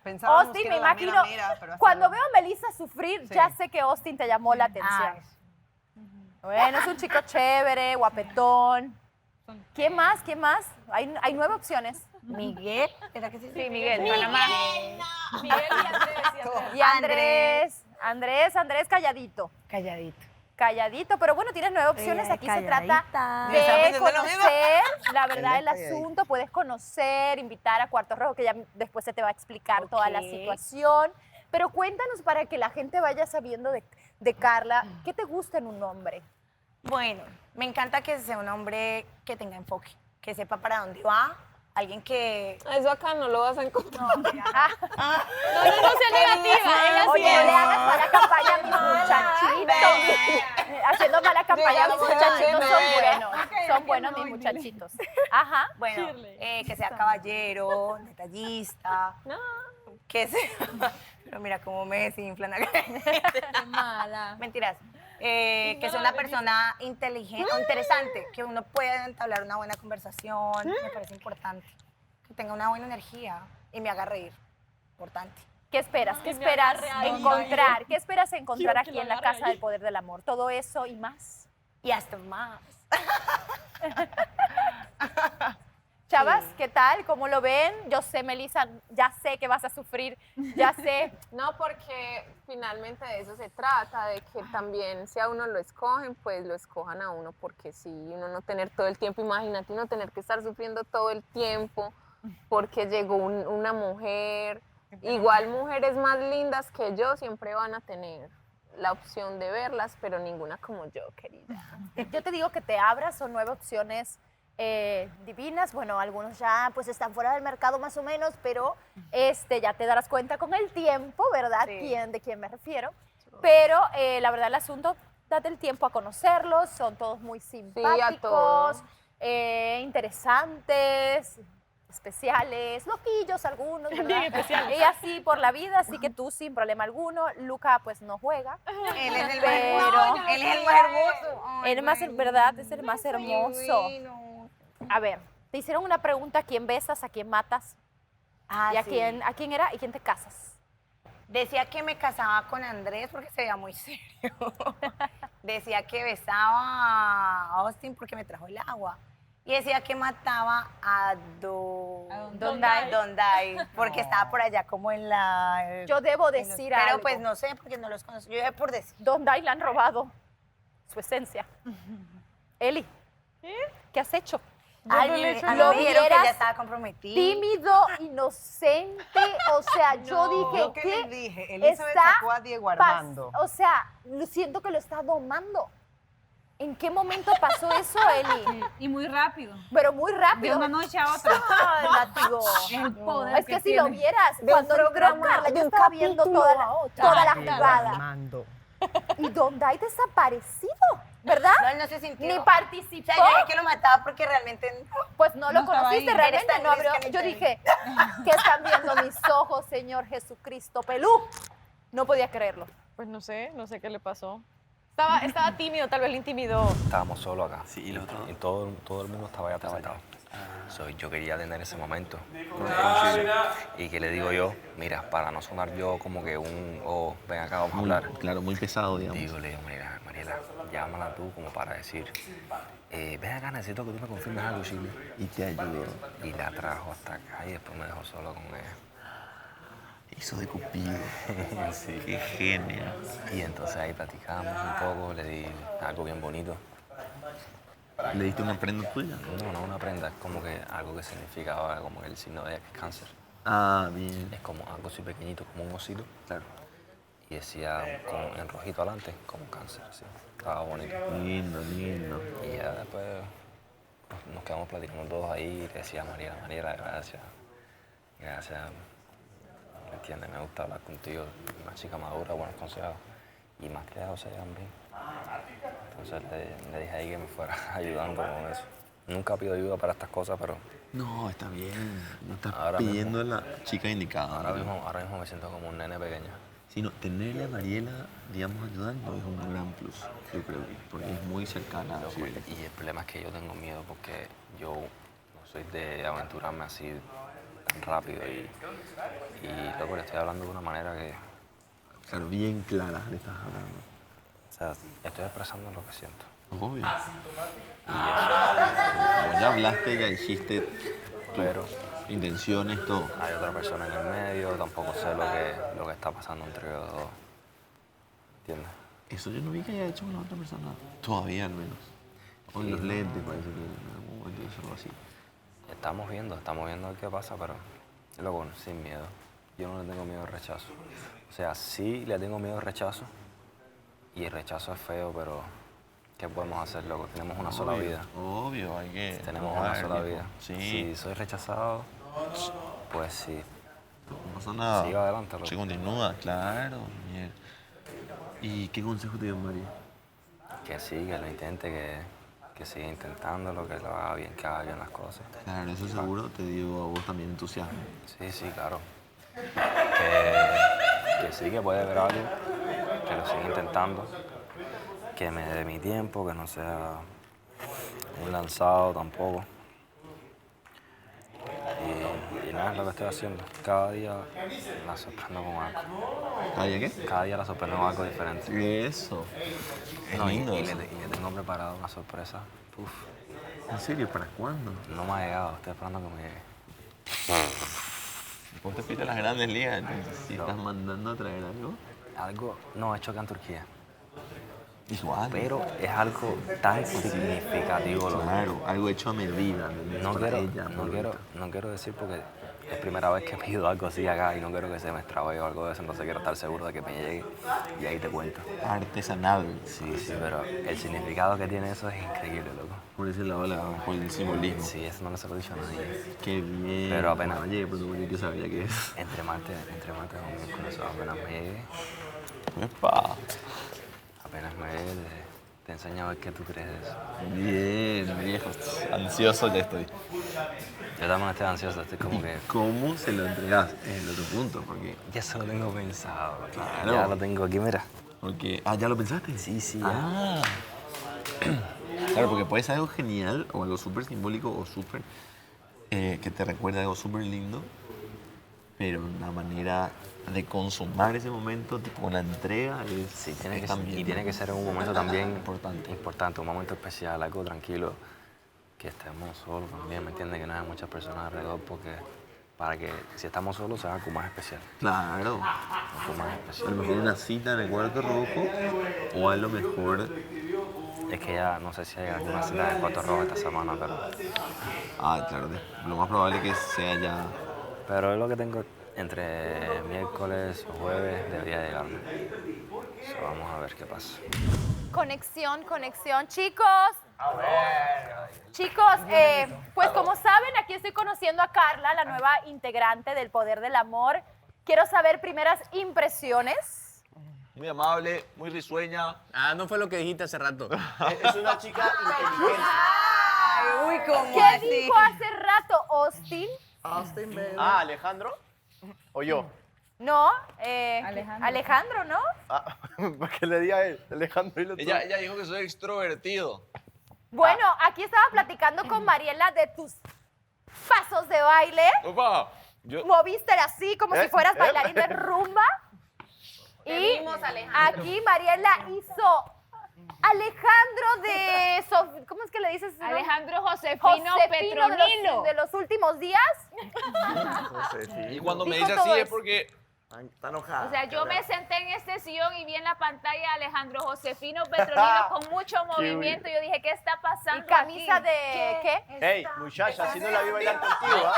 Pensábamos Austin, que me era la imagino. mera, pero hasta Cuando luego. veo a Melissa sufrir, ya sé que Austin te llamó la atención. Bueno, es un chico chévere, guapetón. ¿Quién más? ¿Quién más? Hay 9 opciones. Miguel, ¿era que sí? Sí, Miguel. Miguel. Panamá. Miguel Y Andrés calladito. Calladito, pero bueno, tienes 9 opciones. Aquí se trata ¿Me está de pensando lo mismo? conocer la verdad Él del es calladito. asunto. Puedes conocer, invitar a Cuarto Rojo, que ya después se te va a explicar toda la Ok. situación. Pero cuéntanos para que la gente vaya sabiendo de Carla, ¿qué te gusta en un hombre? Bueno, me encanta que sea un hombre que tenga enfoque, que sepa para dónde va, alguien que... Eso acá no lo vas a encontrar. No sea negativa. Ella Oye, sí no es. le hagas mala campaña a mis muchachitos. Haciendo mala campaña a mis muchachitos son buenos. Son buenos mis muchachitos. Ajá. Bueno, que sea caballero, detallista. No. Que sea... Pero mira cómo me desinflan acá. Mala. Mentiras. Que sea una persona inteligente o interesante, que uno pueda entablar una buena conversación, me parece importante. Que tenga una buena energía y me haga reír. Importante. ¿Qué esperas? ¿Qué esperas encontrar? ¿Qué esperas encontrar aquí en la Casa del Poder del Amor? Todo eso y más. Y hasta más. Chavas, ¿qué tal? ¿Cómo lo ven? Yo sé, Melissa, ya sé que vas a sufrir, ya sé. No, porque finalmente de eso se trata, de que también si a uno lo escogen, pues lo escojan a uno, porque si uno no tener todo el tiempo, imagínate uno tener que estar sufriendo todo el tiempo porque llegó una mujer. Igual mujeres más lindas que yo siempre van a tener la opción de verlas, pero ninguna como yo, querida. Yo te digo que te abras, son 9 opciones divinas. Bueno, algunos ya pues están fuera del mercado más o menos, pero ya te darás cuenta con el tiempo, ¿verdad? Sí. ¿De quién me refiero? Pero la verdad el asunto, date el tiempo a conocerlos, son todos muy simpáticos, todos. Interesantes, especiales, loquillos algunos, ¿verdad? Bien especiales. Y así por la vida, así que tú sin problema alguno. Luca pues no juega. Él es el más pero hermoso. Él es el más hermoso. Ay, él más, ¿verdad? Es el más hermoso. divino. A ver, te hicieron una pregunta: ¿a quién besas, a quién matas? ¿Y a sí. quién era y quién te casas? Decía que me casaba con Andrés porque se veía muy serio. Decía que besaba a Austin porque me trajo el agua. Y decía que mataba a Dondai porque estaba por allá como en la... Yo debo decir algo. Pero pues no sé porque no los conozco. Yo dije por decir. Dondai le han robado su esencia. Eli, ¿qué has hecho? Ay, Lo a mí me dijeron que vieras ya estaba comprometido. tímido, inocente, o sea, yo dije ¿yo qué les dije? Elizabeth está sacó a Diego Armando. o sea, siento que lo está domando. ¿En qué momento pasó eso, Eli? Y muy rápido. Pero muy rápido. De una noche a otra. Ay, látigo. El poder Es que si lo tiene. vieras, De un cuando entró programa, Carla, de yo un estaba viendo capítulo toda a la, otro. toda la Ay, jugada. Mando. Y Donday desaparecido, ¿verdad? No, él no se sintió. Ni participó. O sea, yo dije que lo mataba porque realmente... Pues no lo No estaba conociste, ahí. realmente Eres tan no abrió. gris que ni Yo te dije, ¿qué están viendo mis ojos, Señor Jesucristo? Pelú. No podía creerlo. Pues no sé qué le pasó. Estaba tímido, tal vez le intimidó. Estábamos solos acá. Sí, y todo el mundo estaba ya sentado. Yo quería tener ese momento con Chile. Y que le digo yo, mira, para no sonar yo como que ven acá, vamos a hablar. Claro, muy pesado, digamos. Le digo, mira, Mariela, llámala tú como para decir, ven acá, necesito que tú me confirmes algo, Chile. Y te ayudó. Y la trajo hasta acá y después me dejó solo con ella. Hizo de Cupido. Sí. Qué genio. Y entonces ahí platicamos un poco, le di algo bien bonito. ¿Le diste una prenda tuya? No, una prenda, es como que algo que significaba como el signo de cáncer. Ah, bien. Es como algo así pequeñito, como un osito. Claro. Y decía en rojito adelante, como cáncer, así. Estaba bonito. Lindo. Y ya después nos quedamos platicando todos ahí y le decía a Mariela, gracias. Gracias. ¿Me entiendes? Me gusta hablar contigo. Una chica madura, buenos consejos. Y más que eso se llevan bien. Entonces le dije ahí que me fuera ayudando con eso. Nunca pido ayuda para estas cosas, pero... No, está bien. No estás Ahora pidiendo mismo- a la chica indicada. Ahora mismo me siento como un nene pequeño. Sino tenerle a Mariela, digamos, ayudando es un gran plus, yo creo, porque es muy cercana a Chile. Y el problema es que yo tengo miedo porque yo no soy de aventurarme así tan rápido y luego le estoy hablando de una manera que... Claro, bien clara le estás hablando. O sea, estoy expresando lo que siento. Obvio. Como ya hablaste, ya dijiste, pero intenciones, todo. Hay otra persona en el medio, tampoco sé lo que está pasando entre ellos dos. ¿Entiendes? Eso yo no vi que haya hecho con la otra persona. Todavía al menos. O en los lentes parece que en algún momento hizo algo así. Estamos viendo a ver qué pasa, pero luego sin miedo. Yo no le tengo miedo al rechazo. O sea, sí le tengo miedo al rechazo. Y el rechazo es feo, pero ¿qué podemos hacer, loco? Tenemos una sola vida. Obvio, hay que... Tenemos una sola tipo, vida. Sí. Si soy rechazado, pues sí. No pasa nada. Siga adelante, loco. Se continúa, claro. Mierda. ¿Y qué consejo te dio María? Que sí, que lo intente, que siga intentándolo, que lo haga bien, que haga bien las cosas. Claro, eso seguro te dio a vos también entusiasmo. Sí, claro. Que sí, que puede haber algo, que lo siga intentando, que me dé mi tiempo, que no sea un lanzado tampoco. Y nada, es lo que estoy haciendo. Cada día la sorprendo con algo. ¿Cada día qué? Cada día la sorprendo con algo diferente. Eso. Es No, lindo y eso. le tengo preparado una sorpresa. Uf. ¿En serio? ¿Para cuándo? No me ha llegado, estoy esperando que me llegue. Vos te fuiste a las grandes ligas, entonces si estás mandando a traer algo. Algo, no, hecho acá en Turquía. Igual. Pero es algo tan significativo. Claro, algo hecho a medida. No para quiero, ella, no quiero decir porque es primera vez que pido algo así acá y no quiero que se me extravee o algo de eso, entonces quiero estar seguro de que me llegue y ahí te cuento. Artesanal. Sí, pero el significado que tiene eso es increíble, loco. Por ese lado, por el simbolismo. Sí, eso no me se lo he dicho a nadie. Qué bien. Pero apenas... Oye, pero yo sabía que es. Entre martes o miércoles, apenas me llegue. ¡Epa! Apenas me llegue, te enseño a ver qué tú crees de eso. Bien, viejo. Ansioso ya estoy. Yo también estoy ansioso, estoy como que... ¿Cómo se lo entregas? Es el otro punto, porque... Ya se lo tengo pensado. Claro. Ya lo tengo aquí, mira. Porque... Ah, ¿ya lo pensaste? Sí, ya. Ah. Claro, porque puede ser algo genial o algo súper simbólico o súper... que te recuerda algo súper lindo, pero una manera de consumar ese momento, tipo una entrega, es, sí, tiene que también... Y tiene que ser un momento también importante, un momento especial, algo tranquilo, que estemos solos también, ¿me entiendes? Que no haya muchas personas alrededor, porque para que si estamos solos sea algo más especial. Claro. Algo más A especial. lo mejor una cita en el cuarto rojo, o a lo mejor... Es que ya no sé si hay alguna cita en el cuarto rojo esta semana, pero... Ah, claro, lo más probable es que sea ya... Pero es lo que tengo entre miércoles o jueves, debería llegarme. So, vamos a ver qué pasa. Conexión. Chicos, chicos, pues como saben, aquí estoy conociendo a Carla, la nueva integrante del Poder del Amor. Quiero saber primeras impresiones. Muy amable, muy risueña. Ah, no fue lo que dijiste hace rato. Es una chica inteligente. Uy, ¿cómo ¿Qué así? dijo hace rato Austin? Ah, ¿Alejandro? ¿O yo? No, Alejandro. Alejandro, ¿no? Ah, para que le diga a él, Alejandro y lo Ella dijo que soy extrovertido. Bueno, aquí estaba platicando con Mariela de tus pasos de baile. Opa, Moviste así como si fueras bailarín de rumba. Te Y vimos, Alejandro. aquí Mariela hizo Alejandro de... ¿Cómo es que le dices? ¿no? Alejandro Josefino Petronilo. De los últimos días. Y cuando me Dijo dice así todo es eso. porque Está enojada. O sea, yo me senté en este sillón y vi en la pantalla a Alejandro Josefino Petronilo con mucho movimiento. Yo dije, ¿qué está pasando ¿Y camisa aquí? de qué? Ey, muchacha, así no la vi bailar contigo, ¿ah?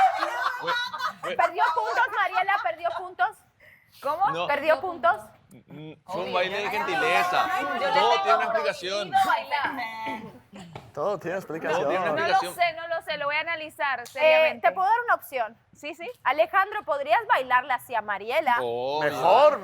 ¿Perdió puntos, Mariela? ¿Perdió puntos? ¿Cómo? No. ¿Perdió puntos? fue un baile de gentileza. Todo tiene una explicación. Todo tiene explicación. Todo tiene una No lo explicación. sé, no lo sé, lo voy a analizar seriamente. ¿Te puedo dar una opción? Sí, sí. Alejandro, ¿podrías bailarle así a Mariela? Mejor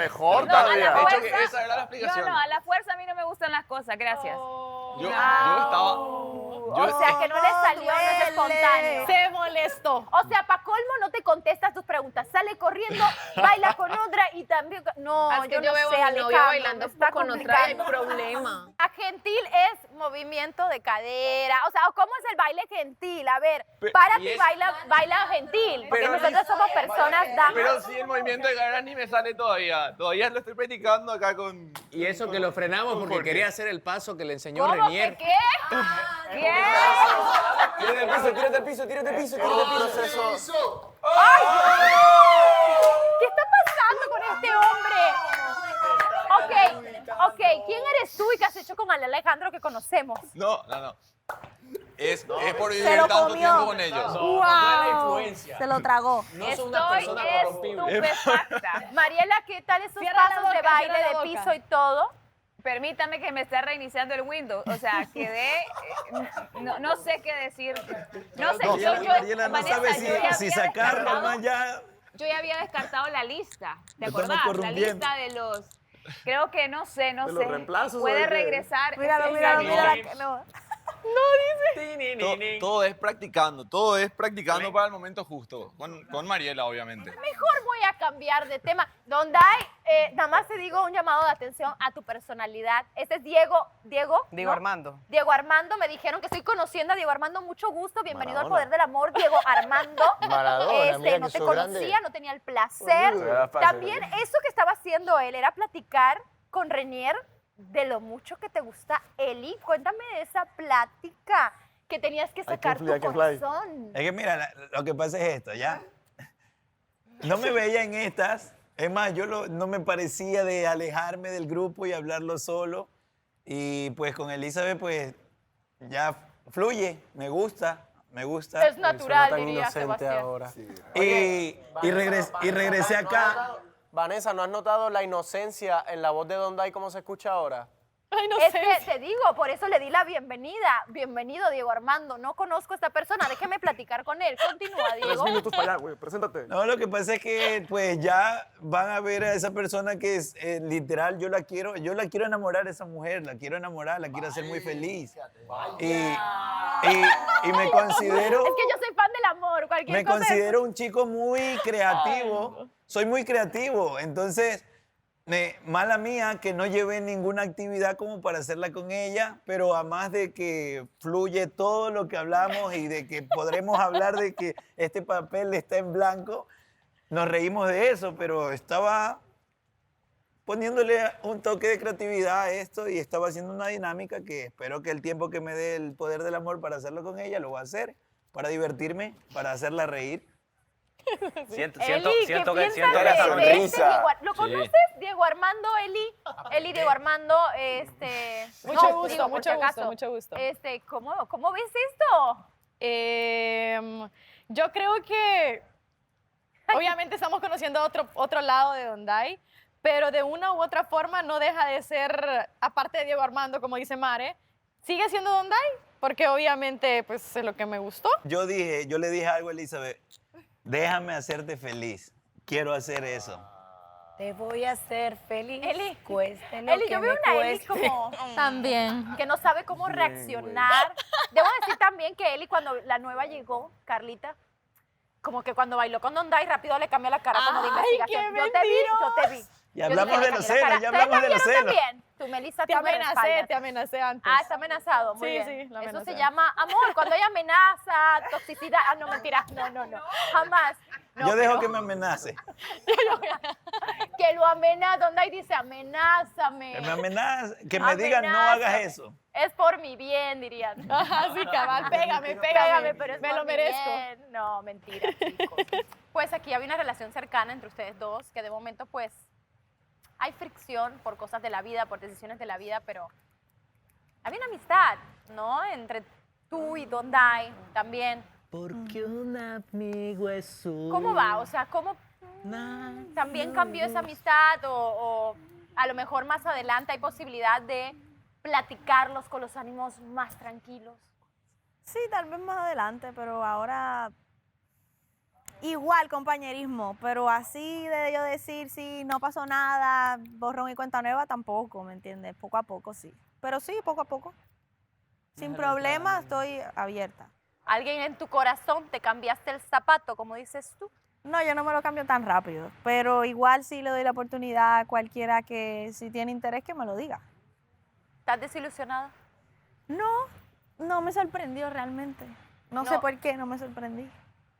No, todavía. a la De hecho, que fuerza- esa era la explicación. No, a la fuerza a mí no me gustan las cosas, gracias. Yo estaba... O sea, que no le salió, no es espontáneo. Se molestó. O sea, pa' colmo no te contestas tus preguntas. Sale corriendo, baila con otra y también... No, Es que yo yo no veo sé, a mi Alejandro, novio bailando me está con otra y hay complicando. problema. A gentil es movimiento de cadera. O sea, ¿cómo es el baile gentil? A ver, párate y baila gentil. Porque Pero nosotros somos personas damas. Pero sí, el movimiento de cadera ni me sale todavía. Todavía lo estoy practicando acá con... Y eso que lo frenamos porque Jorge. quería hacer el paso que le enseñó ¿Cómo Renier. que qué? ¿Qué? Tírate al piso, tírate al piso, tírate al piso, tírate al piso. ¡Ay! ¿Qué está pasando con este hombre? Ok, ¿quién eres tú y qué has hecho con el Alejandro que conocemos? No. Es por Se vivir lo tanto comió. tiempo con ellos. ¡Wow! Se lo tragó. No son una persona corrompible. Estupefacta. Mariela, ¿qué tal esos Cierra la pasos boca, de baile, cierra la de boca. piso y todo? Permítame que me esté reiniciando el Windows. O sea, quedé... no sé qué decir. No sé, Mariela no Vanessa, sabe yo ya había si sacarlo, descartado- más ya... Yo ya había descartado la lista, ¿te Lo estamos acordás? La corrompiendo. lista de los... Creo que no sé. los reemplazos, Puede ¿o de qué? regresar. Míralo, ese míralo, año. míralo. Todo es practicando para el momento justo. Con Mariela, obviamente. Mejor voy a cambiar de tema. Dondai, nada más te digo un llamado de atención a tu personalidad. Este es Diego ¿no? Armando. Diego Armando, me dijeron que estoy conociendo a Diego Armando, mucho gusto, bienvenido Maradona. al Poder del Amor, Diego Armando. Maradona, mira no que te soy conocía, grande. no tenía el placer. Era fácil. También eso que estaba haciendo él era platicar con Renier de lo mucho que te gusta Eli. Cuéntame de esa plática que tenías que sacar tu corazón. Es que mira, lo que pasa es esto, ¿ya? No me veía en estas. Es más, no me parecía de alejarme del grupo y hablarlo solo. Y pues con Elizabeth, pues ya fluye, me gusta. Es natural, tan diría inocente Sebastián. ahora. Y regresé acá. Vanessa, ¿no has notado la inocencia en la voz de Dondai como se escucha ahora? Ay, no Es sé. que te digo, por eso le di la bienvenida. Bienvenido, Diego Armando. No conozco a esta persona, déjeme platicar con él. Continúa, Diego. para allá, güey, preséntate. No, lo que pasa es que pues ya van a ver a esa persona que es literal, yo la quiero enamorar a esa mujer, la quiero enamorar, la quiero hacer muy feliz. Y me considero... Es que yo soy fan del amor, cualquier Me cosa. considero un chico muy creativo, soy muy creativo, entonces, mala mía que no llevé ninguna actividad como para hacerla con ella, pero a más de que fluye todo lo que hablamos y de que podremos hablar de que este papel está en blanco, nos reímos de eso, pero estaba poniéndole un toque de creatividad a esto y estaba haciendo una dinámica que espero que el tiempo que me dé el Poder del Amor para hacerlo con ella, lo voy a hacer, para divertirme, para hacerla reír. Eli, ¿qué siento piensas la de este sonrisa. Diego ¿Lo conoces, Diego Armando, Eli? Eli, Diego Armando, Mucho no, gusto, digo, por si mucho gusto, acaso. mucho gusto. ¿Cómo ves esto? Yo creo que obviamente estamos conociendo otro lado de Dondai, pero de una u otra forma no deja de ser, aparte de Diego Armando, como dice Mare, sigue siendo Don Day, porque obviamente pues es lo que me gustó. Yo le dije algo a Elizabeth, déjame hacerte feliz, quiero hacer eso. Te voy a hacer feliz. Eli, cueste lo Eli, que yo veo me una Eli cueste. como También. que no sabe cómo reaccionar. Debo decir también que Eli cuando la nueva llegó, Carlita, como que cuando bailó con Don Day rápido le cambió la cara como de ¡Ay, investigación. qué Yo te vi, yo te vi. Ya hablamos de los celos, ya ¿Ustedes hablamos de los vieron celos. también? Tú, Melissa, Te tú me respaldas. te amenacé antes. Ah, está amenazado, muy Sí, bien. sí, la Eso amenacé. se llama amor, cuando hay amenaza, toxicidad. Ah, no, mentira, no, jamás. No, Yo dejo pero que me amenace. que lo amenaza, donde ahí dice amenázame. Que me amenace, que me digan no hagas eso. Es por mi bien, dirían. Ajá, sí, cabal, pégame, pero es me por lo mi merezco. bien. No, mentira, chicos. Pues aquí había una relación cercana entre ustedes dos, que de momento pues hay fricción por cosas de la vida, por decisiones de la vida, pero había una amistad, ¿no? Entre tú y Don Day también. Porque un amigo es un... ¿Cómo va? O sea, ¿cómo también cambió esa amistad o a lo mejor más adelante hay posibilidad de platicarlos con los ánimos más tranquilos? Sí, tal vez más adelante, pero ahora igual compañerismo, pero así de yo decir, sí, no pasó nada, borrón y cuenta nueva, tampoco, ¿me entiendes? Poco a poco sí, pero sí, poco a poco. Sin problema, estoy abierta. ¿Alguien en tu corazón te cambiaste el zapato, como dices tú? No, yo no me lo cambio tan rápido, pero igual sí le doy la oportunidad a cualquiera que si tiene interés que me lo diga. ¿Estás desilusionada? No me sorprendió realmente. No sé por qué, no me sorprendí.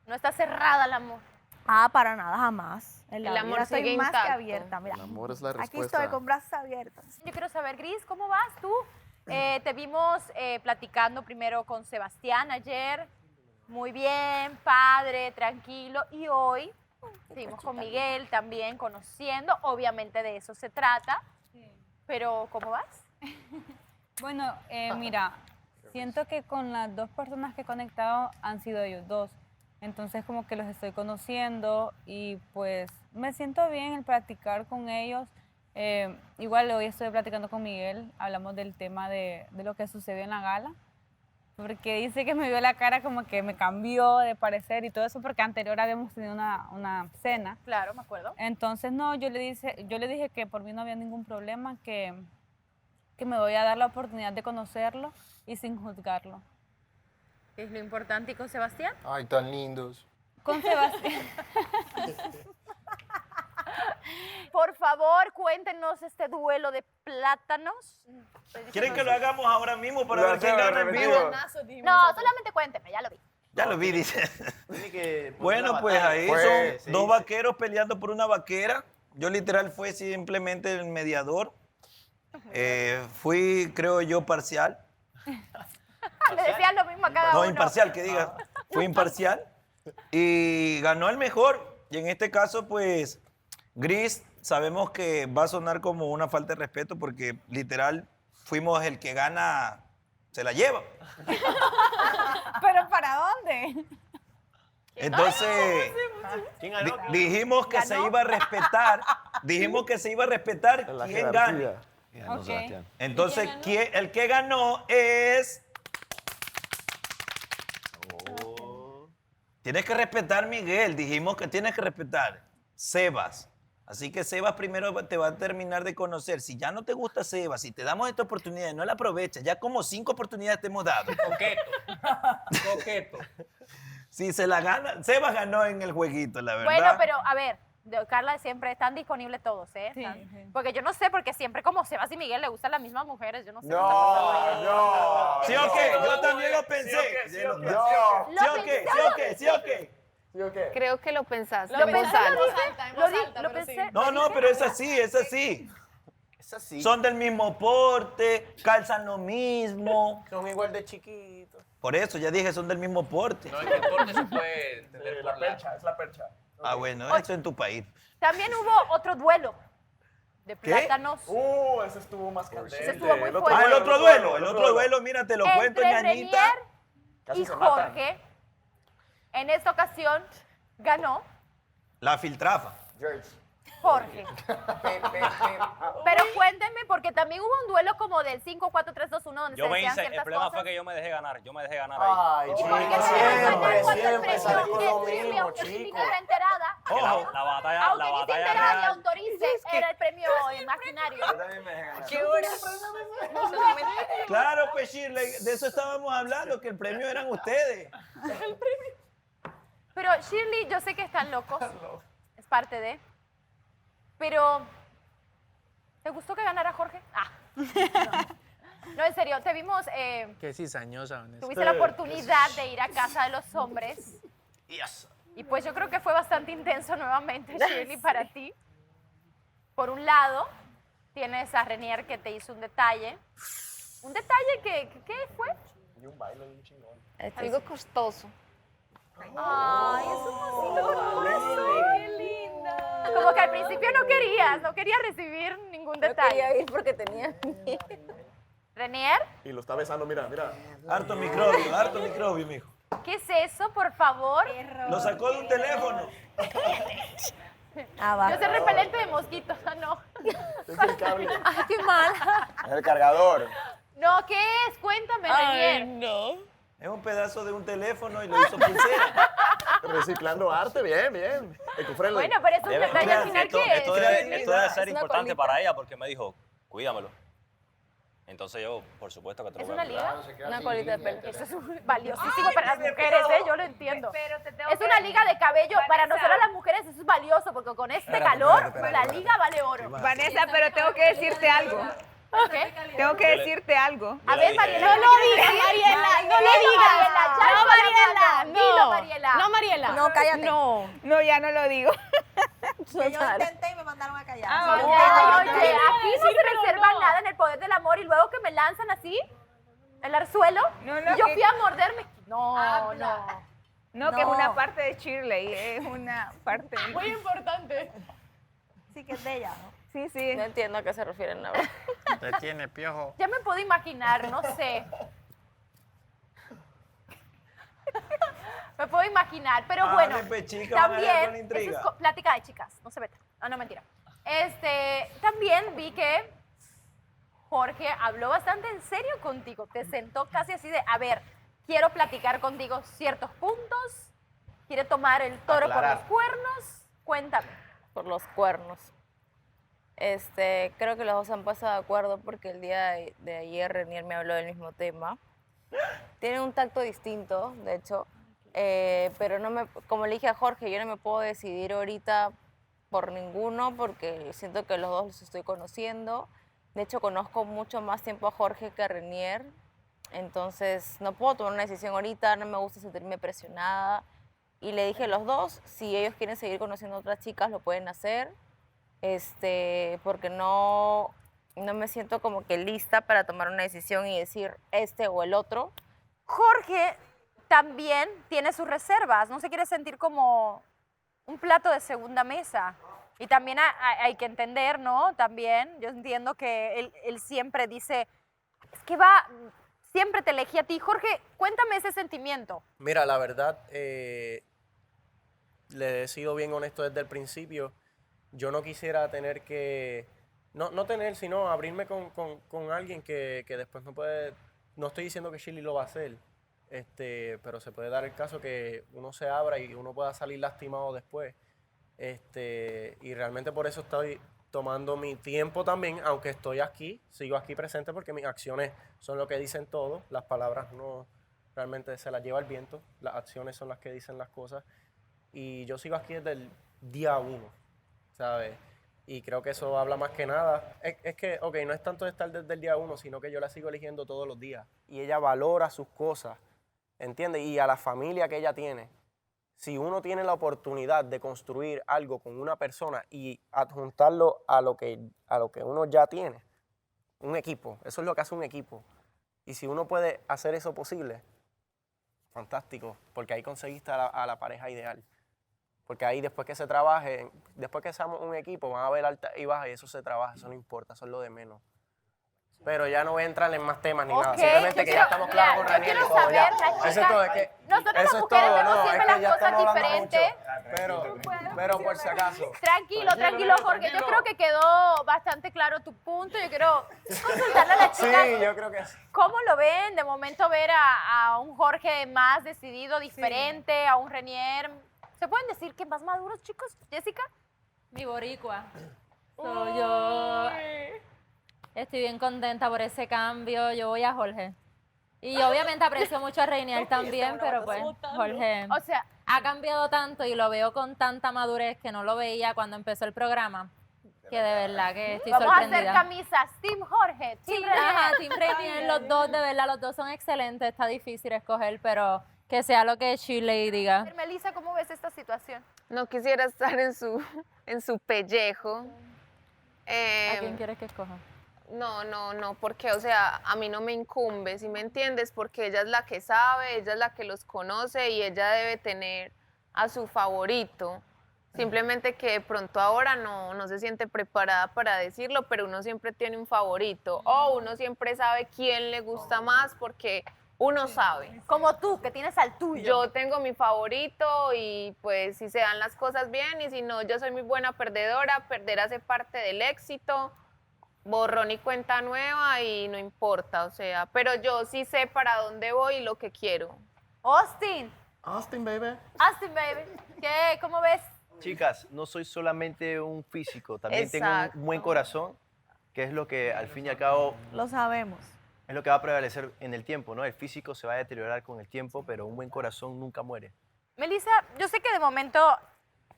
No está cerrada al amor. Ah, para nada, jamás. En la El vida amor estoy sigue más que intacto. abierta, mira. El amor es la Aquí respuesta. estoy con brazos abiertos. Yo quiero saber, Gris, ¿cómo vas tú? Te vimos platicando primero con Sebastián ayer. Muy bien, padre, tranquilo. Y hoy seguimos con Miguel también conociendo. Obviamente de eso se trata. Pero, ¿cómo vas? Bueno, mira, siento que con las dos personas que he conectado han sido ellos dos. Entonces como que los estoy conociendo y pues me siento bien el practicar con ellos. Igual hoy estoy platicando con Miguel, hablamos del tema de lo que sucedió en la gala, porque dice que me vio la cara como que me cambió de parecer y todo eso, porque anterior habíamos tenido una cena. Claro, me acuerdo. Entonces no, yo le dije que por mí no había ningún problema, que me voy a dar la oportunidad de conocerlo y sin juzgarlo. Es lo importante. ¿Y con Sebastián? Ay, tan lindos. Con Sebastián. Por favor, cuéntenos este duelo de plátanos. ¿Quieren que lo hagamos ahora mismo para ver quién gana en vivo? No, solamente cuénteme, ya lo vi. Ya lo vi, dice. poner Bueno, la pues batalla. ahí Fue, son dos vaqueros peleando por una vaquera. Yo literal fui simplemente el mediador. Fui, creo yo, parcial. Le decían lo mismo a cada No, uno. imparcial, que diga. Fui imparcial. Y ganó el mejor. Y en este caso, pues, Gris, sabemos que va a sonar como una falta de respeto porque literal fuimos el que gana, se la lleva. ¿Pero para dónde? Entonces, dijimos que se iba a respetar. Dijimos que se iba a respetar quién gane. Ganó Sebastián. Entonces, el que ganó es... Tienes que respetar, Miguel. Dijimos que tienes que respetar. Sebas. Así que Sebas primero te va a terminar de conocer. Si ya no te gusta Sebas, si te damos esta oportunidad y no la aprovechas, ya como 5 oportunidades te hemos dado. Coqueto. Si se la gana, Sebas ganó en el jueguito, la verdad. Bueno, pero a ver, Carla, siempre están disponibles todos, ¿eh? Sí, Están- sí. Porque yo no sé, porque siempre como Sebas y Miguel le gustan las mismas mujeres, yo no sé. No, ¿Sí o qué? Yo también lo pensé. ¿Sí o qué? ¿Sí o qué? Creo que lo pensaste. Lo en voz pensé, alta. lo pensé. No, pero es así, es así. Es así. Son del mismo porte, calzan lo mismo. Son igual de chiquitos. Por eso, ya dije, son del mismo porte. No, el deporte se puede entender La percha, es la percha. Ah, bueno, eso en tu país. También hubo otro duelo de ¿Qué? plátanos. Ese estuvo más candente. Ese estuvo muy Ah, fuerte. el otro duelo, mira, te lo cuento, Entre ñañita. Renier Casi y se matan. Jorge, en esta ocasión, ganó La filtrafa. George. Jorge. Pero cuéntenme, porque también hubo un duelo como del 5, 4, 3, 2, 1, donde Yo se me decían hice, el ciertas problema cosas. fue que yo me dejé ganar ahí. Ay, chicos, siempre sale con lo mismo, chicos. Era enterada. Que la batalla, Aunque ni se enterara y real. autorice, era el premio imaginario. ¿Qué hora? Claro, pues Shirley, de eso estábamos hablando, que el premio eran ustedes. Pero Shirley, yo sé que están locos. Es parte de. Pero, ¿te gustó que ganara Jorge? No, en serio, te vimos, Qué cizañosa, Vanessa. tuviste la oportunidad de ir a casa de los hombres. Yes. Y pues yo creo que fue bastante intenso nuevamente, Shirley, para ti. Por un lado, tienes a Renier que te hizo un detalle. Un detalle que, ¿qué fue? Y un baile de un chingón. Algo costoso. Ay, es un mocito con corazón, qué linda. Como que al principio no querías recibir ningún detalle. quería ir porque tenía miedo. Renier, Y lo está besando, mira. Harto microbio, mijo. ¿qué es eso, por favor? Lo sacó de un teléfono. Yo soy repelente de mosquitos, no. Ay, qué mala. Es el cargador. No, ¿qué es? Cuéntame, Renier. no. Es un pedazo de un teléfono y lo hizo pulsera. Reciclando arte, bien. Ecofriendly. Bueno, pero es un detalle al final, ¿qué es? Esto debe ser Es una importante colita. para ella porque me dijo, cuídamelo. Entonces yo, por supuesto que te lo ¿Es voy una a liga? cuidar. Una colita de pelo. Eso es valiosísimo para las mujeres, Yo lo entiendo. Es una liga de cabello. Para nosotras las mujeres eso es valioso porque con este calor la liga vale oro. Vanessa, pero tengo que decirte algo. ¿Qué? Tengo que decirte algo. A ver, Mariela. No lo digas, Mariela. No lo digas. No, Mariela. Dilo, No. Mariela. No, Mariela. No, cállate. No, ya no lo digo. Que yo intenté y me mandaron a callar. Oye, aquí no se reserva nada en el poder del amor y luego que me lanzan así, el arzuelo, No, y yo que- fui a morderme. No. No, que es una parte de Shirley, es una parte. Muy importante. Sí, que es de ella, ¿no? Sí. No entiendo a qué se refieren, la verdad. Te tiene piojo. Ya me puedo imaginar, no sé. Me puedo imaginar, pero Ah, bueno, pues, chica, van a dar con también, intriga. eso es plática de chicas, no se meta. No, mentira. También vi que Jorge habló bastante en serio contigo, te sentó casi así de, a ver, quiero platicar contigo ciertos puntos, quiere tomar el toro por Aclarar. los cuernos, cuéntame. Por los cuernos. Creo que los dos se han puesto de acuerdo porque el día de ayer Renier me habló del mismo tema. Tiene un tacto distinto, de hecho, pero como le dije a Jorge, yo no me puedo decidir ahorita por ninguno porque siento que los dos los estoy conociendo. De hecho, conozco mucho más tiempo a Jorge que a Renier, entonces no puedo tomar una decisión ahorita, no me gusta sentirme presionada. Y le dije a los dos, si ellos quieren seguir conociendo a otras chicas, lo pueden hacer, porque no me siento como que lista para tomar una decisión y decir este o el otro. Jorge también tiene sus reservas, no se quiere sentir como un plato de segunda mesa. Y también hay que entender, ¿no? También, yo entiendo que él siempre dice, es que siempre te elegí a ti. Jorge, cuéntame ese sentimiento. Mira, la verdad, le he sido bien honesto desde el principio. Yo no quisiera tener que, no tener, sino abrirme con alguien que después me puede, no estoy diciendo que Shirley lo va a hacer, pero se puede dar el caso que uno se abra y uno pueda salir lastimado después. Y realmente por eso estoy tomando mi tiempo también, aunque estoy aquí, sigo aquí presente porque mis acciones son lo que dicen todo, las palabras no realmente se las lleva el viento, las acciones son las que dicen las cosas. Y yo sigo aquí desde el día 1, ¿sabes? Y creo que eso habla más que nada. Es que, ok, no es tanto de estar desde el día 1, sino que yo la sigo eligiendo todos los días. Y ella valora sus cosas, ¿entiendes? Y a la familia que ella tiene. Si uno tiene la oportunidad de construir algo con una persona y adjuntarlo a lo que uno ya tiene, un equipo, eso es lo que hace un equipo. Y si uno puede hacer eso posible, fantástico, porque ahí conseguiste a la pareja ideal. Porque ahí después que se trabaje, después que seamos un equipo, van a haber altas y bajas y eso se trabaja, eso no importa, eso es lo de menos. Pero ya no voy a entrar en más temas ni nada, simplemente que ya estamos claros con Renier y todo. Ya. Eso es todo, es que Nosotros Eso las es mujeres todo, vemos no, siempre es que las ya cosas estamos hablando diferentes. Pero por si acaso. Tranquilo, tranquilo, Jorge. Yo creo que quedó bastante claro tu punto. Yo quiero consultarle a las chicas. Sí, yo creo que sí. ¿Cómo lo ven? De momento ver a un Jorge más decidido, diferente, a un Renier. ¿Se pueden decir que más maduros, chicos? Jessica. Mi boricua. So, yo estoy bien contenta por ese cambio. Yo voy a Jorge. Y obviamente aprecio mucho a Reinier también, pero pues Jorge O sea, ha cambiado tanto y lo veo con tanta madurez que no lo veía cuando empezó el programa, que de verdad que estoy Vamos a hacer sorprendida. camisas. Team Jorge, Team Renier. Ajá, Team Reinier, los dos, de verdad, los dos son excelentes. Está difícil escoger, pero que sea lo que Shirley diga. Melissa, ¿cómo ves esta situación? No quisiera estar en su pellejo. ¿A quién quieres que escoja? No, porque, o sea, a mí no me incumbe, ¿sí me entiendes? Porque ella es la que sabe, ella es la que los conoce y ella debe tener a su favorito. Simplemente que de pronto ahora no se siente preparada para decirlo, pero uno siempre tiene un favorito o uno siempre sabe quién le gusta más porque uno sabe. Como tú, que tienes al tuyo. Yo tengo mi favorito y pues si se dan las cosas bien y si no, yo soy muy buena perdedora, perder hace parte del éxito. Borrón y cuenta nueva y no importa, o sea, pero yo sí sé para dónde voy y lo que quiero. Austin. Austin, baby. Austin, baby. ¿Qué? ¿Cómo ves? Chicas, no soy solamente un físico, también tengo Exacto. un buen corazón, que es lo que al fin y al cabo Lo sabemos. es lo que va a prevalecer en el tiempo, ¿no? El físico se va a deteriorar con el tiempo, pero un buen corazón nunca muere. Melissa, yo sé que de momento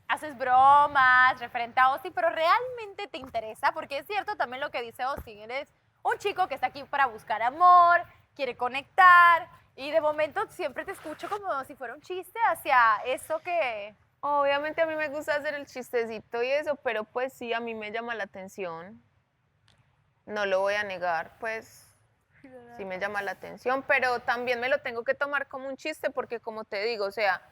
haces bromas referente a Austin, pero realmente te interesa, porque es cierto también lo que dice Austin, eres un chico que está aquí para buscar amor, quiere conectar, y de momento siempre te escucho como si fuera un chiste hacia eso que... Obviamente a mí me gusta hacer el chistecito y eso, pero pues sí, a mí me llama la atención. No lo voy a negar, pues sí me llama la atención, pero también me lo tengo que tomar como un chiste porque como te digo, o sea,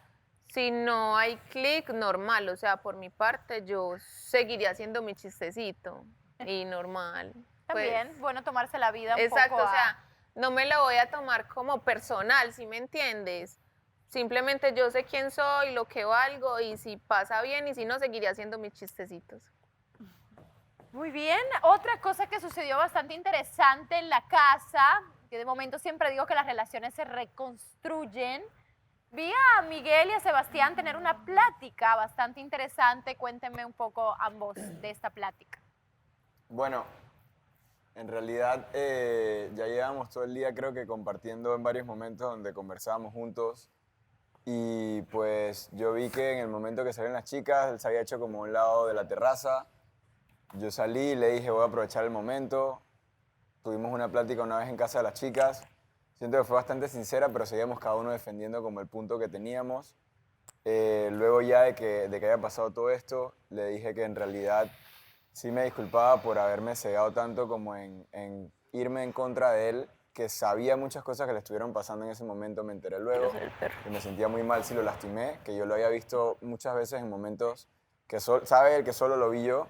si no hay clic, normal, o sea, por mi parte yo seguiría haciendo mi chistecito y normal. También, pues. bueno, tomarse la vida un Exacto, poco o sea, no me lo voy a tomar como personal, ¿sí me entiendes? Simplemente yo sé quién soy, lo que valgo y si pasa bien y si no, seguiría haciendo mis chistecitos. Muy bien. Otra cosa que sucedió bastante interesante en la casa, que de momento siempre digo que las relaciones se reconstruyen. Vi a Miguel y a Sebastián tener una plática bastante interesante. Cuéntenme un poco ambos de esta plática. Bueno, en realidad ya llevamos todo el día creo que compartiendo en varios momentos donde conversábamos juntos y pues yo vi que en el momento que salieron las chicas, él se había hecho como a un lado de la terraza. Yo salí y le dije voy a aprovechar el momento. Tuvimos una plática una vez en casa de las chicas. Siento que fue bastante sincera, pero seguíamos cada uno defendiendo como el punto que teníamos. Luego ya de que haya pasado todo esto, le dije que en realidad sí me disculpaba por haberme cegado tanto como en irme en contra de él, que sabía muchas cosas que le estuvieron pasando en ese momento, me enteré luego, y me sentía muy mal si lo lastimé, que yo lo había visto muchas veces en momentos que sabe él que solo lo vi yo,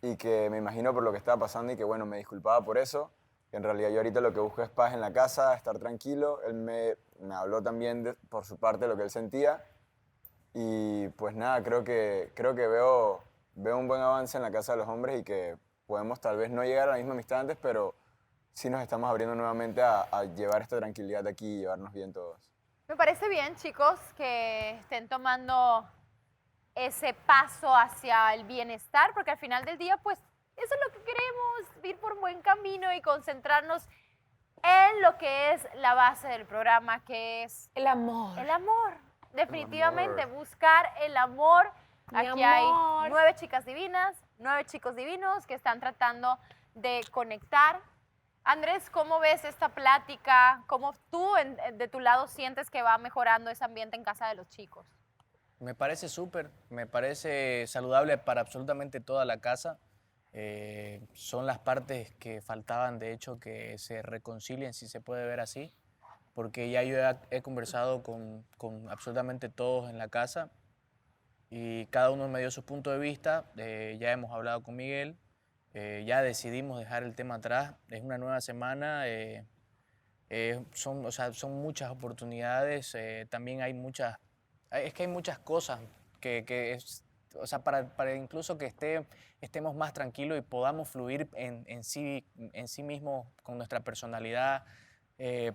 y que me imagino por lo que estaba pasando y que bueno, me disculpaba por eso. En realidad yo ahorita lo que busco es paz en la casa, estar tranquilo. Él me habló también por su parte de lo que él sentía. Y pues nada, creo que veo un buen avance en la casa de los hombres y que podemos tal vez no llegar a la misma amistad antes, pero sí nos estamos abriendo nuevamente a llevar esta tranquilidad de aquí y llevarnos bien todos. Me parece bien, chicos, que estén tomando ese paso hacia el bienestar, porque al final del día, pues, eso es lo que queremos, ir por buen camino y concentrarnos en lo que es la base del programa, que es... El amor. El amor, definitivamente, buscar el amor. Mi Aquí amor. hay 9 chicas divinas, 9 chicos divinos que están tratando de conectar. Andrés, ¿cómo ves esta plática? ¿Cómo tú, de tu lado, sientes que va mejorando ese ambiente en casa de los chicos? Me parece súper, me parece saludable para absolutamente toda la casa. Son las partes que faltaban, de hecho, que se reconcilien, si se puede ver así, porque ya yo he conversado con absolutamente todos en la casa y cada uno me dio su punto de vista. Ya hemos hablado con Miguel, ya decidimos dejar el tema atrás. Es una nueva semana, O sea, son muchas oportunidades, también hay muchas, es que hay muchas cosas o sea, para incluso que estemos más tranquilos y podamos fluir en sí mismos con nuestra personalidad,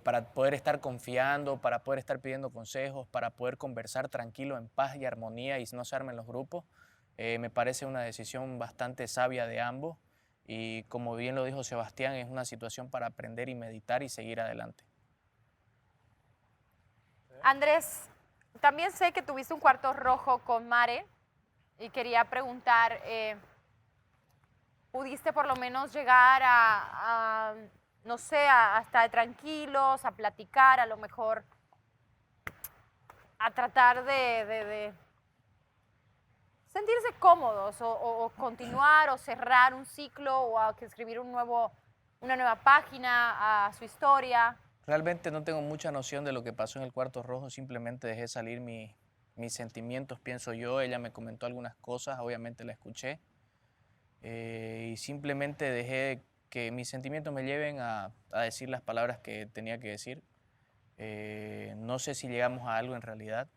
para poder estar confiando, para poder estar pidiendo consejos, para poder conversar tranquilo, en paz y armonía y no se armen los grupos. Me parece una decisión bastante sabia de ambos y como bien lo dijo Sebastián, es una situación para aprender y meditar y seguir adelante. Andrés, también sé que tuviste un cuarto rojo con Mare y quería preguntar, ¿pudiste por lo menos llegar no sé, a estar tranquilos, a platicar, a lo mejor a tratar de sentirse cómodos o continuar o cerrar un ciclo o a que escribir una nueva página a su historia? Realmente no tengo mucha noción de lo que pasó en el cuarto rojo, simplemente dejé salir mis sentimientos, pienso yo. Ella me comentó algunas cosas, obviamente la escuché, y simplemente dejé que mis sentimientos me lleven a decir las palabras que tenía que decir. No sé si llegamos a algo en realidad,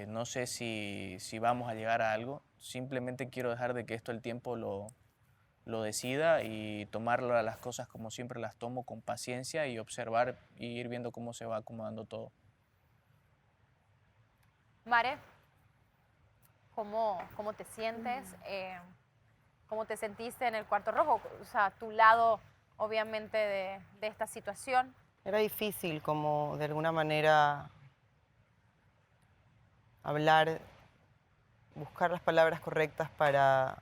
no sé si vamos a llegar a algo, simplemente quiero dejar de que esto el tiempo lo decida y tomar las cosas como siempre las tomo, con paciencia y observar y ir viendo cómo se va acomodando todo. Mare, ¿cómo te sientes? ¿Cómo te sentiste en el cuarto rojo? O sea, tu lado, obviamente, de esta situación. Era difícil como de alguna manera hablar, buscar las palabras correctas para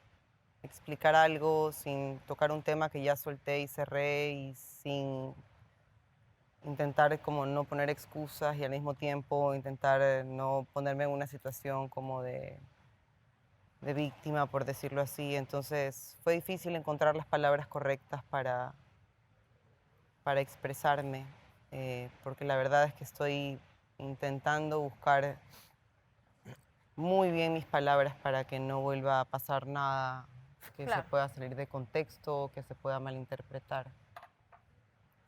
explicar algo sin tocar un tema que ya solté y cerré y sin intentar como no poner excusas y al mismo tiempo intentar no ponerme en una situación como de víctima, por decirlo así. Entonces fue difícil encontrar las palabras correctas para expresarme, porque la verdad es que estoy intentando buscar muy bien mis palabras para que no vuelva a pasar nada que se pueda salir de contexto, que se pueda malinterpretar.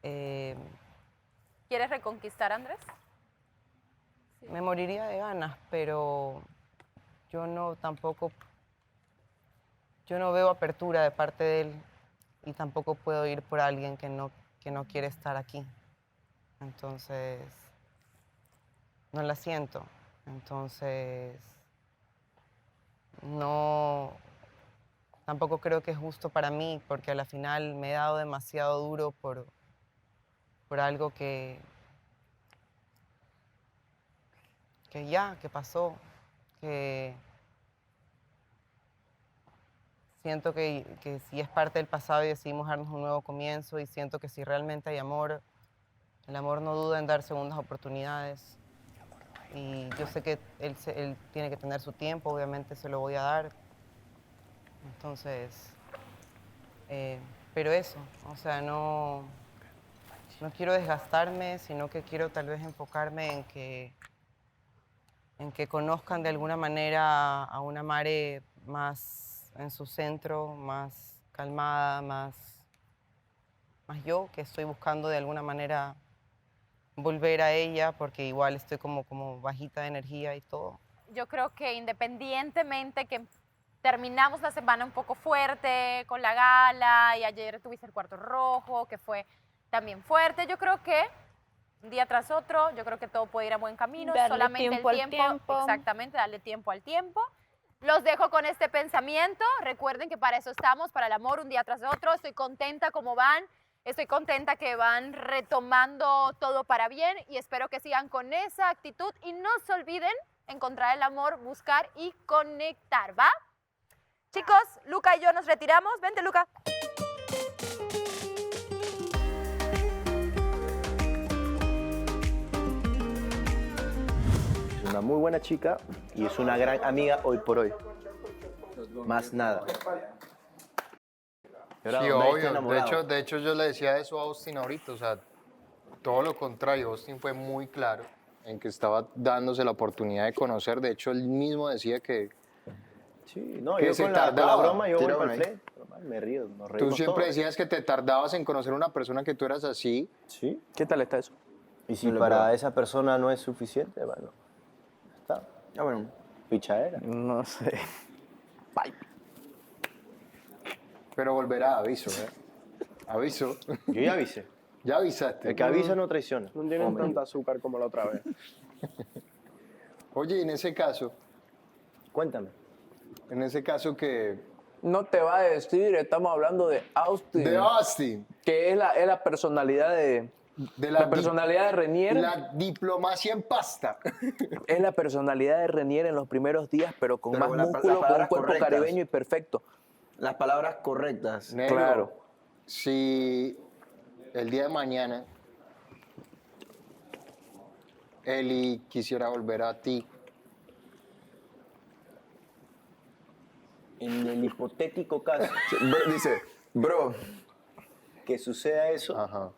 ¿Quieres reconquistar a Andrés? Me moriría de ganas, pero yo no veo apertura de parte de él y tampoco puedo ir por alguien que no quiere estar aquí. Entonces, no la siento. Entonces, tampoco creo que es justo para mí, porque a la final me he dado demasiado duro por algo que pasó, que siento que si es parte del pasado y decidimos darnos un nuevo comienzo, y siento que si realmente hay amor, el amor no duda en dar segundas oportunidades. Y yo sé que él tiene que tener su tiempo, obviamente se lo voy a dar. Entonces, pero eso, o sea, no quiero desgastarme, sino que quiero tal vez enfocarme en que conozcan de alguna manera a una Mare más en su centro, más calmada, más yo, que estoy buscando de alguna manera volver a ella, porque igual estoy como bajita de energía y todo. Yo creo que independientemente que terminamos la semana un poco fuerte con la gala y ayer tuviste el cuarto rojo, que fue también fuerte, yo creo que un día tras otro, yo creo que todo puede ir a buen camino, Darle solamente tiempo al el tiempo, tiempo. exactamente, darle tiempo al tiempo. Los dejo con este pensamiento, recuerden que para eso estamos, para el amor un día tras otro, estoy contenta como van, estoy contenta que van retomando todo para bien y espero que sigan con esa actitud y no se olviden encontrar el amor, buscar y conectar, ¿va? Chicos, Luca y yo nos retiramos. Vente, Luca. Es una muy buena chica y es una gran amiga hoy por hoy. Más nada. Y ahora, Sí, ¿dónde está obvio. enamorado? De hecho, yo le decía eso a Austin ahorita. O sea, todo lo contrario. Austin fue muy claro en que estaba dándose la oportunidad de conocer. De hecho, él mismo decía que, Sí, no, que yo se con la tardaba. broma yo voy Tírame para el ahí. frente. Me río, nos Tú reímos siempre todos. decías que te tardabas en conocer a una persona que tú eras así. Sí. ¿Qué tal está eso? Y si Me lo para pruebo. esa persona no es suficiente, bueno, está. Ah, bueno. Pichadera. No sé. Pero volverá, aviso, ¿eh? Aviso. Yo ya avisé. Ya avisaste. El que avisa no traiciona. No tienen Hombre. tanta azúcar como la otra vez. Oye, en ese caso, Cuéntame. en ese caso que... No te va a decir, estamos hablando de Austin. De Austin. Que es la personalidad de la personalidad de Renier. La diplomacia en pasta. Es la personalidad de Renier en los primeros días, pero con Pero más las músculo, con un palabras cuerpo correctas. caribeño y perfecto. Las palabras correctas. Negro, Claro. Si el día de mañana Eli quisiera volver a ti, En el hipotético caso Dice, bro, que suceda eso, ajá,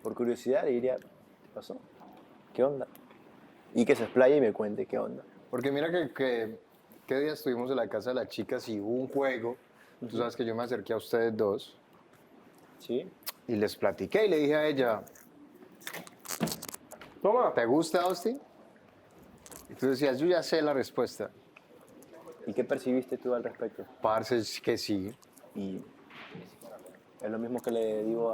por curiosidad le diría, ¿qué pasó? ¿Qué onda? Y que se explaye y me cuente qué onda. porque mira que día estuvimos en la casa de las chicas y hubo un juego, tú sabes que yo me acerqué a ustedes dos ¿Sí? y les platiqué y le dije a ella, toma. ¿te gusta Austin? Y tú decías, yo ya sé la respuesta. ¿Y qué percibiste tú al respecto? Parce, es que sí. Y es lo mismo que le digo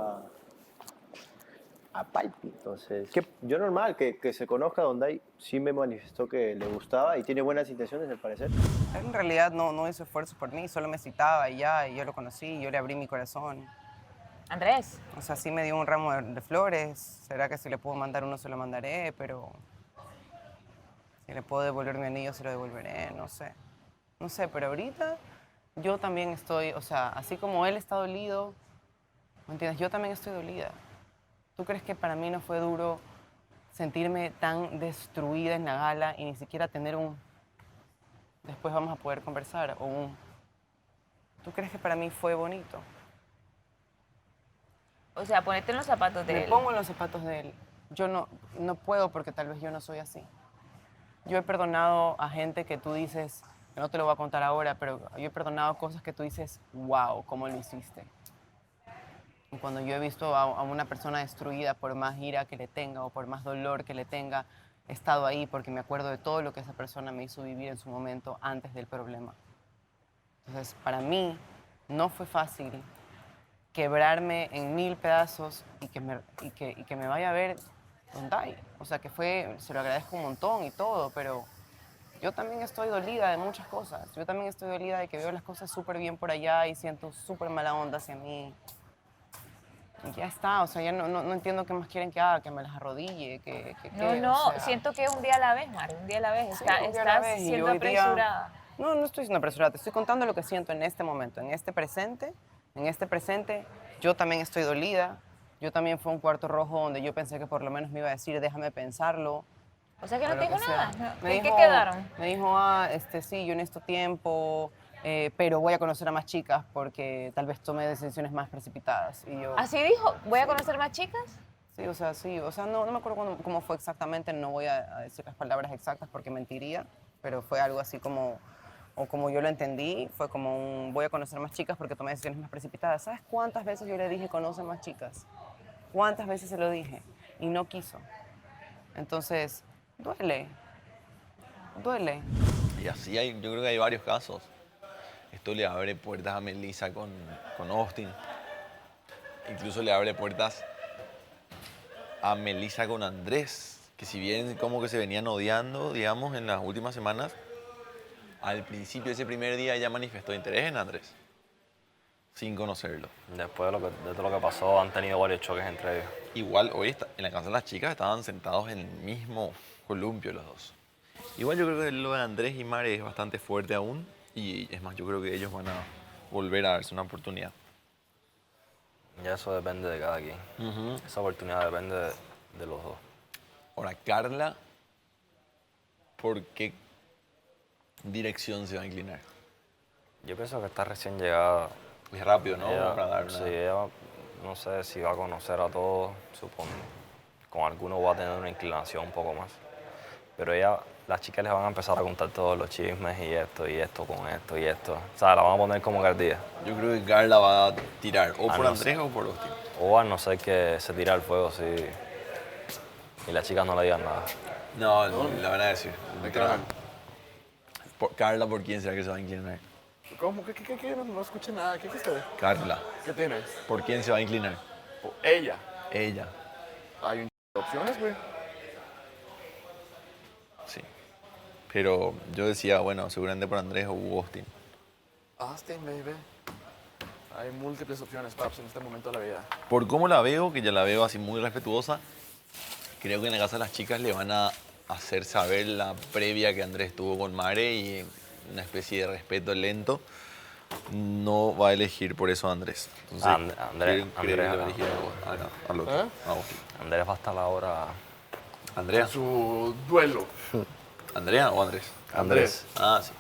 a Palpi. Entonces, yo normal, que se conozca donde hay, sí me manifestó que le gustaba y tiene buenas intenciones al parecer. Él en realidad no hizo esfuerzo por mí, solo me citaba y ya, y yo lo conocí, yo le abrí mi corazón. Andrés. O sea, sí me dio un ramo de flores, será que si le puedo mandar uno se lo mandaré, pero si le puedo devolver mi anillo se lo devolveré, no sé. No sé, pero ahorita yo también estoy, o sea, así como él está dolido, ¿me entiendes? Yo también estoy dolida. ¿Tú crees que para mí no fue duro sentirme tan destruida en la gala y ni siquiera tener un después vamos a poder conversar o un ¿tú crees que para mí fue bonito? O sea, ponerte en los zapatos de Me él. pongo en los zapatos de él. Yo no puedo porque tal vez yo no soy así. Yo he perdonado a gente que tú dices, que no te lo voy a contar ahora, pero yo he perdonado cosas que tú dices, wow, ¿cómo lo hiciste? Y cuando yo he visto a una persona destruida por más ira que le tenga o por más dolor que le tenga, he estado ahí porque me acuerdo de todo lo que esa persona me hizo vivir en su momento antes del problema. Entonces, para mí no fue fácil quebrarme en 1000 pedazos y que me vaya a ver donde hay. O sea, que se lo agradezco un montón y todo, pero yo también estoy dolida de muchas cosas. Yo también estoy dolida de que veo las cosas súper bien por allá y siento súper mala onda hacia mí. Y ya está, o sea, ya no entiendo qué más quieren que haga, que me las arrodille, No, o sea, siento que es un día a la vez, Mari, un día a la vez. sí, un día a la Estás vez, y siendo hoy día- apresurada. No estoy siendo apresurada, te estoy contando lo que siento en este momento, en este presente. En este presente, yo también estoy dolida. Yo también fue un cuarto rojo donde yo pensé que por lo menos me iba a decir, déjame pensarlo. O sea que no o te lo dijo sea. nada. Me ¿En qué dijo- quedaron? Me dijo, sí, yo necesito tiempo, pero voy a conocer a más chicas porque tal vez tome decisiones más precipitadas. Y yo, Así dijo, voy a conocer más chicas. sí, o sea, no me acuerdo cómo fue exactamente, no voy a decir las palabras exactas porque mentiría, pero fue algo así como, o como yo lo entendí, fue como un, voy a conocer más chicas porque tomé decisiones más precipitadas. ¿Sabes cuántas veces yo le dije, conoce más chicas? ¿Cuántas veces se lo dije? Y no quiso. Entonces, duele. Y así yo creo que hay varios casos. Esto le abre puertas a Melissa con Austin. Incluso le abre puertas a Melissa con Andrés, que si bien como que se venían odiando, digamos, en las últimas semanas, al principio, ese primer día, ella manifestó interés en Andrés, sin conocerlo. Después de todo lo que pasó, han tenido varios choques entre ellos. Igual, hoy en la casa de las chicas estaban sentados en el mismo columpio los dos. Igual yo creo que lo de Andrés y Mare es bastante fuerte aún, y es más, yo creo que ellos van a volver a darse una oportunidad. Ya eso depende de cada quien. Esa oportunidad depende de los dos. Ahora, Carla, ¿por qué dirección se va a inclinar? Yo pienso que está recién llegada. Es rápido, ¿no? Ella, Para dar una- sí, ella no sé si va a conocer a todos, supongo. Con algunos va a tener una inclinación un poco más. Pero ella las chicas les van a empezar a contar todos los chismes y esto con esto y esto. O sea, la van a poner como cardía. Yo creo que Carla va a tirar o A por no Andrés ser- o por Austin. O a no ser que se tire al fuego, sí. Y las chicas no le digan nada. No, la van a decir. Carla, ¿por quién será que se va a inclinar? ¿Cómo? ¿Qué? No escuché nada. ¿Qué usted? Carla. ¿Qué tienes? ¿Por quién se va a inclinar? Ella. Ella. Hay un de opciones, güey. Sí. Pero yo decía, bueno, seguramente por Andrés o Austin. Austin, baby. Hay múltiples opciones, paps, en este momento de la vida. Por cómo la veo, que ya la veo así muy respetuosa, creo que en la casa de las chicas le van a hacer saber la previa que Andrés tuvo con Mare y una especie de respeto lento. No va a elegir por eso a Andrés. Entonces, Andrés creo que le va a elegir al otro, ¿Eh? a Austin. Andrés va hasta la hora... ¿Andrea? Su duelo. ¿Andrea o Andrés? Andrés. Ah, sí.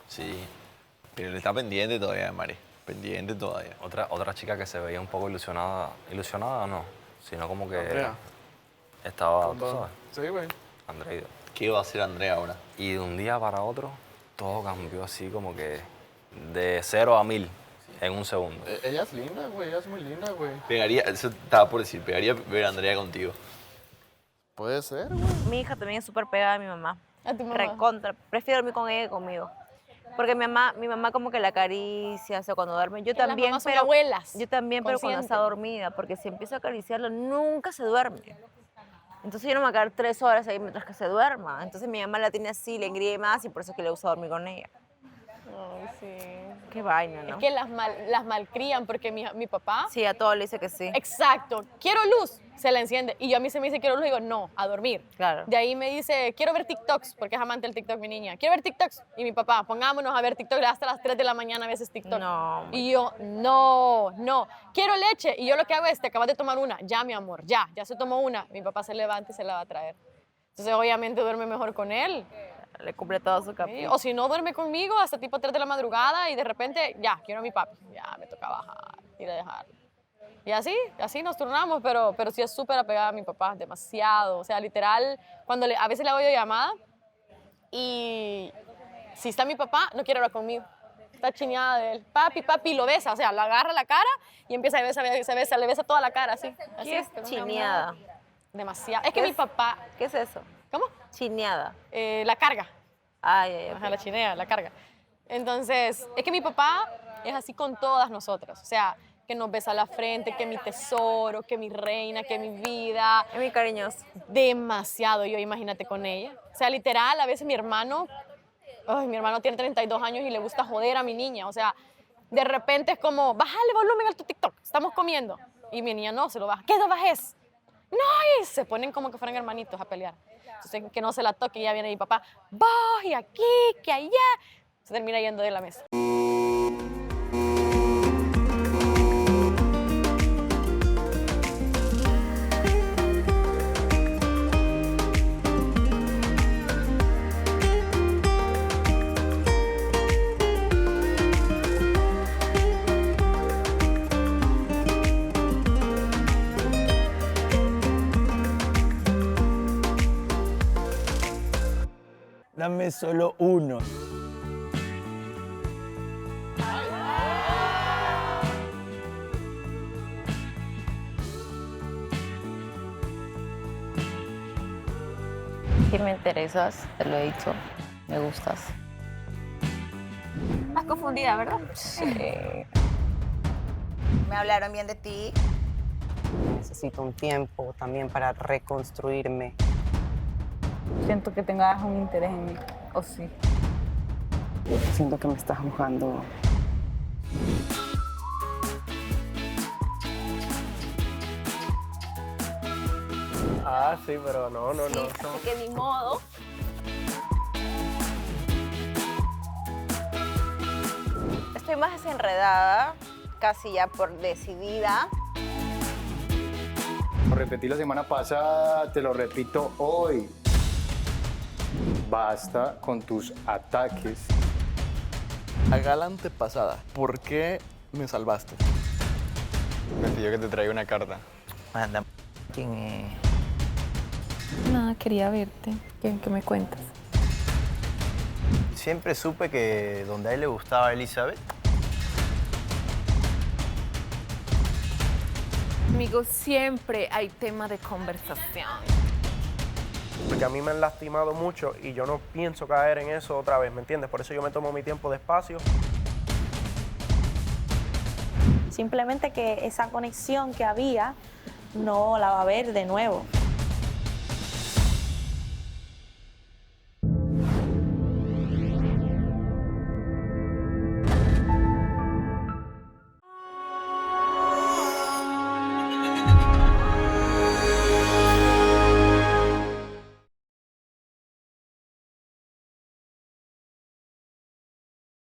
Sí. Pero él está pendiente todavía de Mare. Pendiente todavía. Otra chica que se veía un poco ilusionada. ¿Ilusionada no? Sino como que... Andrea. Estaba, ¿tú sabes? Sí, güey. Andrea. ¿Qué va a hacer Andrea ahora? Y de un día para otro, todo cambió así como que de 0 a 1000 en un segundo. Ella es linda, güey. Ella es muy linda, güey. Pegaría, eso estaba por decir, pegaría ver a Andrea contigo. Puede ser, güey. Mi hija también es súper pegada a mi mamá. ¿A tu mamá? Recontra. Prefiero dormir con ella que conmigo. Porque mi mamá como que la acaricia, o sea, cuando duerme. Yo Las también, mamás son pero abuelas. yo también, pero cuando está Consienten. dormida, porque si empiezo a acariciarlo, nunca se duerme. Entonces yo no me voy a quedar 3 horas ahí mientras que se duerma. Entonces mi mamá la tiene así, le engríe más y por eso es que le gusta dormir con ella. Ay, sí. Qué vaina, ¿no? Es que las malcrían porque mi papá... Sí, a todos le dice que sí. Exacto. Quiero luz, se la enciende. Y yo a mí se me dice quiero luz, digo no, a dormir. Claro. De ahí me dice quiero ver TikToks, porque es amante del TikTok mi niña. Quiero ver TikToks. Y mi papá, pongámonos a ver TikTok hasta las 3 de la mañana a veces TikTok. No. Y yo, no. Quiero leche. Y yo lo que hago es, te acabas de tomar una. Ya, mi amor, ya se tomó una. Mi papá se levanta y se la va a traer. Entonces obviamente duerme mejor con él. Le cumple todo su Sí, capricho. o si no, duerme conmigo hasta tipo 3 de la madrugada y de repente, ya, quiero a mi papi. Ya, me toca bajar, ir a dejarlo. Y así nos turnamos, pero sí es súper apegada a mi papá, demasiado. O sea, literal, a veces le hago llamada y si está mi papá, no quiere hablar conmigo. Está chineada de él. Papi, lo besa. O sea, lo agarra la cara y empieza a besar, le besa toda la cara, así. Así ¿Qué es pero chineada? Demasiado. Es que mi papá... ¿Qué es eso? ¿Cómo? Chineada. La carga. Ay. Ajá, la chinea, la carga. Entonces, es que mi papá es así con todas nosotras. O sea, que nos besa la frente, que mi tesoro, que mi reina, que mi vida. Es muy cariñoso. Demasiado, yo imagínate con ella. O sea, literal, a veces mi hermano tiene 32 años y le gusta joder a mi niña. O sea, de repente es como, bájale volumen a tu TikTok, estamos comiendo. Y mi niña no, se lo baja. ¿Qué no bajes? No, y se ponen como que fueran hermanitos a pelear. Entonces, que no se la toque y ya viene mi papá, vos y aquí, que allá. Se termina yendo de la mesa. Dame solo uno. Sí me interesas, te lo he dicho, me gustas. Estás confundida, ¿verdad? Sí. Me hablaron bien de ti. Necesito un tiempo también para reconstruirme. Siento que tengas un interés en mí, o sí. Siento que me estás juzgando. Ah, sí, pero no. Así que ni modo. Estoy más desenredada, casi ya por decidida. Lo repetí la semana pasada, te lo repito hoy. Basta con tus ataques. Haga la antepasada. ¿Por qué me salvaste? Me pidió que te traiga una carta. Manda, ¿quién es? Nada, quería verte. ¿Qué me cuentas? Siempre supe que donde a él le gustaba a Elizabeth, Amigo, siempre hay tema de conversación. Porque a mí me han lastimado mucho y yo no pienso caer en eso otra vez, ¿me entiendes? Por eso yo me tomo mi tiempo despacio. Simplemente que esa conexión que había no la va a ver de nuevo.